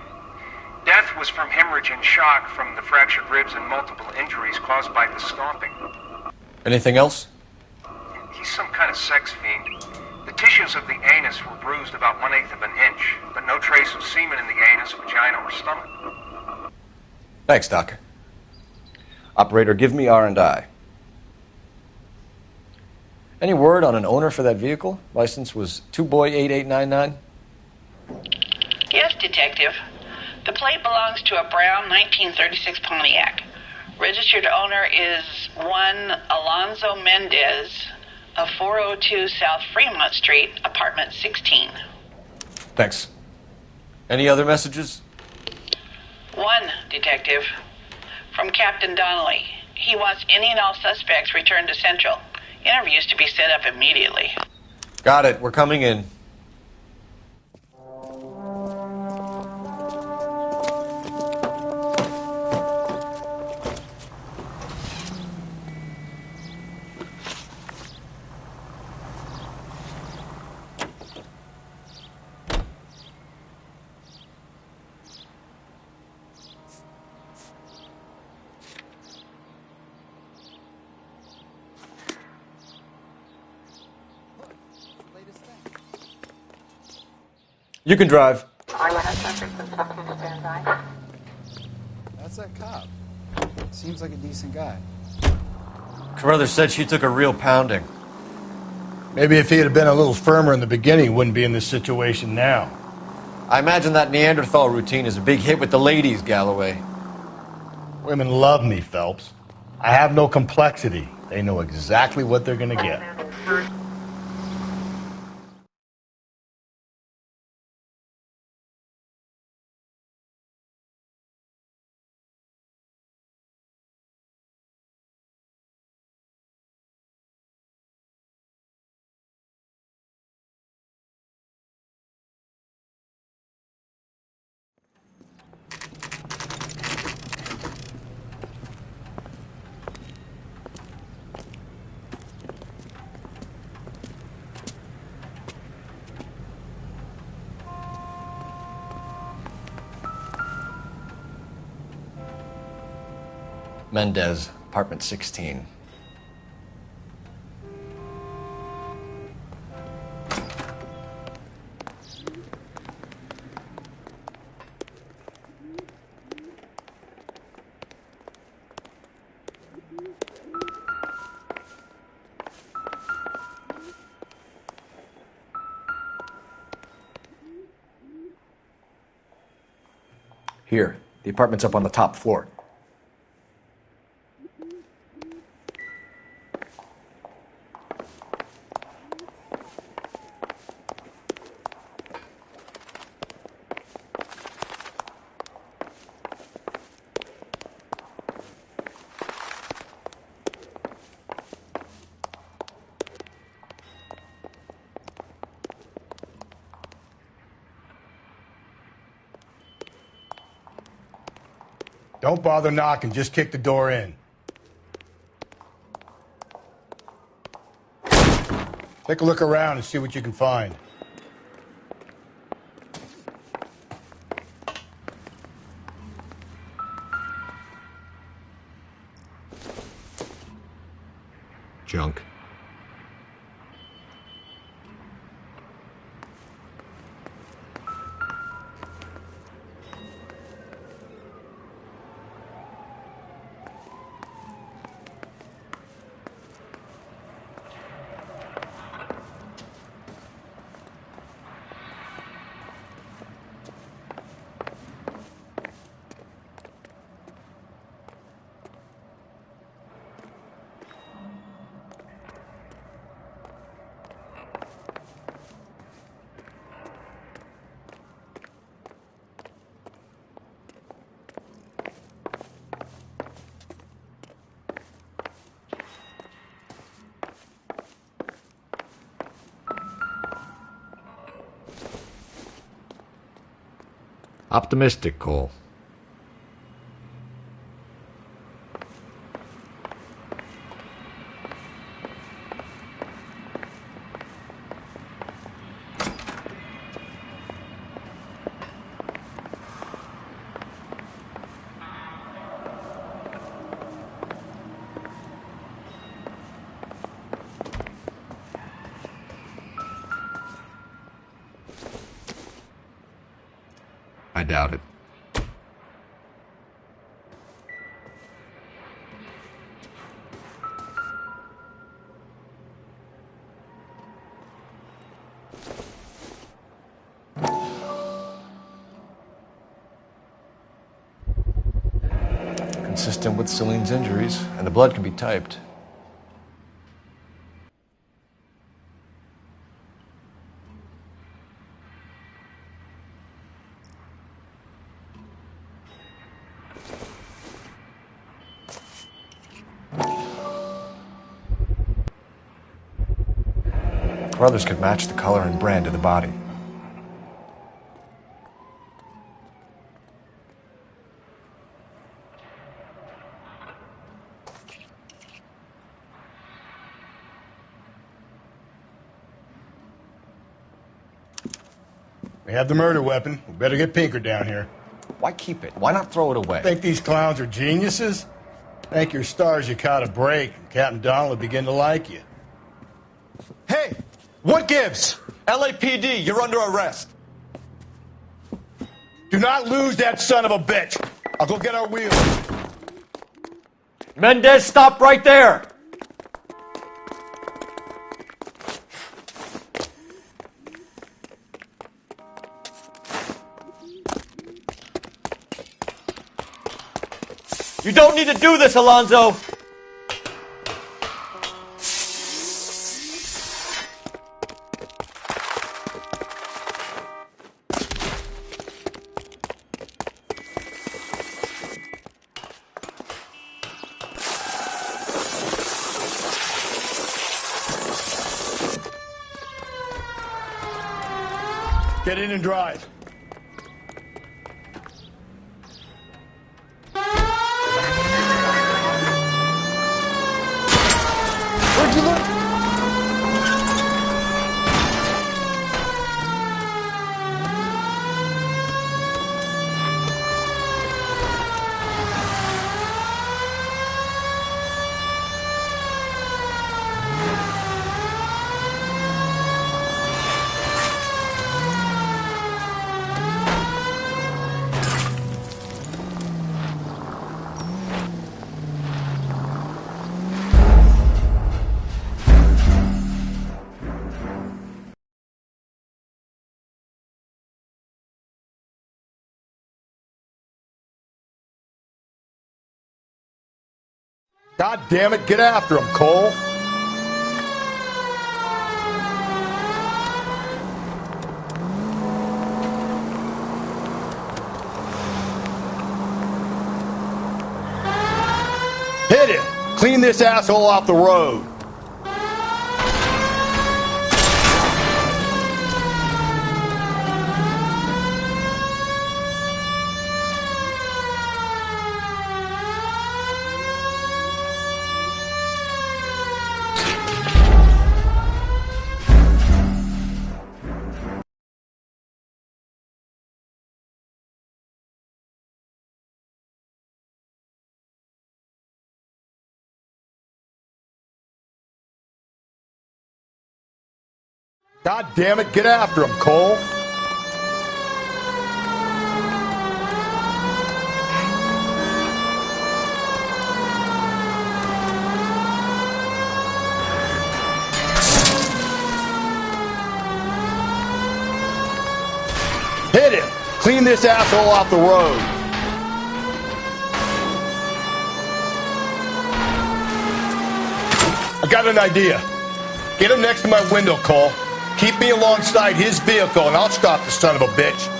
Death was from hemorrhage and shock from the fractured ribs and multiple injuries caused by the stomping. Anything else? He's some kind of sex fiend. The tissues of the anus were bruised about 1/8 of an inch, but no trace of semen in the anus, vagina, or stomach. Thanks, Doc. Operator, give me R&I. Any word on an owner for that vehicle? License was 2boy8899. Yes, Detective. The plate belongs to a brown 1936 Pontiac. Registered owner is one Alonzo Mendez of 402 South Fremont Street, apartment 16. Thanks. Any other messages? One, Detective. From Captain Donnelly. He wants any and all suspects returned to Central. Interviews to be set up immediately. Got it. We're coming in. You can drive. That's that cop. Seems like a decent guy. Carruthers said she took a real pounding. Maybe if he had been a little firmer in the beginning, he wouldn't be in this situation now. I imagine that Neanderthal routine is a big hit with the ladies, Galloway. Women love me, Phelps. I have no complexity. They know exactly what they're going to get. Mendez, apartment 16. Here, the apartment's up on the top floor. Don't bother knocking, just kick the door in. Take a look around and see what you can find. Junk. Optimistic, Cole. I doubt it. Consistent with Celine's injuries, and the blood can be typed. Brothers could match the color and brand of the body. We have the murder weapon. We better get Pinker down here. Why keep it? Why not throw it away? Think these clowns are geniuses? Thank your stars you caught a break, and Captain Donald will begin to like you. Hey, what gives? LAPD, you're under arrest. Do not lose that son of a bitch. I'll go get our wheels. Mendez, stop right there! You don't need to do this, Alonzo! Get in and drive. Where'd you look? God damn it, get after him, Cole. Hit him. Clean this asshole off the road. God damn it, get after him, Cole. Hit him! Clean this asshole off the road. I got an idea. Get him next to my window, Cole. Keep me alongside his vehicle, and I'll stop the son of a bitch.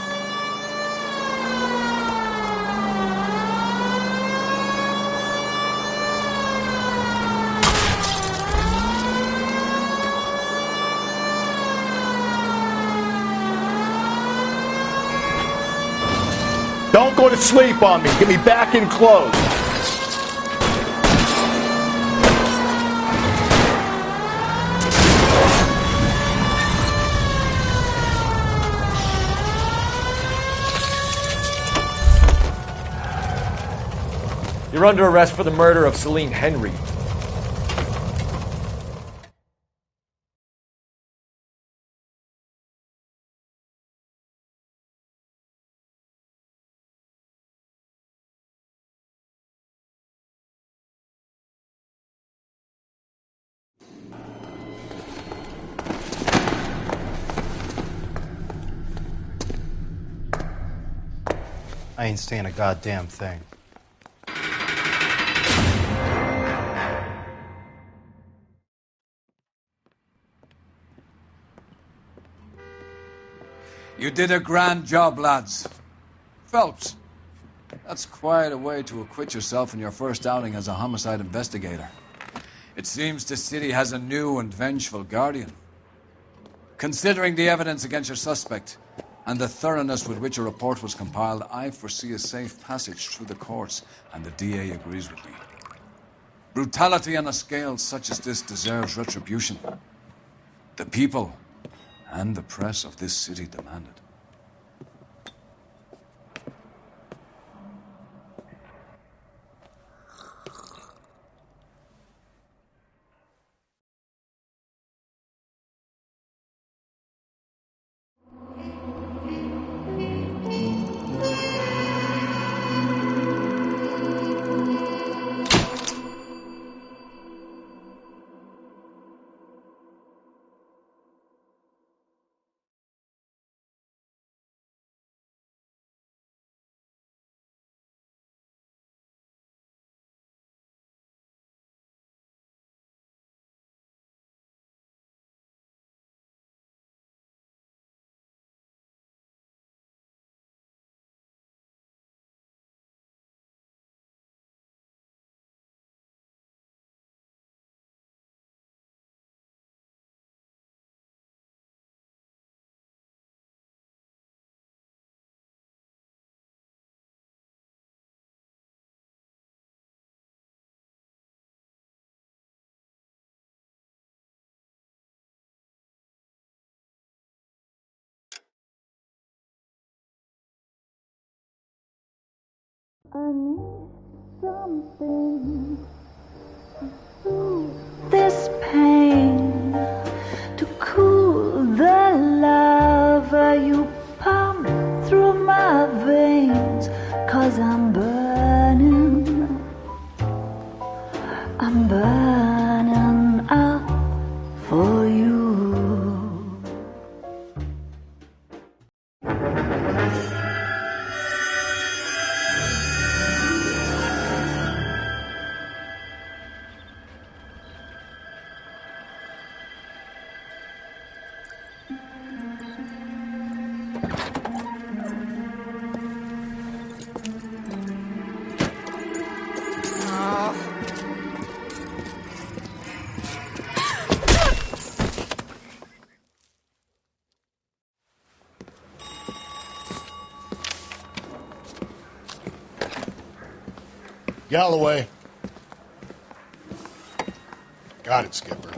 Don't go to sleep on me. Get me back in close. You're under arrest for the murder of Celine Henry. I ain't saying a goddamn thing. You did a grand job, lads. Phelps, that's quite a way to acquit yourself in your first outing as a homicide investigator. It seems the city has a new and vengeful guardian. Considering the evidence against your suspect and the thoroughness with which a report was compiled, I foresee a safe passage through the courts, and the DA agrees with me. Brutality on a scale such as this deserves retribution. The people and the press of this city demand it. I need something to soothe this pain, to cool the lava you pump through my veins, 'cause I'm burning up for you. Galloway. Got it, Skipper.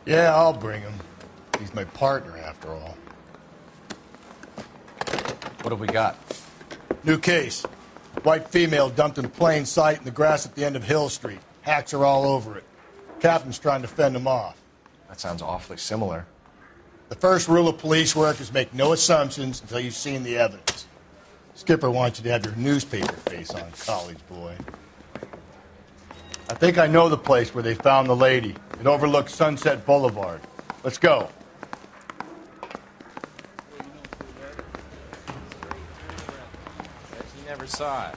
Yeah, I'll bring him. He's my partner, after all. What have we got? New case. White female dumped in plain sight in the grass at the end of Hill Street. Hacks are all over it. Captain's trying to fend him off. That sounds awfully similar. The first rule of police work is make no assumptions until you've seen the evidence. Skipper wants you to have your newspaper face on, college boy. I think I know the place where they found the lady. It overlooks Sunset Boulevard. Let's go. You never saw it.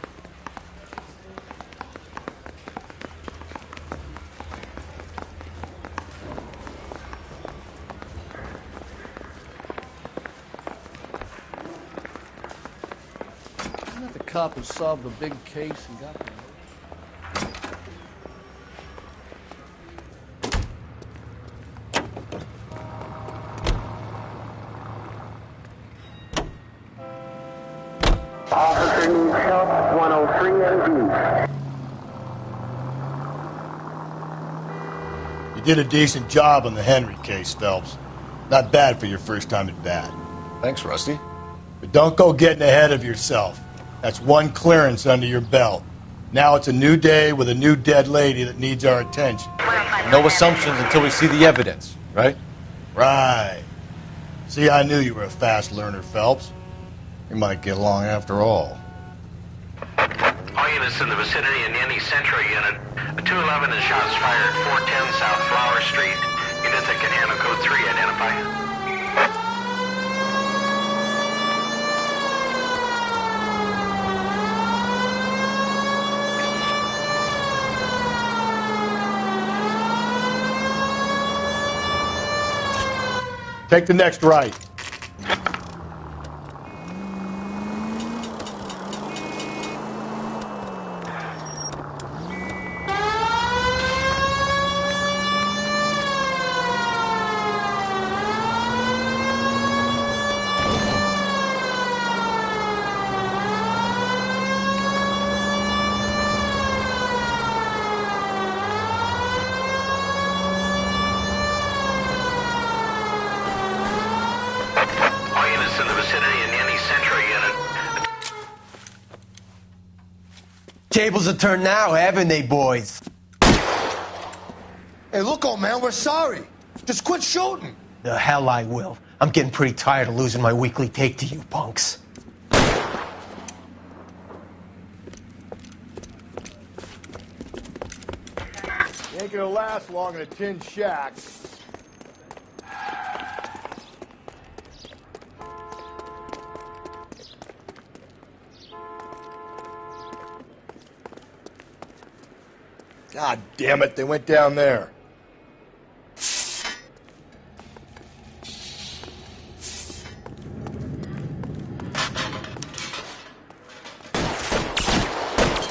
Isn't that the cop who solved the big case and got the... Officer needs help, 103 MD. You did a decent job on the Henry case, Phelps. Not bad for your first time at bat. Thanks, Rusty. But don't go getting ahead of yourself. That's one clearance under your belt. Now it's a new day with a new dead lady that needs our attention. No assumptions until we see the evidence, right? Right. See, I knew you were a fast learner, Phelps. We might get along after all. All units in the vicinity and any Central unit. A 211 is shots fired, 410 South Flower Street. Units that can handle code 3, identify. Take the next right. Tables are turned now, haven't they, boys? Hey, look, old man, we're sorry. Just quit shooting. The hell I will. I'm getting pretty tired of losing my weekly take to you punks. You ain't gonna last long in a tin shack. God damn it, they went down there.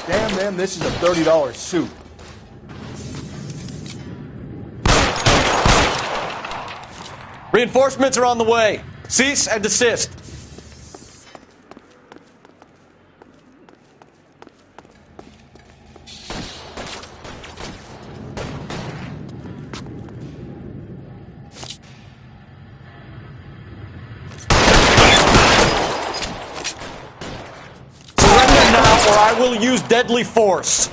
Damn them, this is a $30 suit. Reinforcements are on the way. Cease and desist. Or I will use deadly force.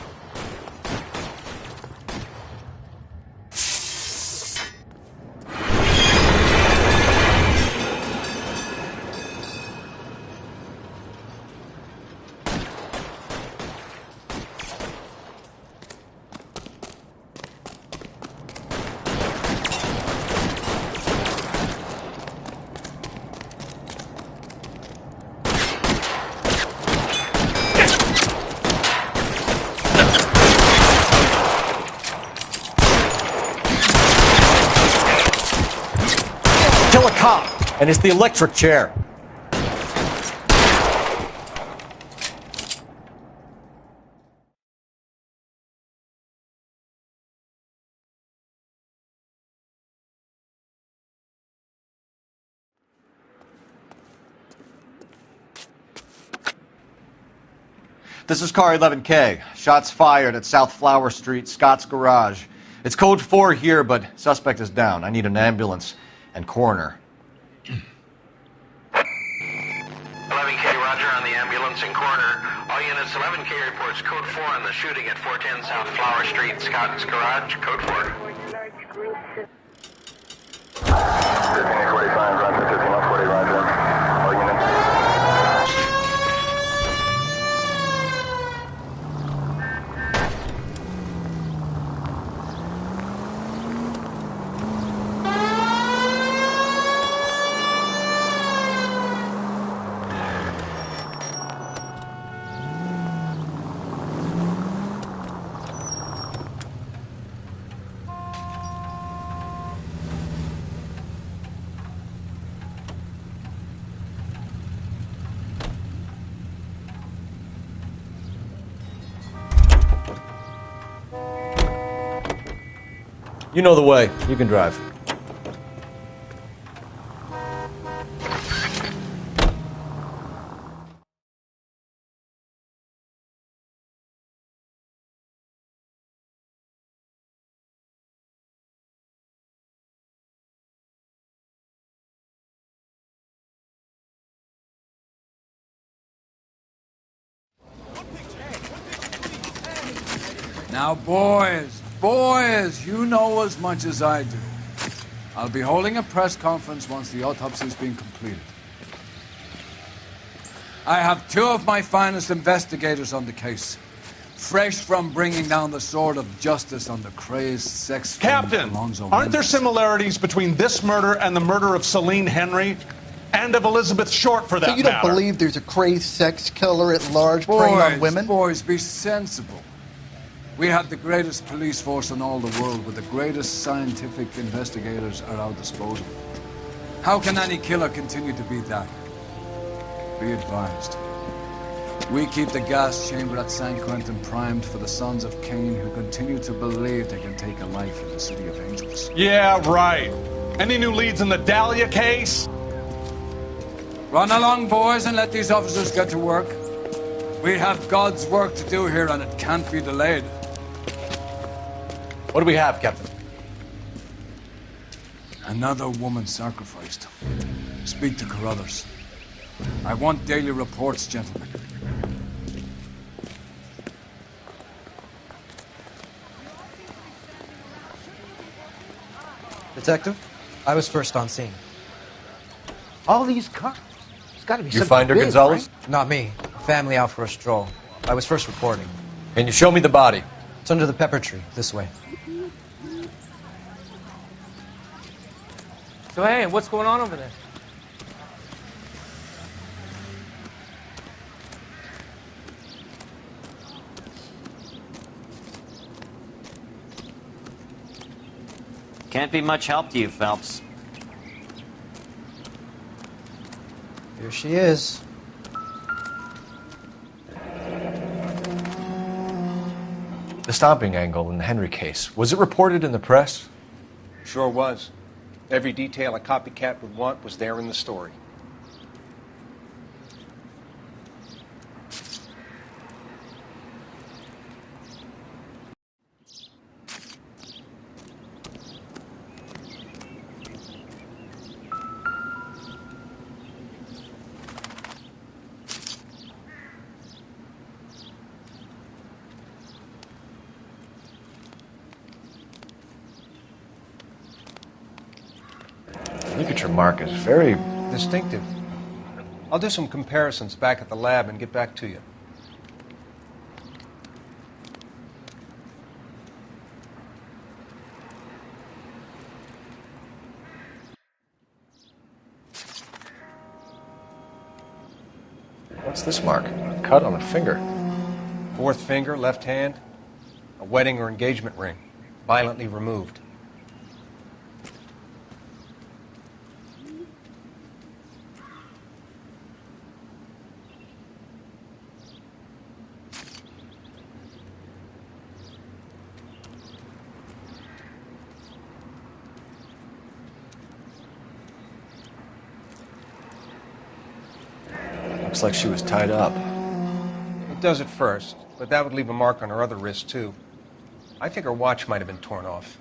Kill a cop, and it's the electric chair. This is car 11K. Shots fired at South Flower Street, Scott's Garage. It's code 4 here, but suspect is down. I need an ambulance and coroner. 11K, roger on the ambulance and coroner. All units, 11K reports code 4 on the shooting at 410 South Flower Street, Scott's Garage, code 4. You know the way. You can drive. Now, boys, you know as much as I do. I'll be holding a press conference once the autopsy's been completed. I have two of my finest investigators on the case, fresh from bringing down the sword of justice on the crazed sex Captain, Alonzo aren't there Mendes. similarities between this murder and the murder of Celine Henry and of Elizabeth Short, for that So you don't matter? believe there's a crazed sex killer at large preying on women? Boys, be sensible. We have the greatest police force in all the world with the greatest scientific investigators at our disposal. How can any killer continue to be that? Be advised. We keep the gas chamber at San Quentin primed for the sons of Cain who continue to believe they can take a life in the City of Angels. Yeah, right. Any new leads in the Dahlia case? Run along, boys, and let these officers get to work. We have God's work to do here, and it can't be delayed. What do we have, Captain? Another woman sacrificed. Speak to Carruthers. I want daily reports, gentlemen. Detective, I was first on scene. All these cars. It's got to be You something find her, big, Gonzalez? right? Not me. Family out for a stroll. I was first reporting. Can you show me the body? It's under the pepper tree, this way. So, hey, what's going on over there? Can't be much help to you, Phelps. Here she is. The stomping angle in the Henry case, was it reported in the press? Sure was. Every detail a copycat would want was there in the story. Look at your mark, it's very distinctive. I'll do some comparisons back at the lab and get back to you. What's this mark? A cut on the finger. Fourth finger, left hand, a wedding or engagement ring, violently removed. Looks like she was tied up. It does at first, but that would leave a mark on her other wrist, too. I think her watch might have been torn off.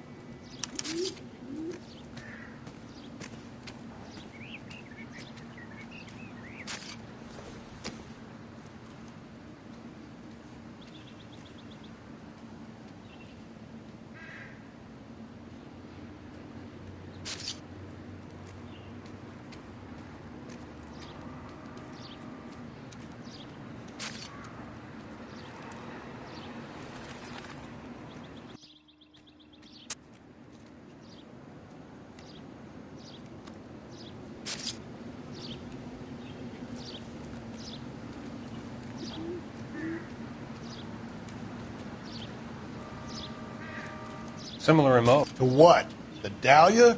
Similar MO. To what? The Dahlia?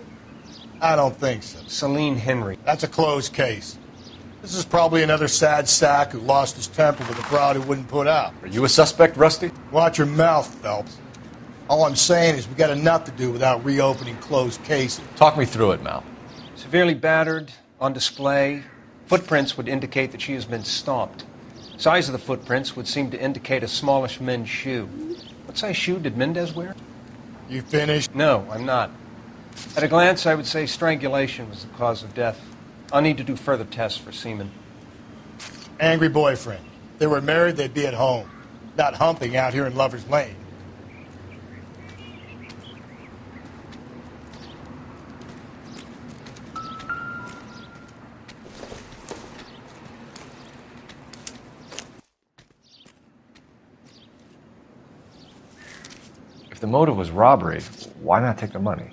I don't think so. Celine Henry. That's a closed case. This is probably another sad sack who lost his temper with a crowd who wouldn't put out. Are you a suspect, Rusty? Watch your mouth, Phelps. All I'm saying is we got enough to do without reopening closed cases. Talk me through it, Mal. Severely battered, on display. Footprints would indicate that she has been stomped. Size of the footprints would seem to indicate a smallish men's shoe. What size shoe did Mendez wear? You finished? No, I'm not. At a glance, I would say strangulation was the cause of death. I'll need to do further tests for semen. Angry boyfriend. If they were married, they'd be at home, not humping out here in Lover's Lane. If the motive was robbery, why not take the money?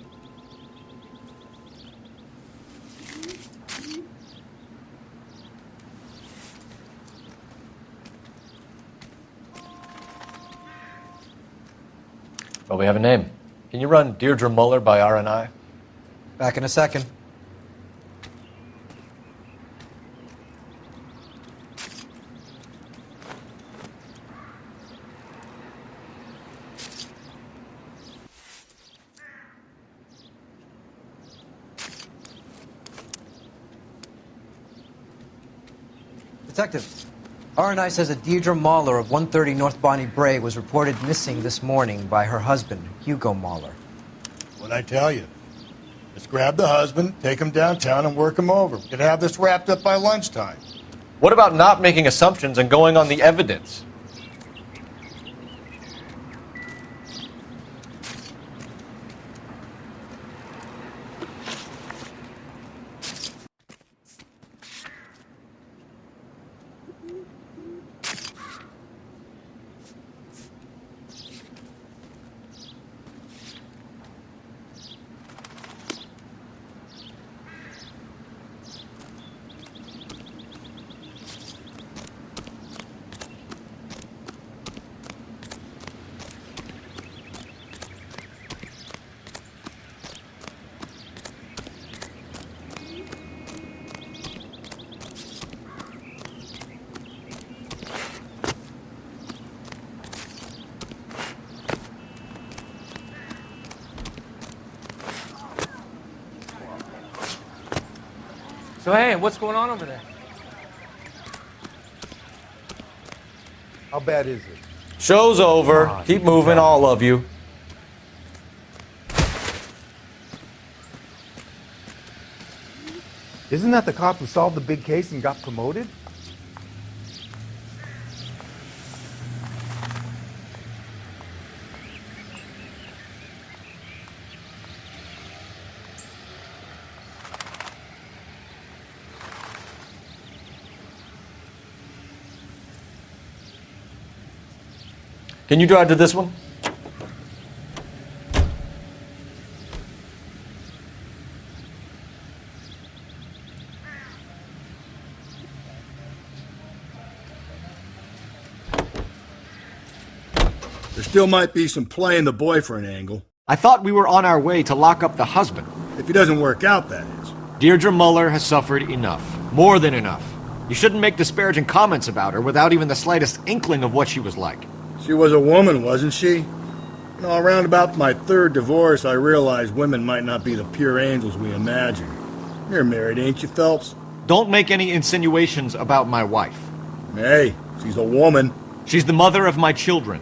Well, we have a name. Can you run Deirdre Muller by RNI? Back in a second. Detective, RNI says that Deirdre Mahler of 130 North Bonnie Bray was reported missing this morning by her husband, Hugo Mahler. What'd I tell you? Let's grab the husband, take him downtown, and work him over. We could have this wrapped up by lunchtime. What about not making assumptions and going on the evidence? So, hey, what's going on over there? How bad is it? Show's over. Keep moving, all of you. Isn't that the cop who solved the big case and got promoted? Can you drive to this one? There still might be some play in the boyfriend angle. I thought we were on our way to lock up the husband. If he doesn't work out, that is. Deirdre Muller has suffered enough. More than enough. You shouldn't make disparaging comments about her without even the slightest inkling of what she was like. She was a woman, wasn't she? You know, around about my third divorce, I realized women might not be the pure angels we imagine. You're married, ain't you, Phelps? Don't make any insinuations about my wife. Hey, she's a woman. She's the mother of my children.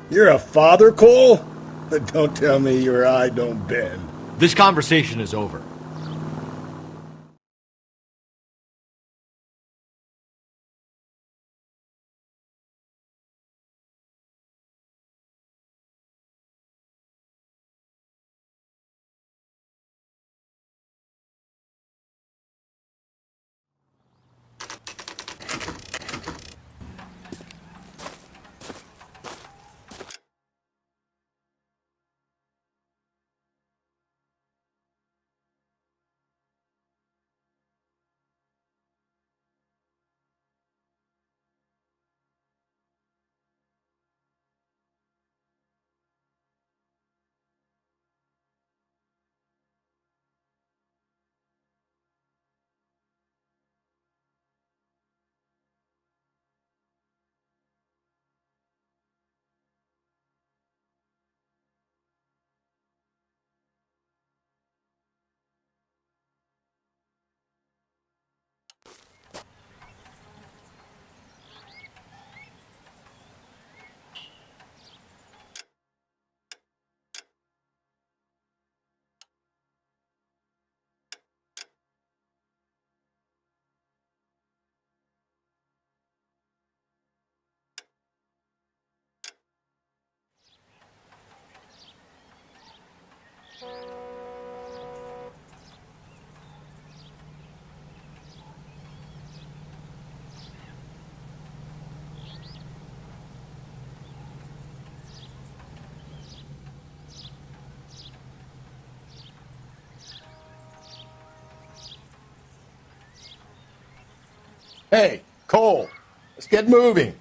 You're a father, Cole? But don't tell me your eye don't bend. This conversation is over. Hey, Cole, let's get moving.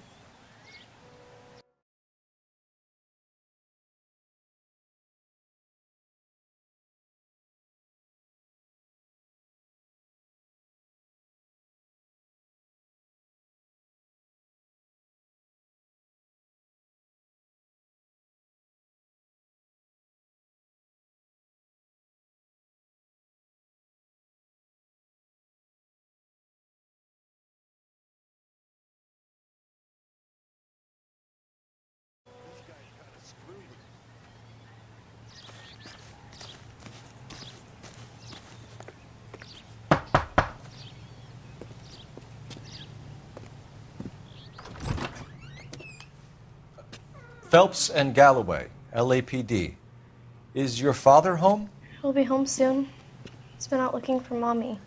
Phelps and Galloway, LAPD. Is your father home? He'll be home soon. He's been out looking for Mommy.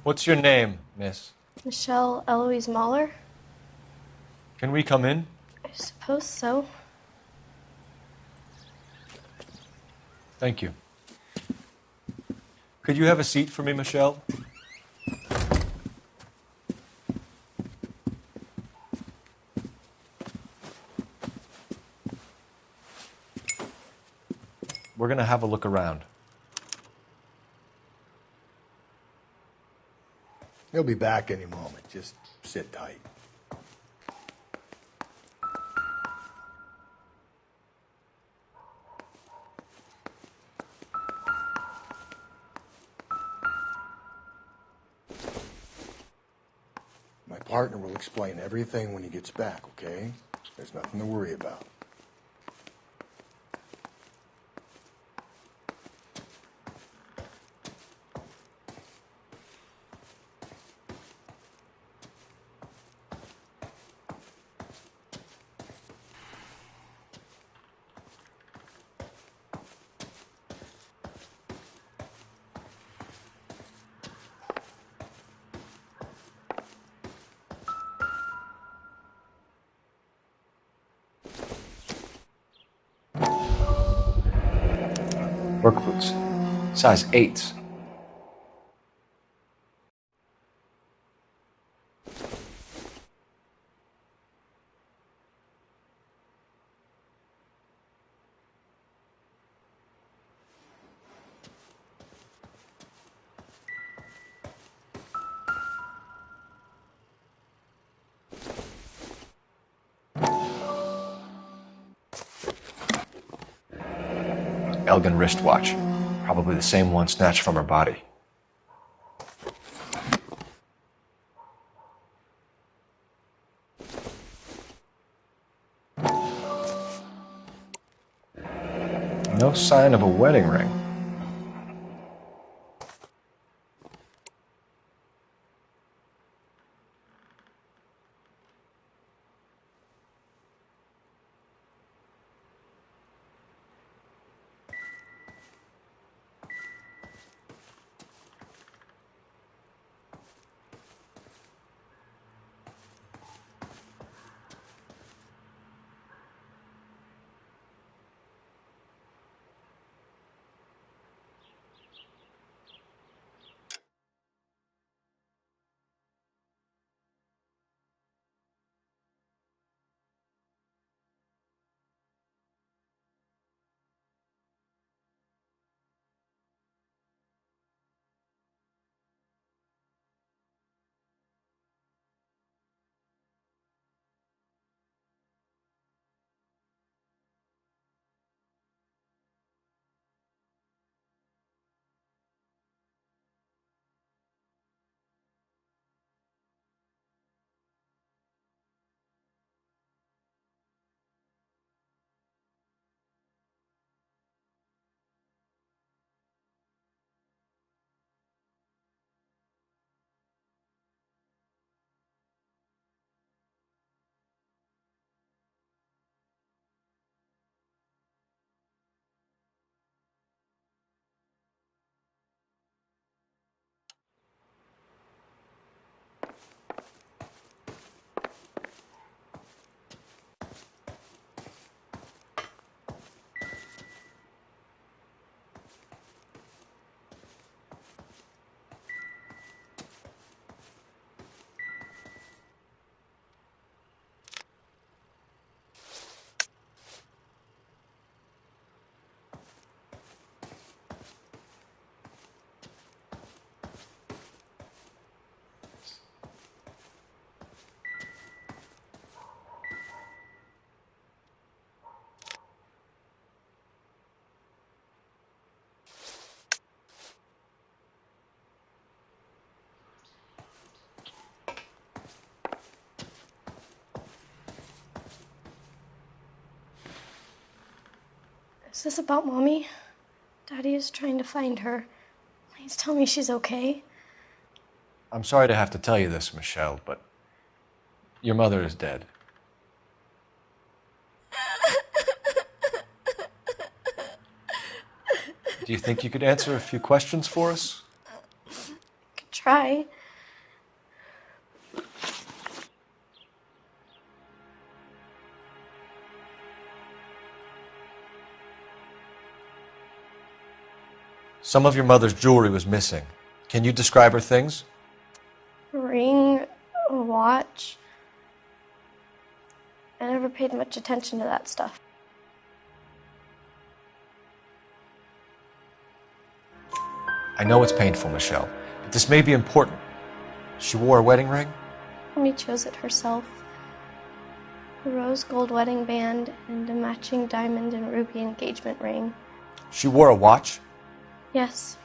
What's your name, miss? Michelle Eloise Mahler? Can we come in? I suppose so. Thank you. Could you have a seat for me, Michelle? We're going to have a look around. He'll be back any moment. Just sit tight. My partner will explain everything when he gets back, okay? There's nothing to worry about. Work boots. Size 8s. Elgin wristwatch. Probably the same one snatched from her body. No sign of a wedding ring. Is this about Mommy? Daddy is trying to find her. Please tell me she's okay. I'm sorry to have to tell you this, Michelle, but your mother is dead. Do you think you could answer a few questions for us? Could try. Some of your mother's jewelry was missing. Can you describe her things? A ring, a watch. I never paid much attention to that stuff. I know it's painful, Michelle, but this may be important. She wore a wedding ring? Mommy chose it herself. A rose gold wedding band and a matching diamond and ruby engagement ring. She wore a watch? Yes,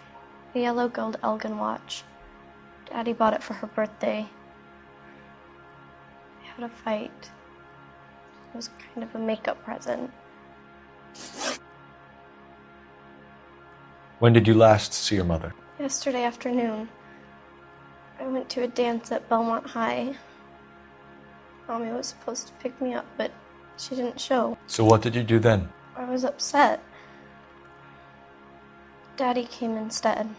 a yellow gold Elgin watch. Daddy bought it for her birthday. We had a fight. It was kind of a makeup present. When did you last see your mother? Yesterday afternoon. I went to a dance at Belmont High. Mommy was supposed to pick me up, but she didn't show. So what did you do then? I was upset. Daddy came instead.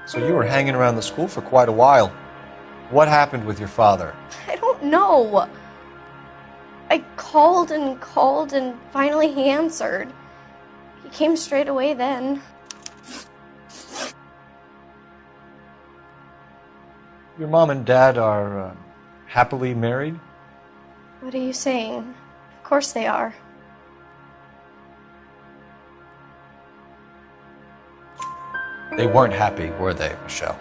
So you were hanging around the school for quite a while. What happened with your father? I don't know. I called and finally he answered. He came straight away then. Your mom and dad are happily married? What are you saying? Of course they are. They weren't happy, were they, Michelle?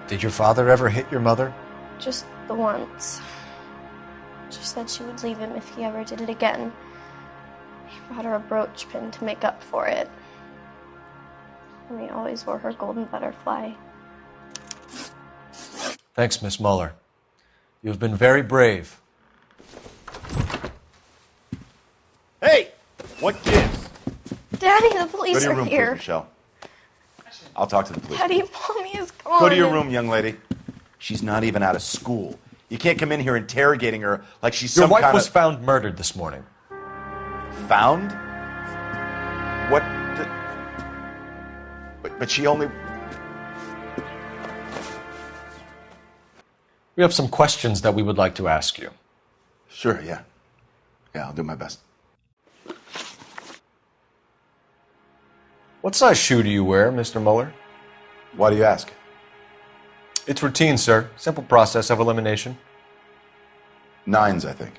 Did your father ever hit your mother? Just the once. She said she would leave him if he ever did it again. He bought her a brooch pin to make up for it. And he always wore her golden butterfly. Thanks, Miss Muller. You've been very brave. Hey! What gives? Daddy, the police Go to your are room, here. please, Michelle. I'll talk to the police. Daddy, Mommy is gone. Go to your room, young lady. She's not even out of school. You can't come in here interrogating her like she's Your some wife kind was of... found murdered this morning. Found? What the... But she only... We have some questions that we would like to ask you. Sure, yeah. Yeah, I'll do my best. What size shoe do you wear, Mr. Muller? Why do you ask? It's routine, sir. Simple process of elimination. 9s, I think.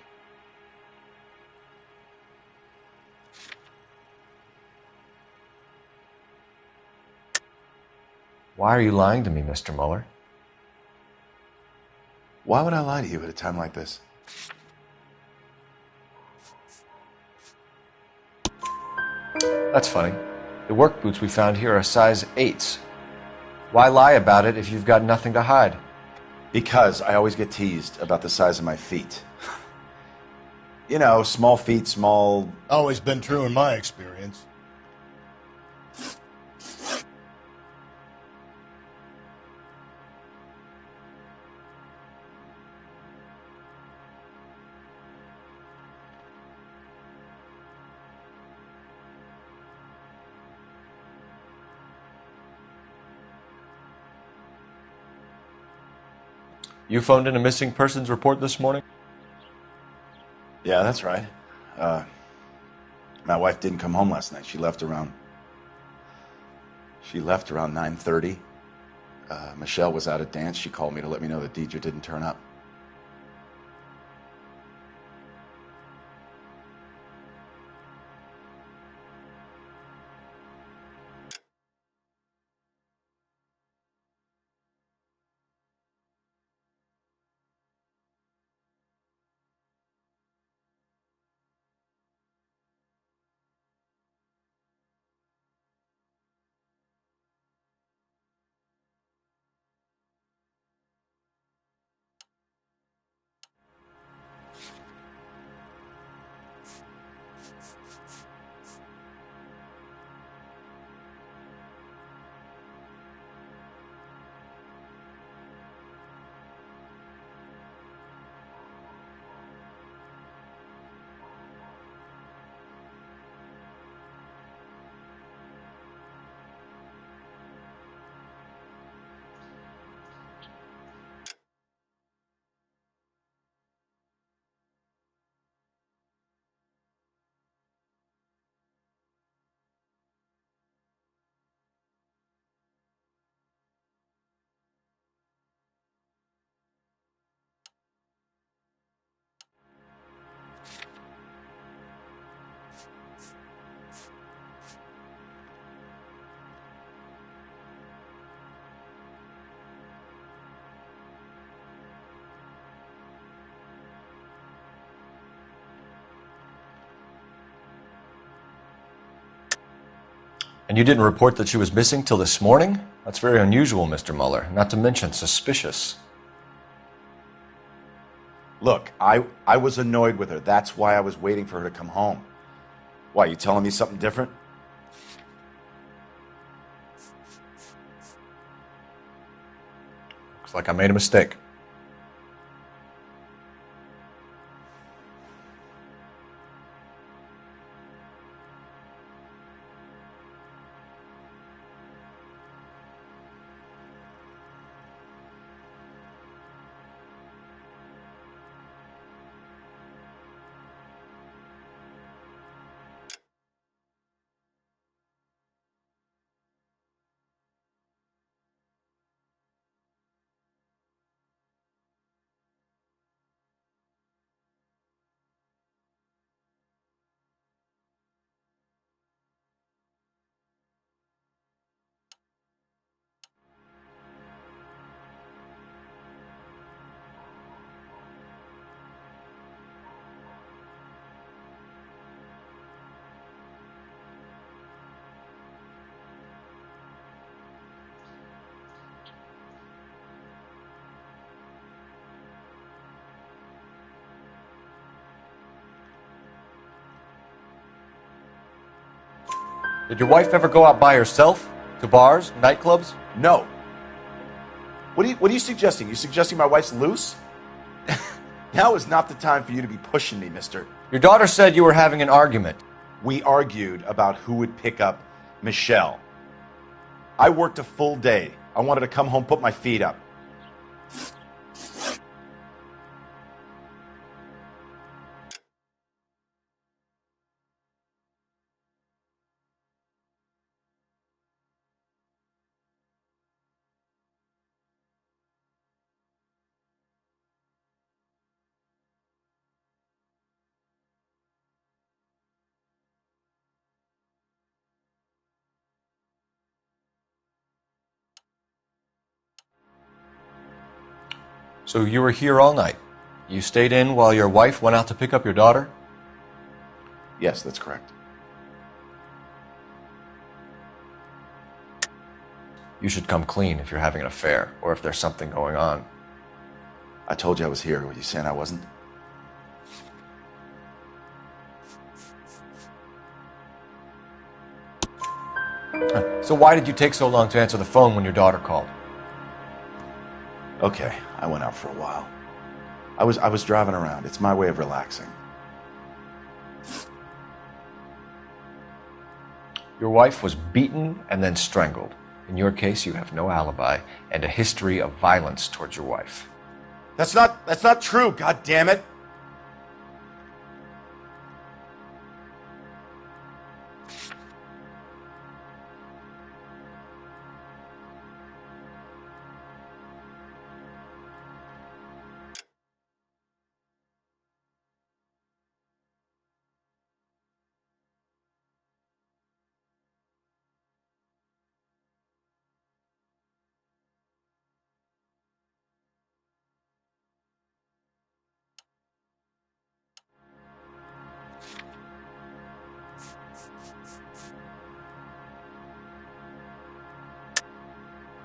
Why are you lying to me, Mr. Muller? Why would I lie to you at a time like this? That's funny. The work boots we found here are size 8s. Why lie about it if you've got nothing to hide? Because I always get teased about the size of my feet. You know, small feet, small... Always been true in my experience. You phoned in a missing persons report this morning? Yeah, that's right. My wife didn't come home last night. She left around 9:30. Michelle was out at dance. She called me to let me know that Deidre didn't turn up. And you didn't report that she was missing till this morning? That's very unusual, Mr. Mueller, not to mention suspicious. Look, I was annoyed with her. That's why I was waiting for her to come home. Why, you telling me something different? Looks like I made a mistake. Did your wife ever go out by herself? To bars, nightclubs? No. What are you suggesting? You suggesting my wife's loose? Now is not the time for you to be pushing me, mister. Your daughter said you were having an argument. We argued about who would pick up Michelle. I worked a full day. I wanted to come home, put my feet up. So you were here all night. You stayed in while your wife went out to pick up your daughter? Yes, that's correct. You should come clean if you're having an affair, or if there's something going on. I told you I was here. Were you saying I wasn't? So why did you take so long to answer the phone when your daughter called? Okay, I went out for a while. I was driving around. It's my way of relaxing. Your wife was beaten and then strangled. In your case, you have no alibi and a history of violence towards your wife. That's not true, god damn it.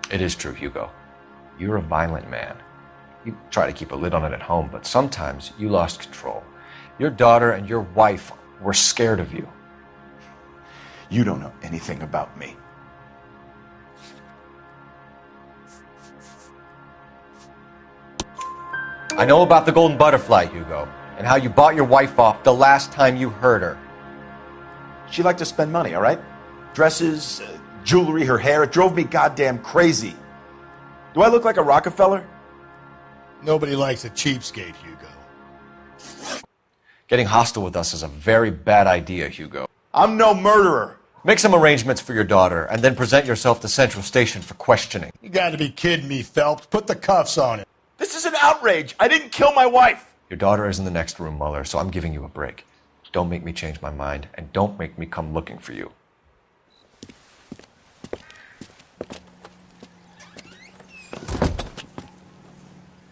It is true, Hugo. You're a violent man. You try to keep a lid on it at home, but sometimes you lost control. Your daughter and your wife were scared of you. You don't know anything about me. I know about the golden butterfly, Hugo, and how you bought your wife off the last time you heard her. She liked to spend money, all right? Dresses, jewelry, her hair. It drove me goddamn crazy. Do I look like a Rockefeller? Nobody likes a cheapskate, Hugo. Getting hostile with us is a very bad idea, Hugo. I'm no murderer. Make some arrangements for your daughter, and then present yourself to Central Station for questioning. You gotta be kidding me, Phelps. Put the cuffs on him. This is an outrage. I didn't kill my wife. Your daughter is in the next room, Mueller, so I'm giving you a break. Don't make me change my mind, and don't make me come looking for you.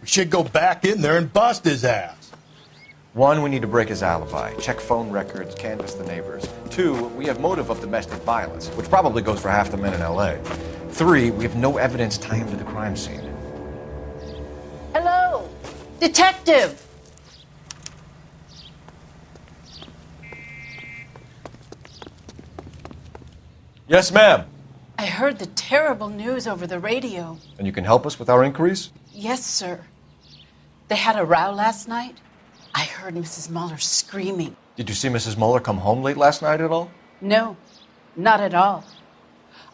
We should go back in there and bust his ass. 1, we need to break his alibi, check phone records, canvass the neighbors. 2, we have motive of domestic violence, which probably goes for half the men in L.A. 3, we have no evidence tying him to the crime scene. Hello, detective. Yes, ma'am. I heard the terrible news over the radio. And you can help us with our inquiries? Yes, sir. They had a row last night. I heard Mrs. Muller screaming. Did you see Mrs. Muller come home late last night at all? No, not at all.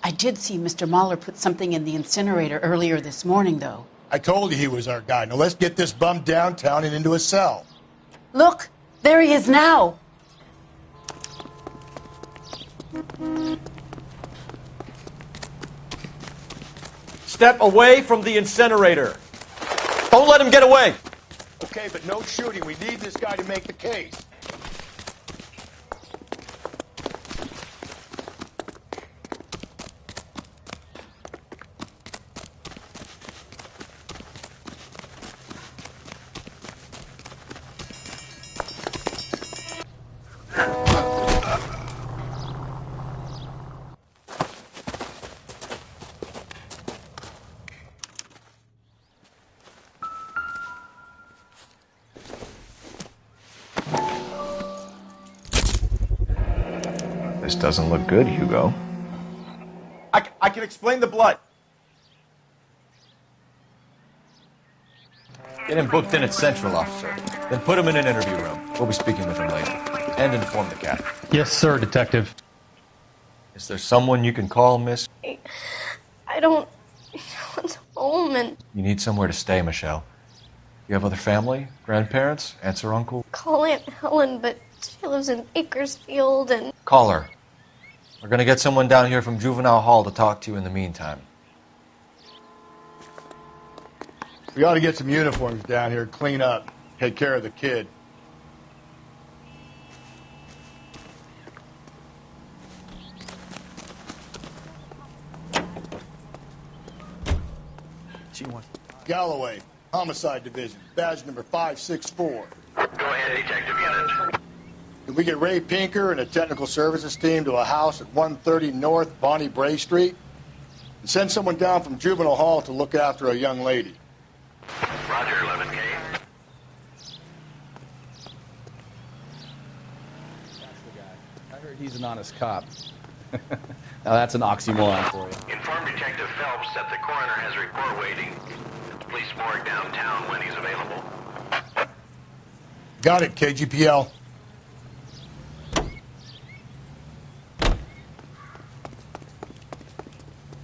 I did see Mr. Muller put something in the incinerator earlier this morning, though. I told you he was our guy. Now let's get this bum downtown and into a cell. Look, there he is now. Step away from the incinerator. Don't let him get away. Okay, but no shooting. We need this guy to make the case. This doesn't look good, Hugo. I can explain the blood. Get him booked in at Central, officer. Then put him in an interview room. We'll be speaking with him later. And inform the cat. Yes, sir, detective. Is there someone you can call, miss? I don't... No one's home and... You need somewhere to stay, Michelle. You have other family? Grandparents? Aunts or uncle? Call Aunt Helen, but she lives in Bakersfield and... Call her. We're gonna get someone down here from Juvenile Hall to talk to you in the meantime. We ought to get some uniforms down here, clean up, take care of the kid. Galloway, Homicide Division, badge number 564. Go ahead, Detective Unit. Can we get Ray Pinker and a technical services team to a house at 130 North Bonnie Bray Street? And send someone down from Juvenile Hall to look after a young lady. Roger, 11K. I heard he's an honest cop. Now that's an oxymoron for you. Inform Detective Phelps that the coroner has a report waiting at the police morgue downtown when he's available. Got it, KGPL.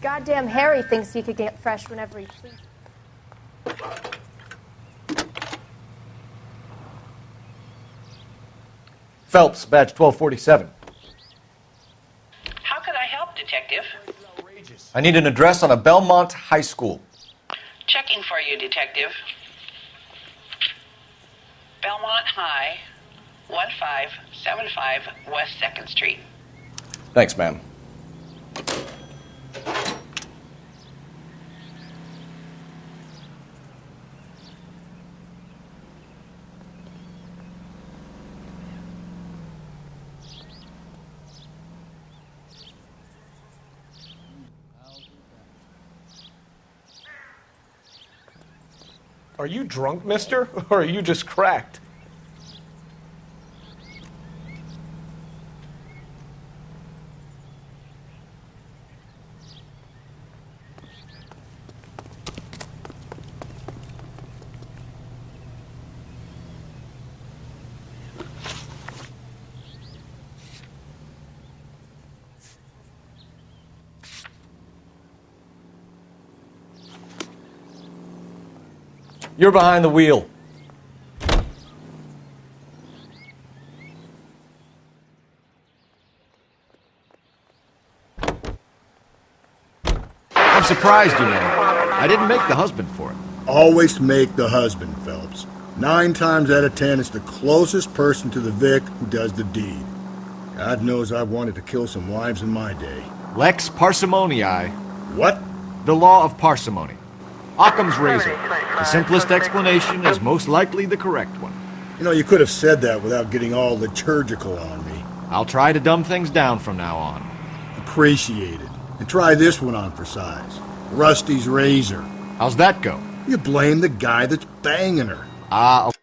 Goddamn Harry thinks he could get fresh whenever he pleases. Phelps, badge 1247. How could I help, Detective? I need an address on a Belmont High School. Checking for you, Detective. Belmont High, 1575 West 2nd Street. Thanks, ma'am. Are you drunk, mister? Or are you just cracked? You're behind the wheel. I'm surprised, you know. I didn't make the husband for it. Always make the husband, Phelps. 9 times out of 10, it's the closest person to the Vic who does the deed. God knows I've wanted to kill some wives in my day. Lex parsimoniae. What? The law of parsimony. Occam's razor. The simplest explanation is most likely the correct one. You know, you could have said that without getting all liturgical on me. I'll try to dumb things down from now on. Appreciate it. And try this one on for size. Rusty's razor. How's that go? You blame the guy that's banging her. Ah, of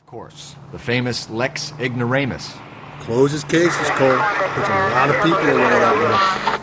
course, the famous Lex Ignoramus. Closes cases, Cole. Puts a lot of people away that way.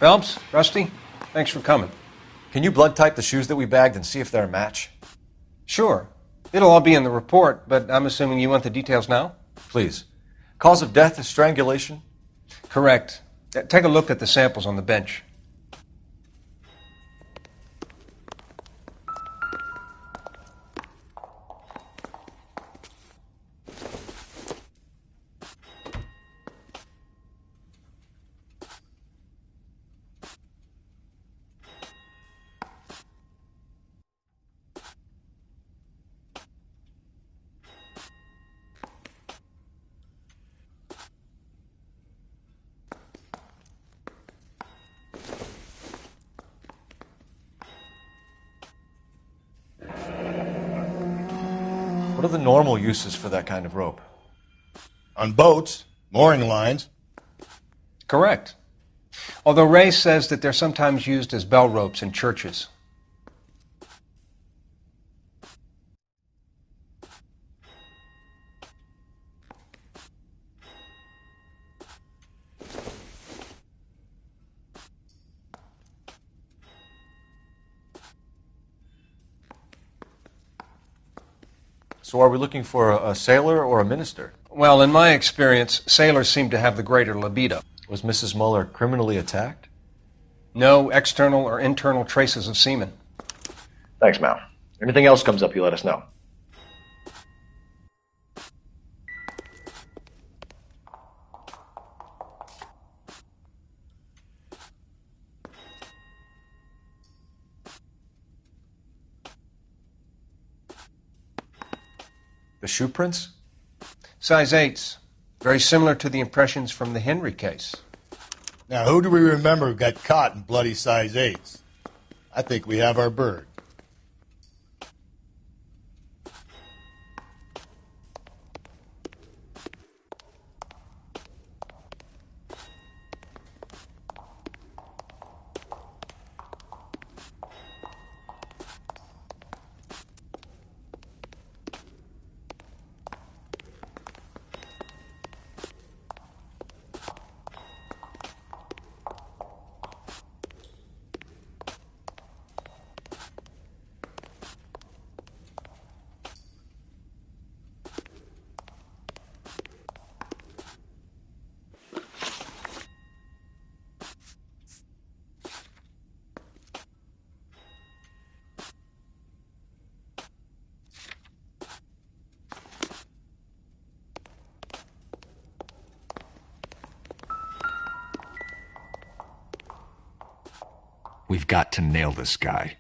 Phelps, Rusty, thanks for coming. Can you blood type the shoes that we bagged and see if they're a match? Sure. It'll all be in the report, but I'm assuming you want the details now? Please. Cause of death is strangulation? Correct. Take a look at the samples on the bench. What are the normal uses for that kind of rope? On boats, mooring lines. Correct. Although Ray says that they're sometimes used as bell ropes in churches. So are we looking for a sailor or a minister? Well, in my experience, sailors seem to have the greater libido. Was Mrs. Muller criminally attacked? No external or internal traces of semen. Thanks, Mal. Anything else comes up, you let us know. The shoe prints? Size 8s. Very similar to the impressions from the Henry case. Now, who do we remember got caught in bloody size 8s? I think we have our bird. We've got to nail this guy.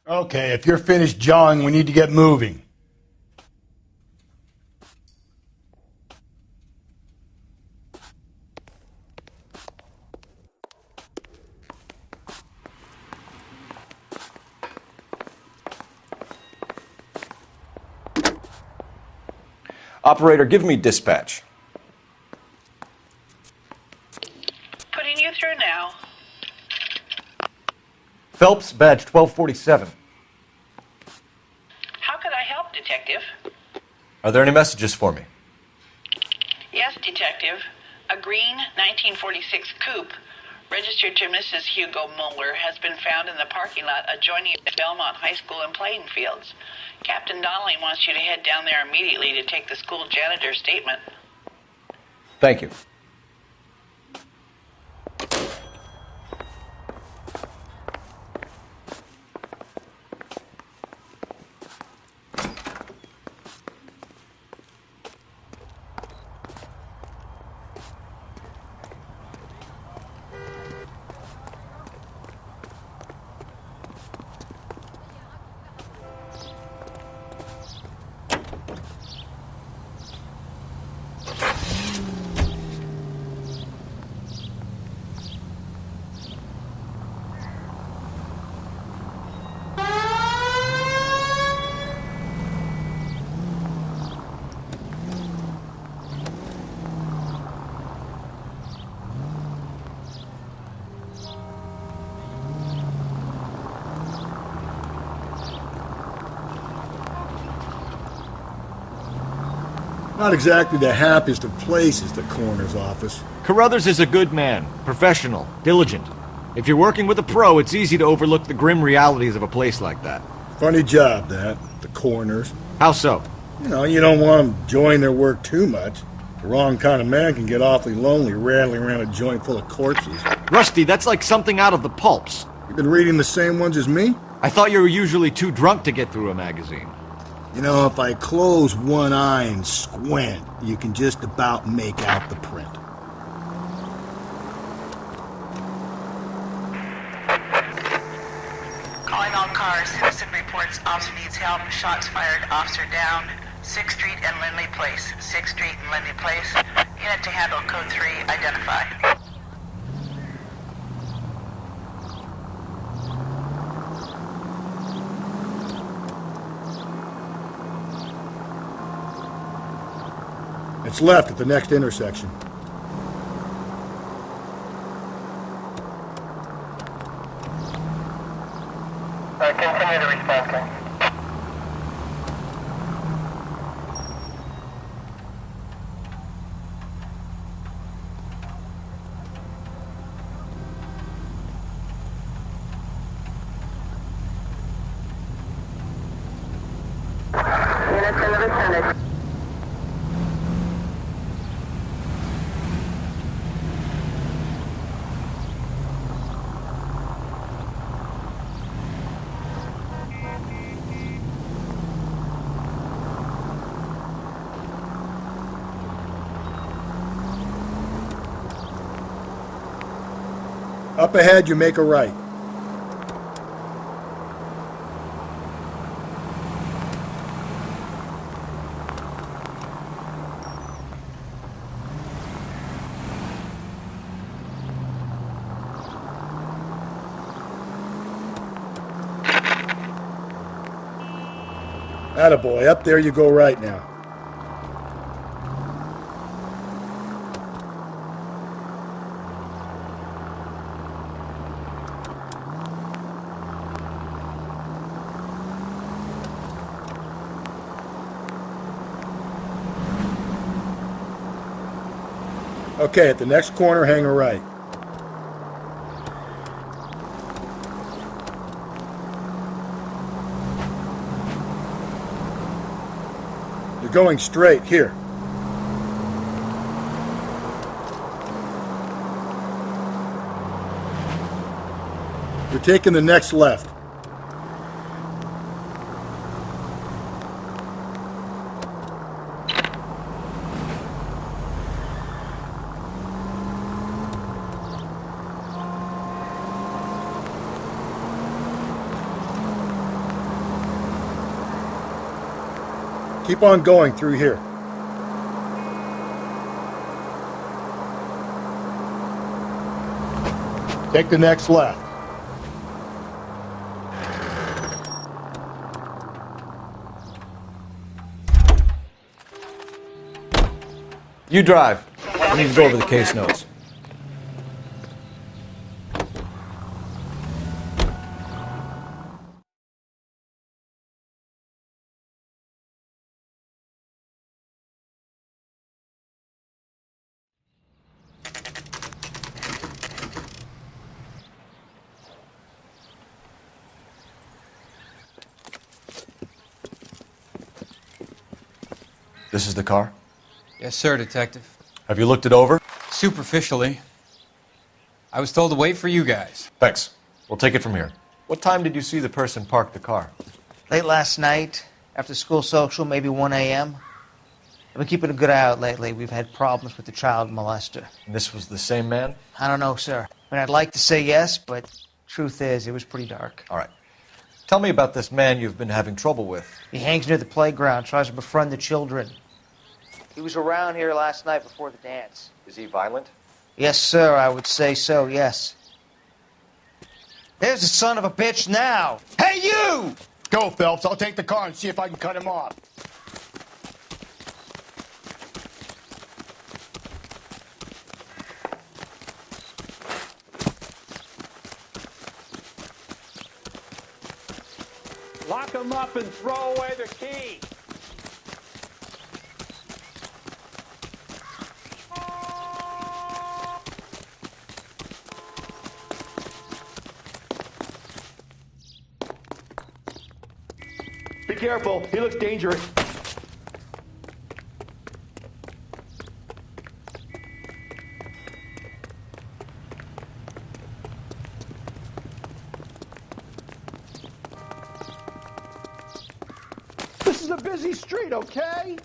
Okay, if you're finished jawing, we need to get moving. Operator, give me dispatch. Putting you through now. Phelps, badge 1247. How could I help, Detective? Are there any messages for me? Yes, Detective. A green 1946 coupe, registered to Mrs. Hugo Mueller, has been found in the parking lot adjoining the Belmont High School and playing fields. Captain Donnelly wants you to head down there immediately to take the school janitor's statement. Thank you. Not exactly the happiest of places, the coroner's office. Carruthers is a good man, professional, diligent. If you're working with a pro, it's easy to overlook the grim realities of a place like that. Funny job, that. The coroner's. How so? You know, you don't want them enjoying their work too much. The wrong kind of man can get awfully lonely rattling around a joint full of corpses. Rusty, that's like something out of the pulps. You been reading the same ones as me? I thought you were usually too drunk to get through a magazine. You know, if I close one eye and squint, you can just about make out the print. Calling all cars. Citizen reports officer needs help. Shots fired. Officer down. 6th Street and Lindley Place. 6th Street and Lindley Place. Unit to handle code 3. Identify. It's left at the next intersection. Continue to respond, King. Units in the vicinity. Up ahead, you make a right. Attaboy, up there you go right now. Okay, at the next corner, hang a right. You're going straight, here. You're taking the next left. Keep on going through here. Take the next left. You drive. I need to go over the case notes. This is the car? Yes, sir, Detective. Have you looked it over? Superficially. I was told to wait for you guys. Thanks. We'll take it from here. What time did you see the person park the car? Late last night, after school social, maybe 1 a.m. I've been keeping a good eye out lately. We've had problems with the child molester. And this was the same man? I don't know, sir. I mean, I'd like to say yes, but truth is, it was pretty dark. All right. Tell me about this man you've been having trouble with. He hangs near the playground, tries to befriend the children. He was around here last night before the dance. Is he violent? Yes, sir, I would say so, yes. There's the son of a bitch now. Hey, you! Go, Phelps. I'll take the car and see if I can cut him off. Lock him up and throw away the key. Be careful. He looks dangerous. This is a busy street, okay?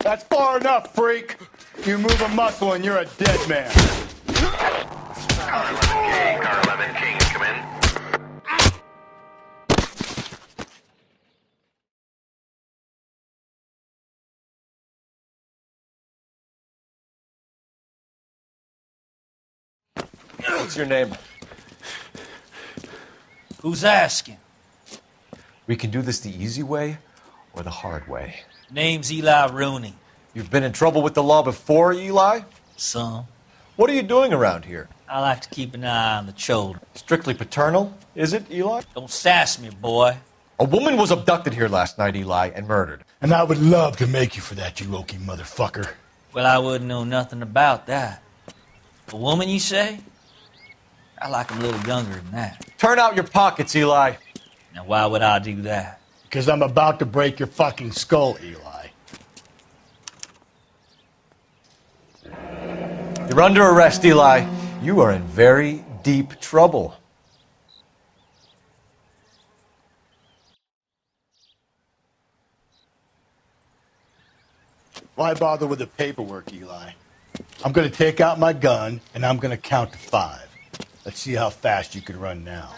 That's far enough, freak. You move a muscle and you're a dead man. Car 11K, Car 11 Kings, come in. What's your name? Who's asking? We can do this the easy way or the hard way. Name's Eli Rooney. You've been in trouble with the law before, Eli? Some. What are you doing around here? I like to keep an eye on the children. Strictly paternal, is it, Eli? Don't sass me, boy. A woman was abducted here last night, Eli, and murdered. And I would love to make you for that, you oaky motherfucker. Well, I wouldn't know nothing about that. A woman, you say? I like 'em a little younger than that. Turn out your pockets, Eli. Now, why would I do that? Because I'm about to break your fucking skull, Eli. You're under arrest, Eli. You are in very deep trouble. Why bother with the paperwork, Eli? I'm going to take out my gun, and I'm going to count to 5. Let's see how fast you can run now.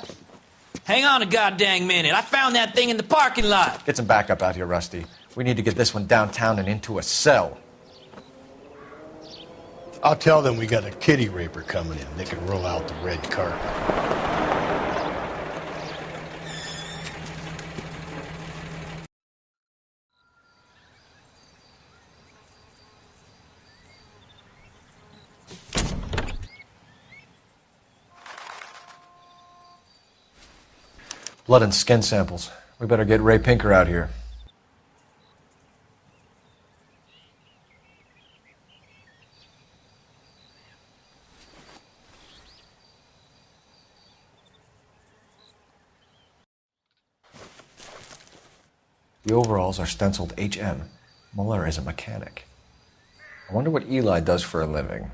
Hang on a goddamn minute. I found that thing in the parking lot. Get some backup out here, Rusty. We need to get this one downtown and into a cell. I'll tell them we got a kitty raper coming in. They can roll out the red carpet. Blood and skin samples. We better get Ray Pinker out here. The overalls are stenciled HM. Muller is a mechanic. I wonder what Eli does for a living.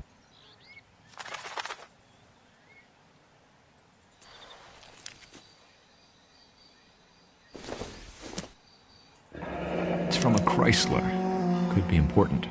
It's from a Chrysler. Could be important.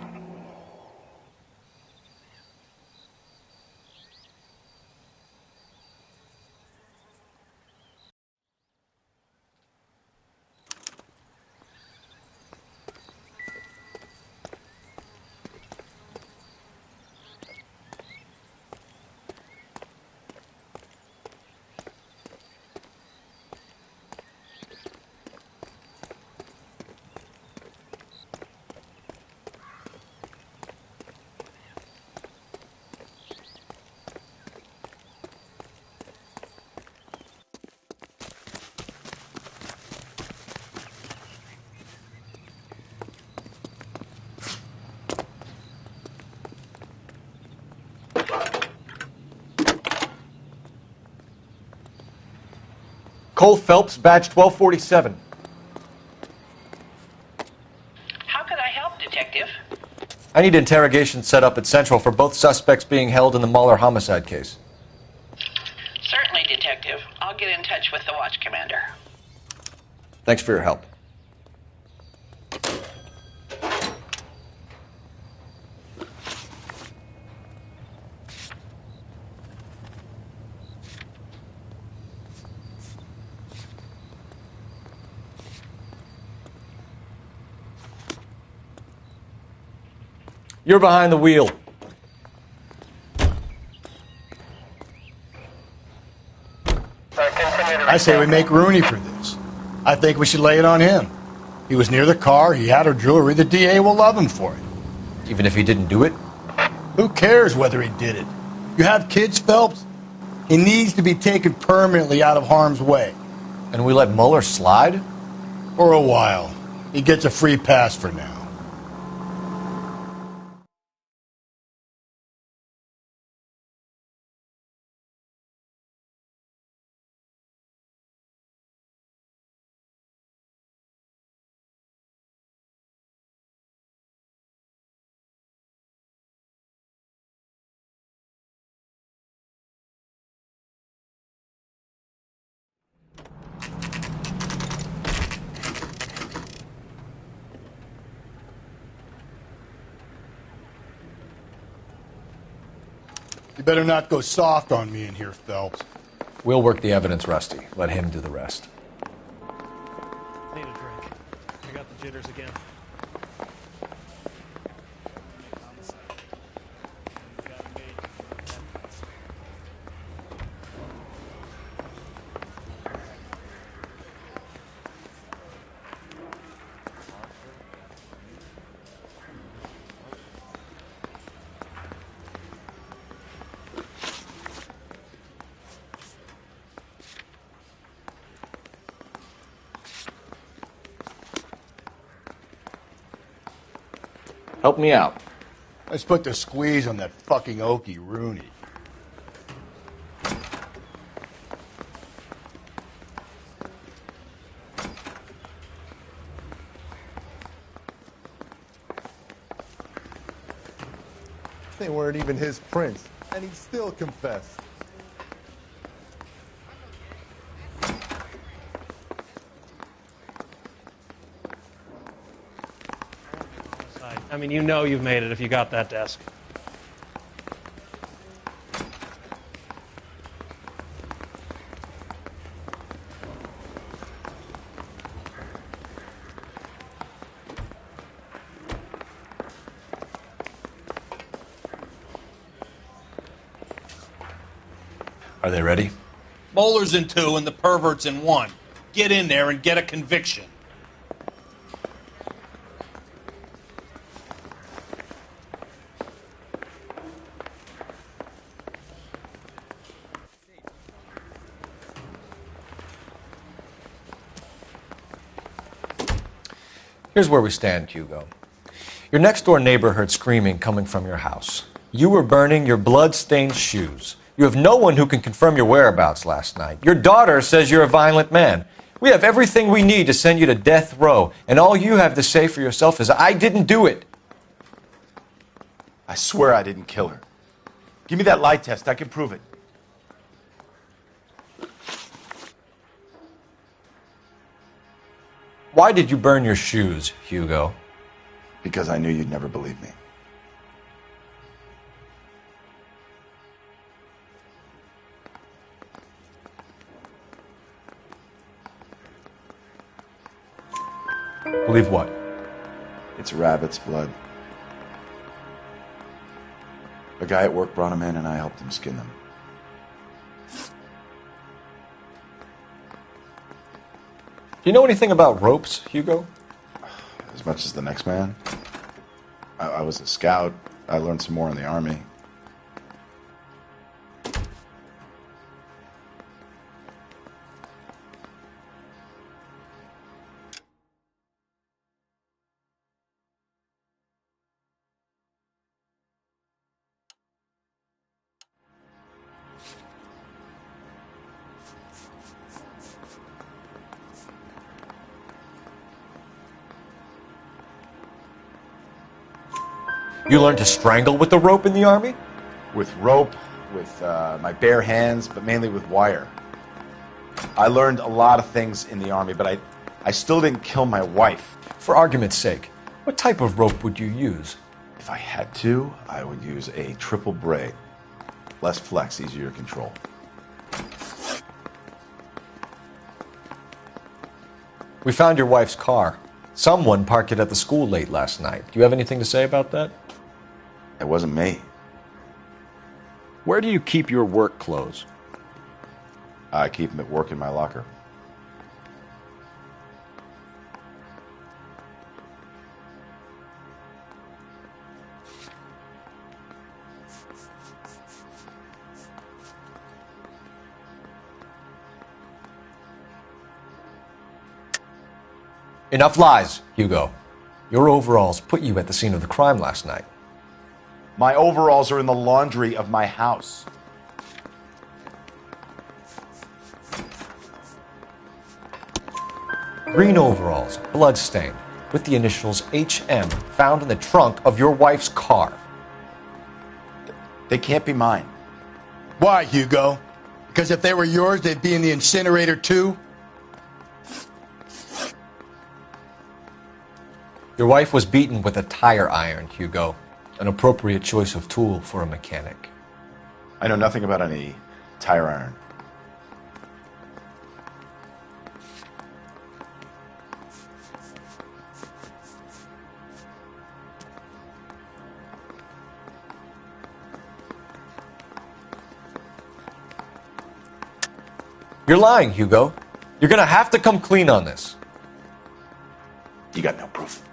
Cole Phelps, badge 1247. How could I help, Detective? I need interrogation set up at Central for both suspects being held in the Muller homicide case. Certainly, Detective. I'll get in touch with the watch commander. Thanks for your help. You're behind the wheel. I say we make Rooney for this. I think we should lay it on him. He was near the car, he had her jewelry, the DA will love him for it. Even if he didn't do it? Who cares whether he did it? You have kids, Phelps? He needs to be taken permanently out of harm's way. And we let Muller slide? For a while. He gets a free pass for now. You better not go soft on me in here, Phelps. We'll work the evidence, Rusty. Let him do the rest. Need a drink. I got the jitters again. Help me out. Let's put the squeeze on that fucking Okie Rooney. They weren't even his prints, and he still confessed. I mean, you know you've made it if you got that desk. Are they ready? Bowler's in 2 and the pervert's in 1. Get in there and get a conviction. Here's where we stand, Hugo. Your next-door neighbor heard screaming coming from your house. You were burning your blood-stained shoes. You have no one who can confirm your whereabouts last night. Your daughter says you're a violent man. We have everything we need to send you to death row, and all you have to say for yourself is, I didn't do it. I swear I didn't kill her. Give me that lie test. I can prove it. Why did you burn your shoes, Hugo? Because I knew you'd never believe me. Believe what? It's rabbit's blood. A guy at work brought him in and I helped him skin them. Do you know anything about ropes, Hugo? As much as the next man. I was a scout. I learned some more in the army. You learned to strangle with the rope in the army? With rope, with my bare hands, but mainly with wire. I learned a lot of things in the army, but I still didn't kill my wife. For argument's sake, what type of rope would you use? If I had to, I would use a triple braid. Less flex, easier to control. We found your wife's car. Someone parked it at the school late last night. Do you have anything to say about that? It wasn't me. Where do you keep your work clothes? I keep them at work in my locker. Enough lies, Hugo. Your overalls put you at the scene of the crime last night. My overalls are in the laundry of my house. Green overalls, bloodstained, with the initials HM found in the trunk of your wife's car. They can't be mine. Why, Hugo? Because if they were yours, they'd be in the incinerator too? Your wife was beaten with a tire iron, Hugo. An appropriate choice of tool for a mechanic. I know nothing about any tire iron. You're lying, Hugo. You're gonna have to come clean on this. You got no proof.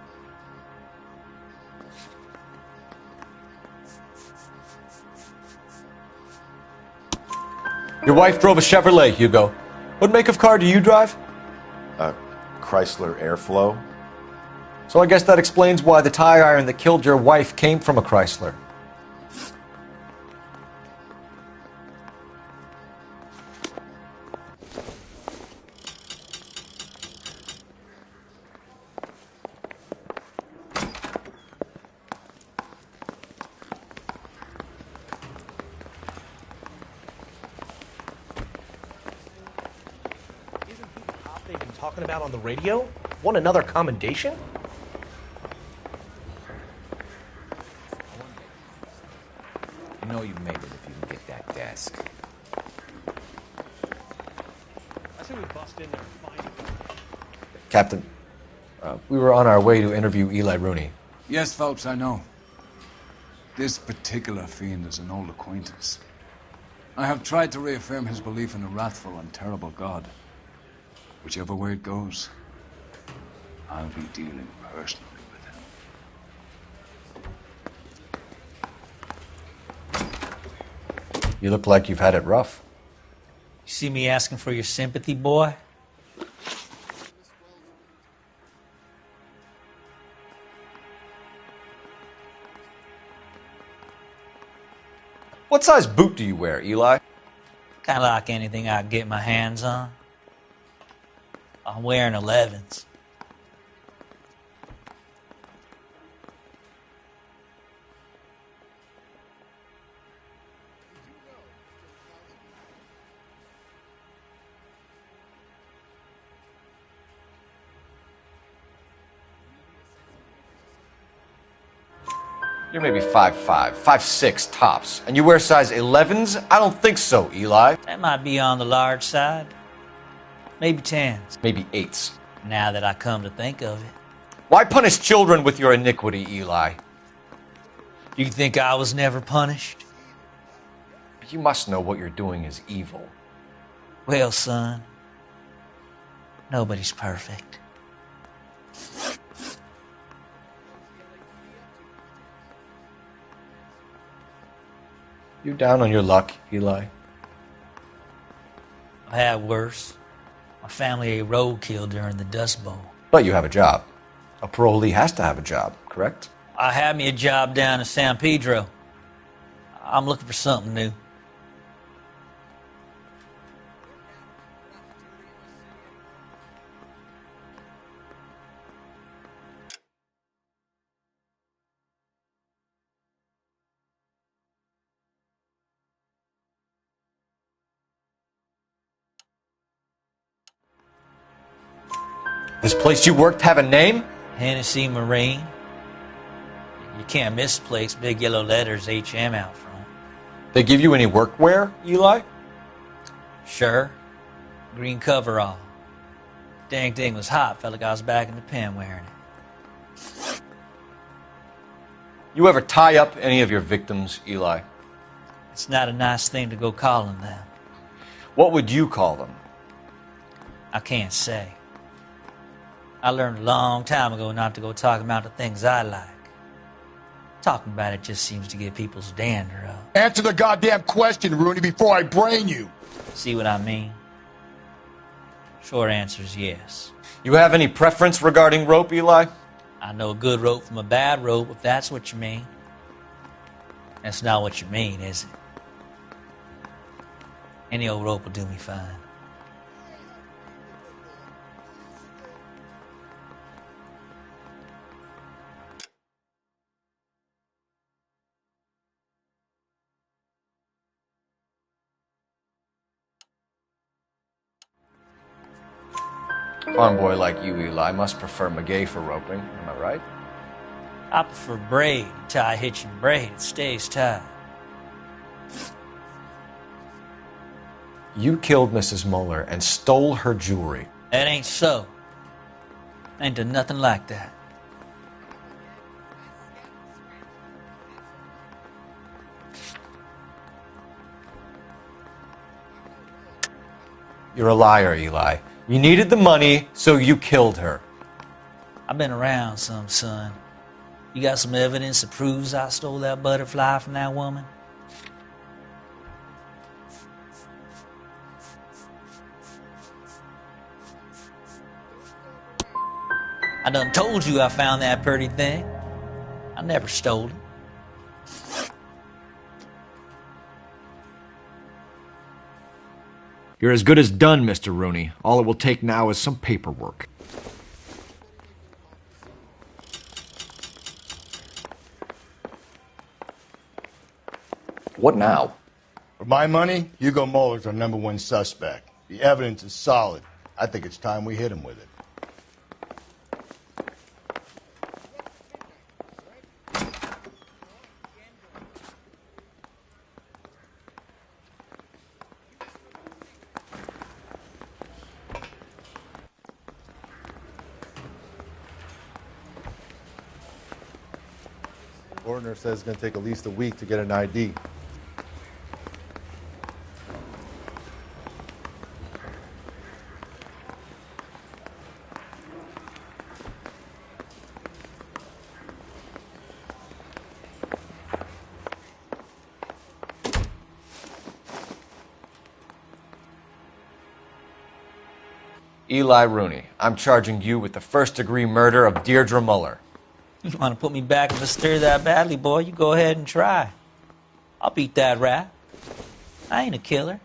Your wife drove a Chevrolet, Hugo. What make of car do you drive? A Chrysler Airflow. So I guess that explains why the tire iron that killed your wife came from a Chrysler. They've been talking about on the radio? Want another commendation? You know you made it if you can get that desk. I say we bust in there and find it. Captain, we were on our way to interview Eli Rooney. Yes, Phelps, I know. This particular fiend is an old acquaintance. I have tried to reaffirm his belief in a wrathful and terrible God. Whichever way it goes, I'll be dealing personally with him. You look like you've had it rough. You see me asking for your sympathy, boy? What size boot do you wear, Eli? Kind of like anything I can get my hands on. I'm wearing 11s. You're maybe 5'5", 5'6" tops. And you wear size 11s? I don't think so, Eli. That might be on the large side. Maybe 10s. Maybe 8s. Now that I come to think of it. Why punish children with your iniquity, Eli? You think I was never punished? You must know what you're doing is evil. Well, son, nobody's perfect. You down on your luck, Eli? I've had worse. My family ate roadkill during the Dust Bowl. But you have a job. A parolee has to have a job, correct? I had me a job down in San Pedro. I'm looking for something new. This place you worked have a name? Hennessy Marine. You can't miss the place. Big yellow letters, HM out front. They give you any workwear, Eli? Sure. Green coverall. Dang thing was hot. Felt like I was back in the pen wearing it. You ever tie up any of your victims, Eli? It's not a nice thing to go calling them. What would you call them? I can't say. I learned a long time ago not to go talking about the things I like. Talking about it just seems to get people's dander up. Answer the goddamn question, Rooney, before I brain you. See what I mean? Short answer is yes. You have any preference regarding rope, Eli? I know a good rope from a bad rope, if that's what you mean. That's not what you mean, is it? Any old rope will do me fine. Farm boy like you, Eli, must prefer Magay for roping. Am I right? I prefer braid. Tie, hitch, and braid. It stays tied. You killed Mrs. Muller and stole her jewelry. That ain't so. Ain't done nothing like that. You're a liar, Eli. You needed the money, so you killed her. I've been around some, son. You got some evidence that proves I stole that butterfly from that woman? I done told you I found that pretty thing. I never stole it. You're as good as done, Mr. Rooney. All it will take now is some paperwork. What now? For my money, Hugo Muller's our #1 suspect. The evidence is solid. I think it's time we hit him with it. Ordner says it's going to take at least a week to get an ID. Eli Rooney, I'm charging you with the first-degree murder of Deirdre Muller. You want to put me back in the stir that badly, boy? You go ahead and try. I'll beat that rap. I ain't a killer.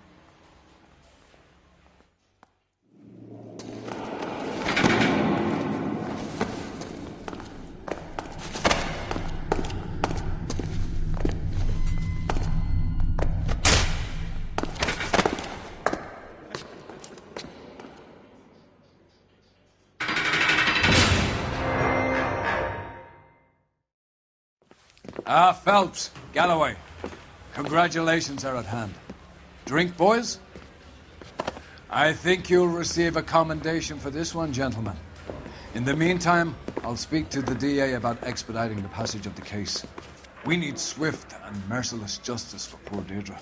Phelps, Galloway. Congratulations are at hand. Drink, boys? I think you'll receive a commendation for this one, gentlemen. In the meantime, I'll speak to the DA about expediting the passage of the case. We need swift and merciless justice for poor Deirdre.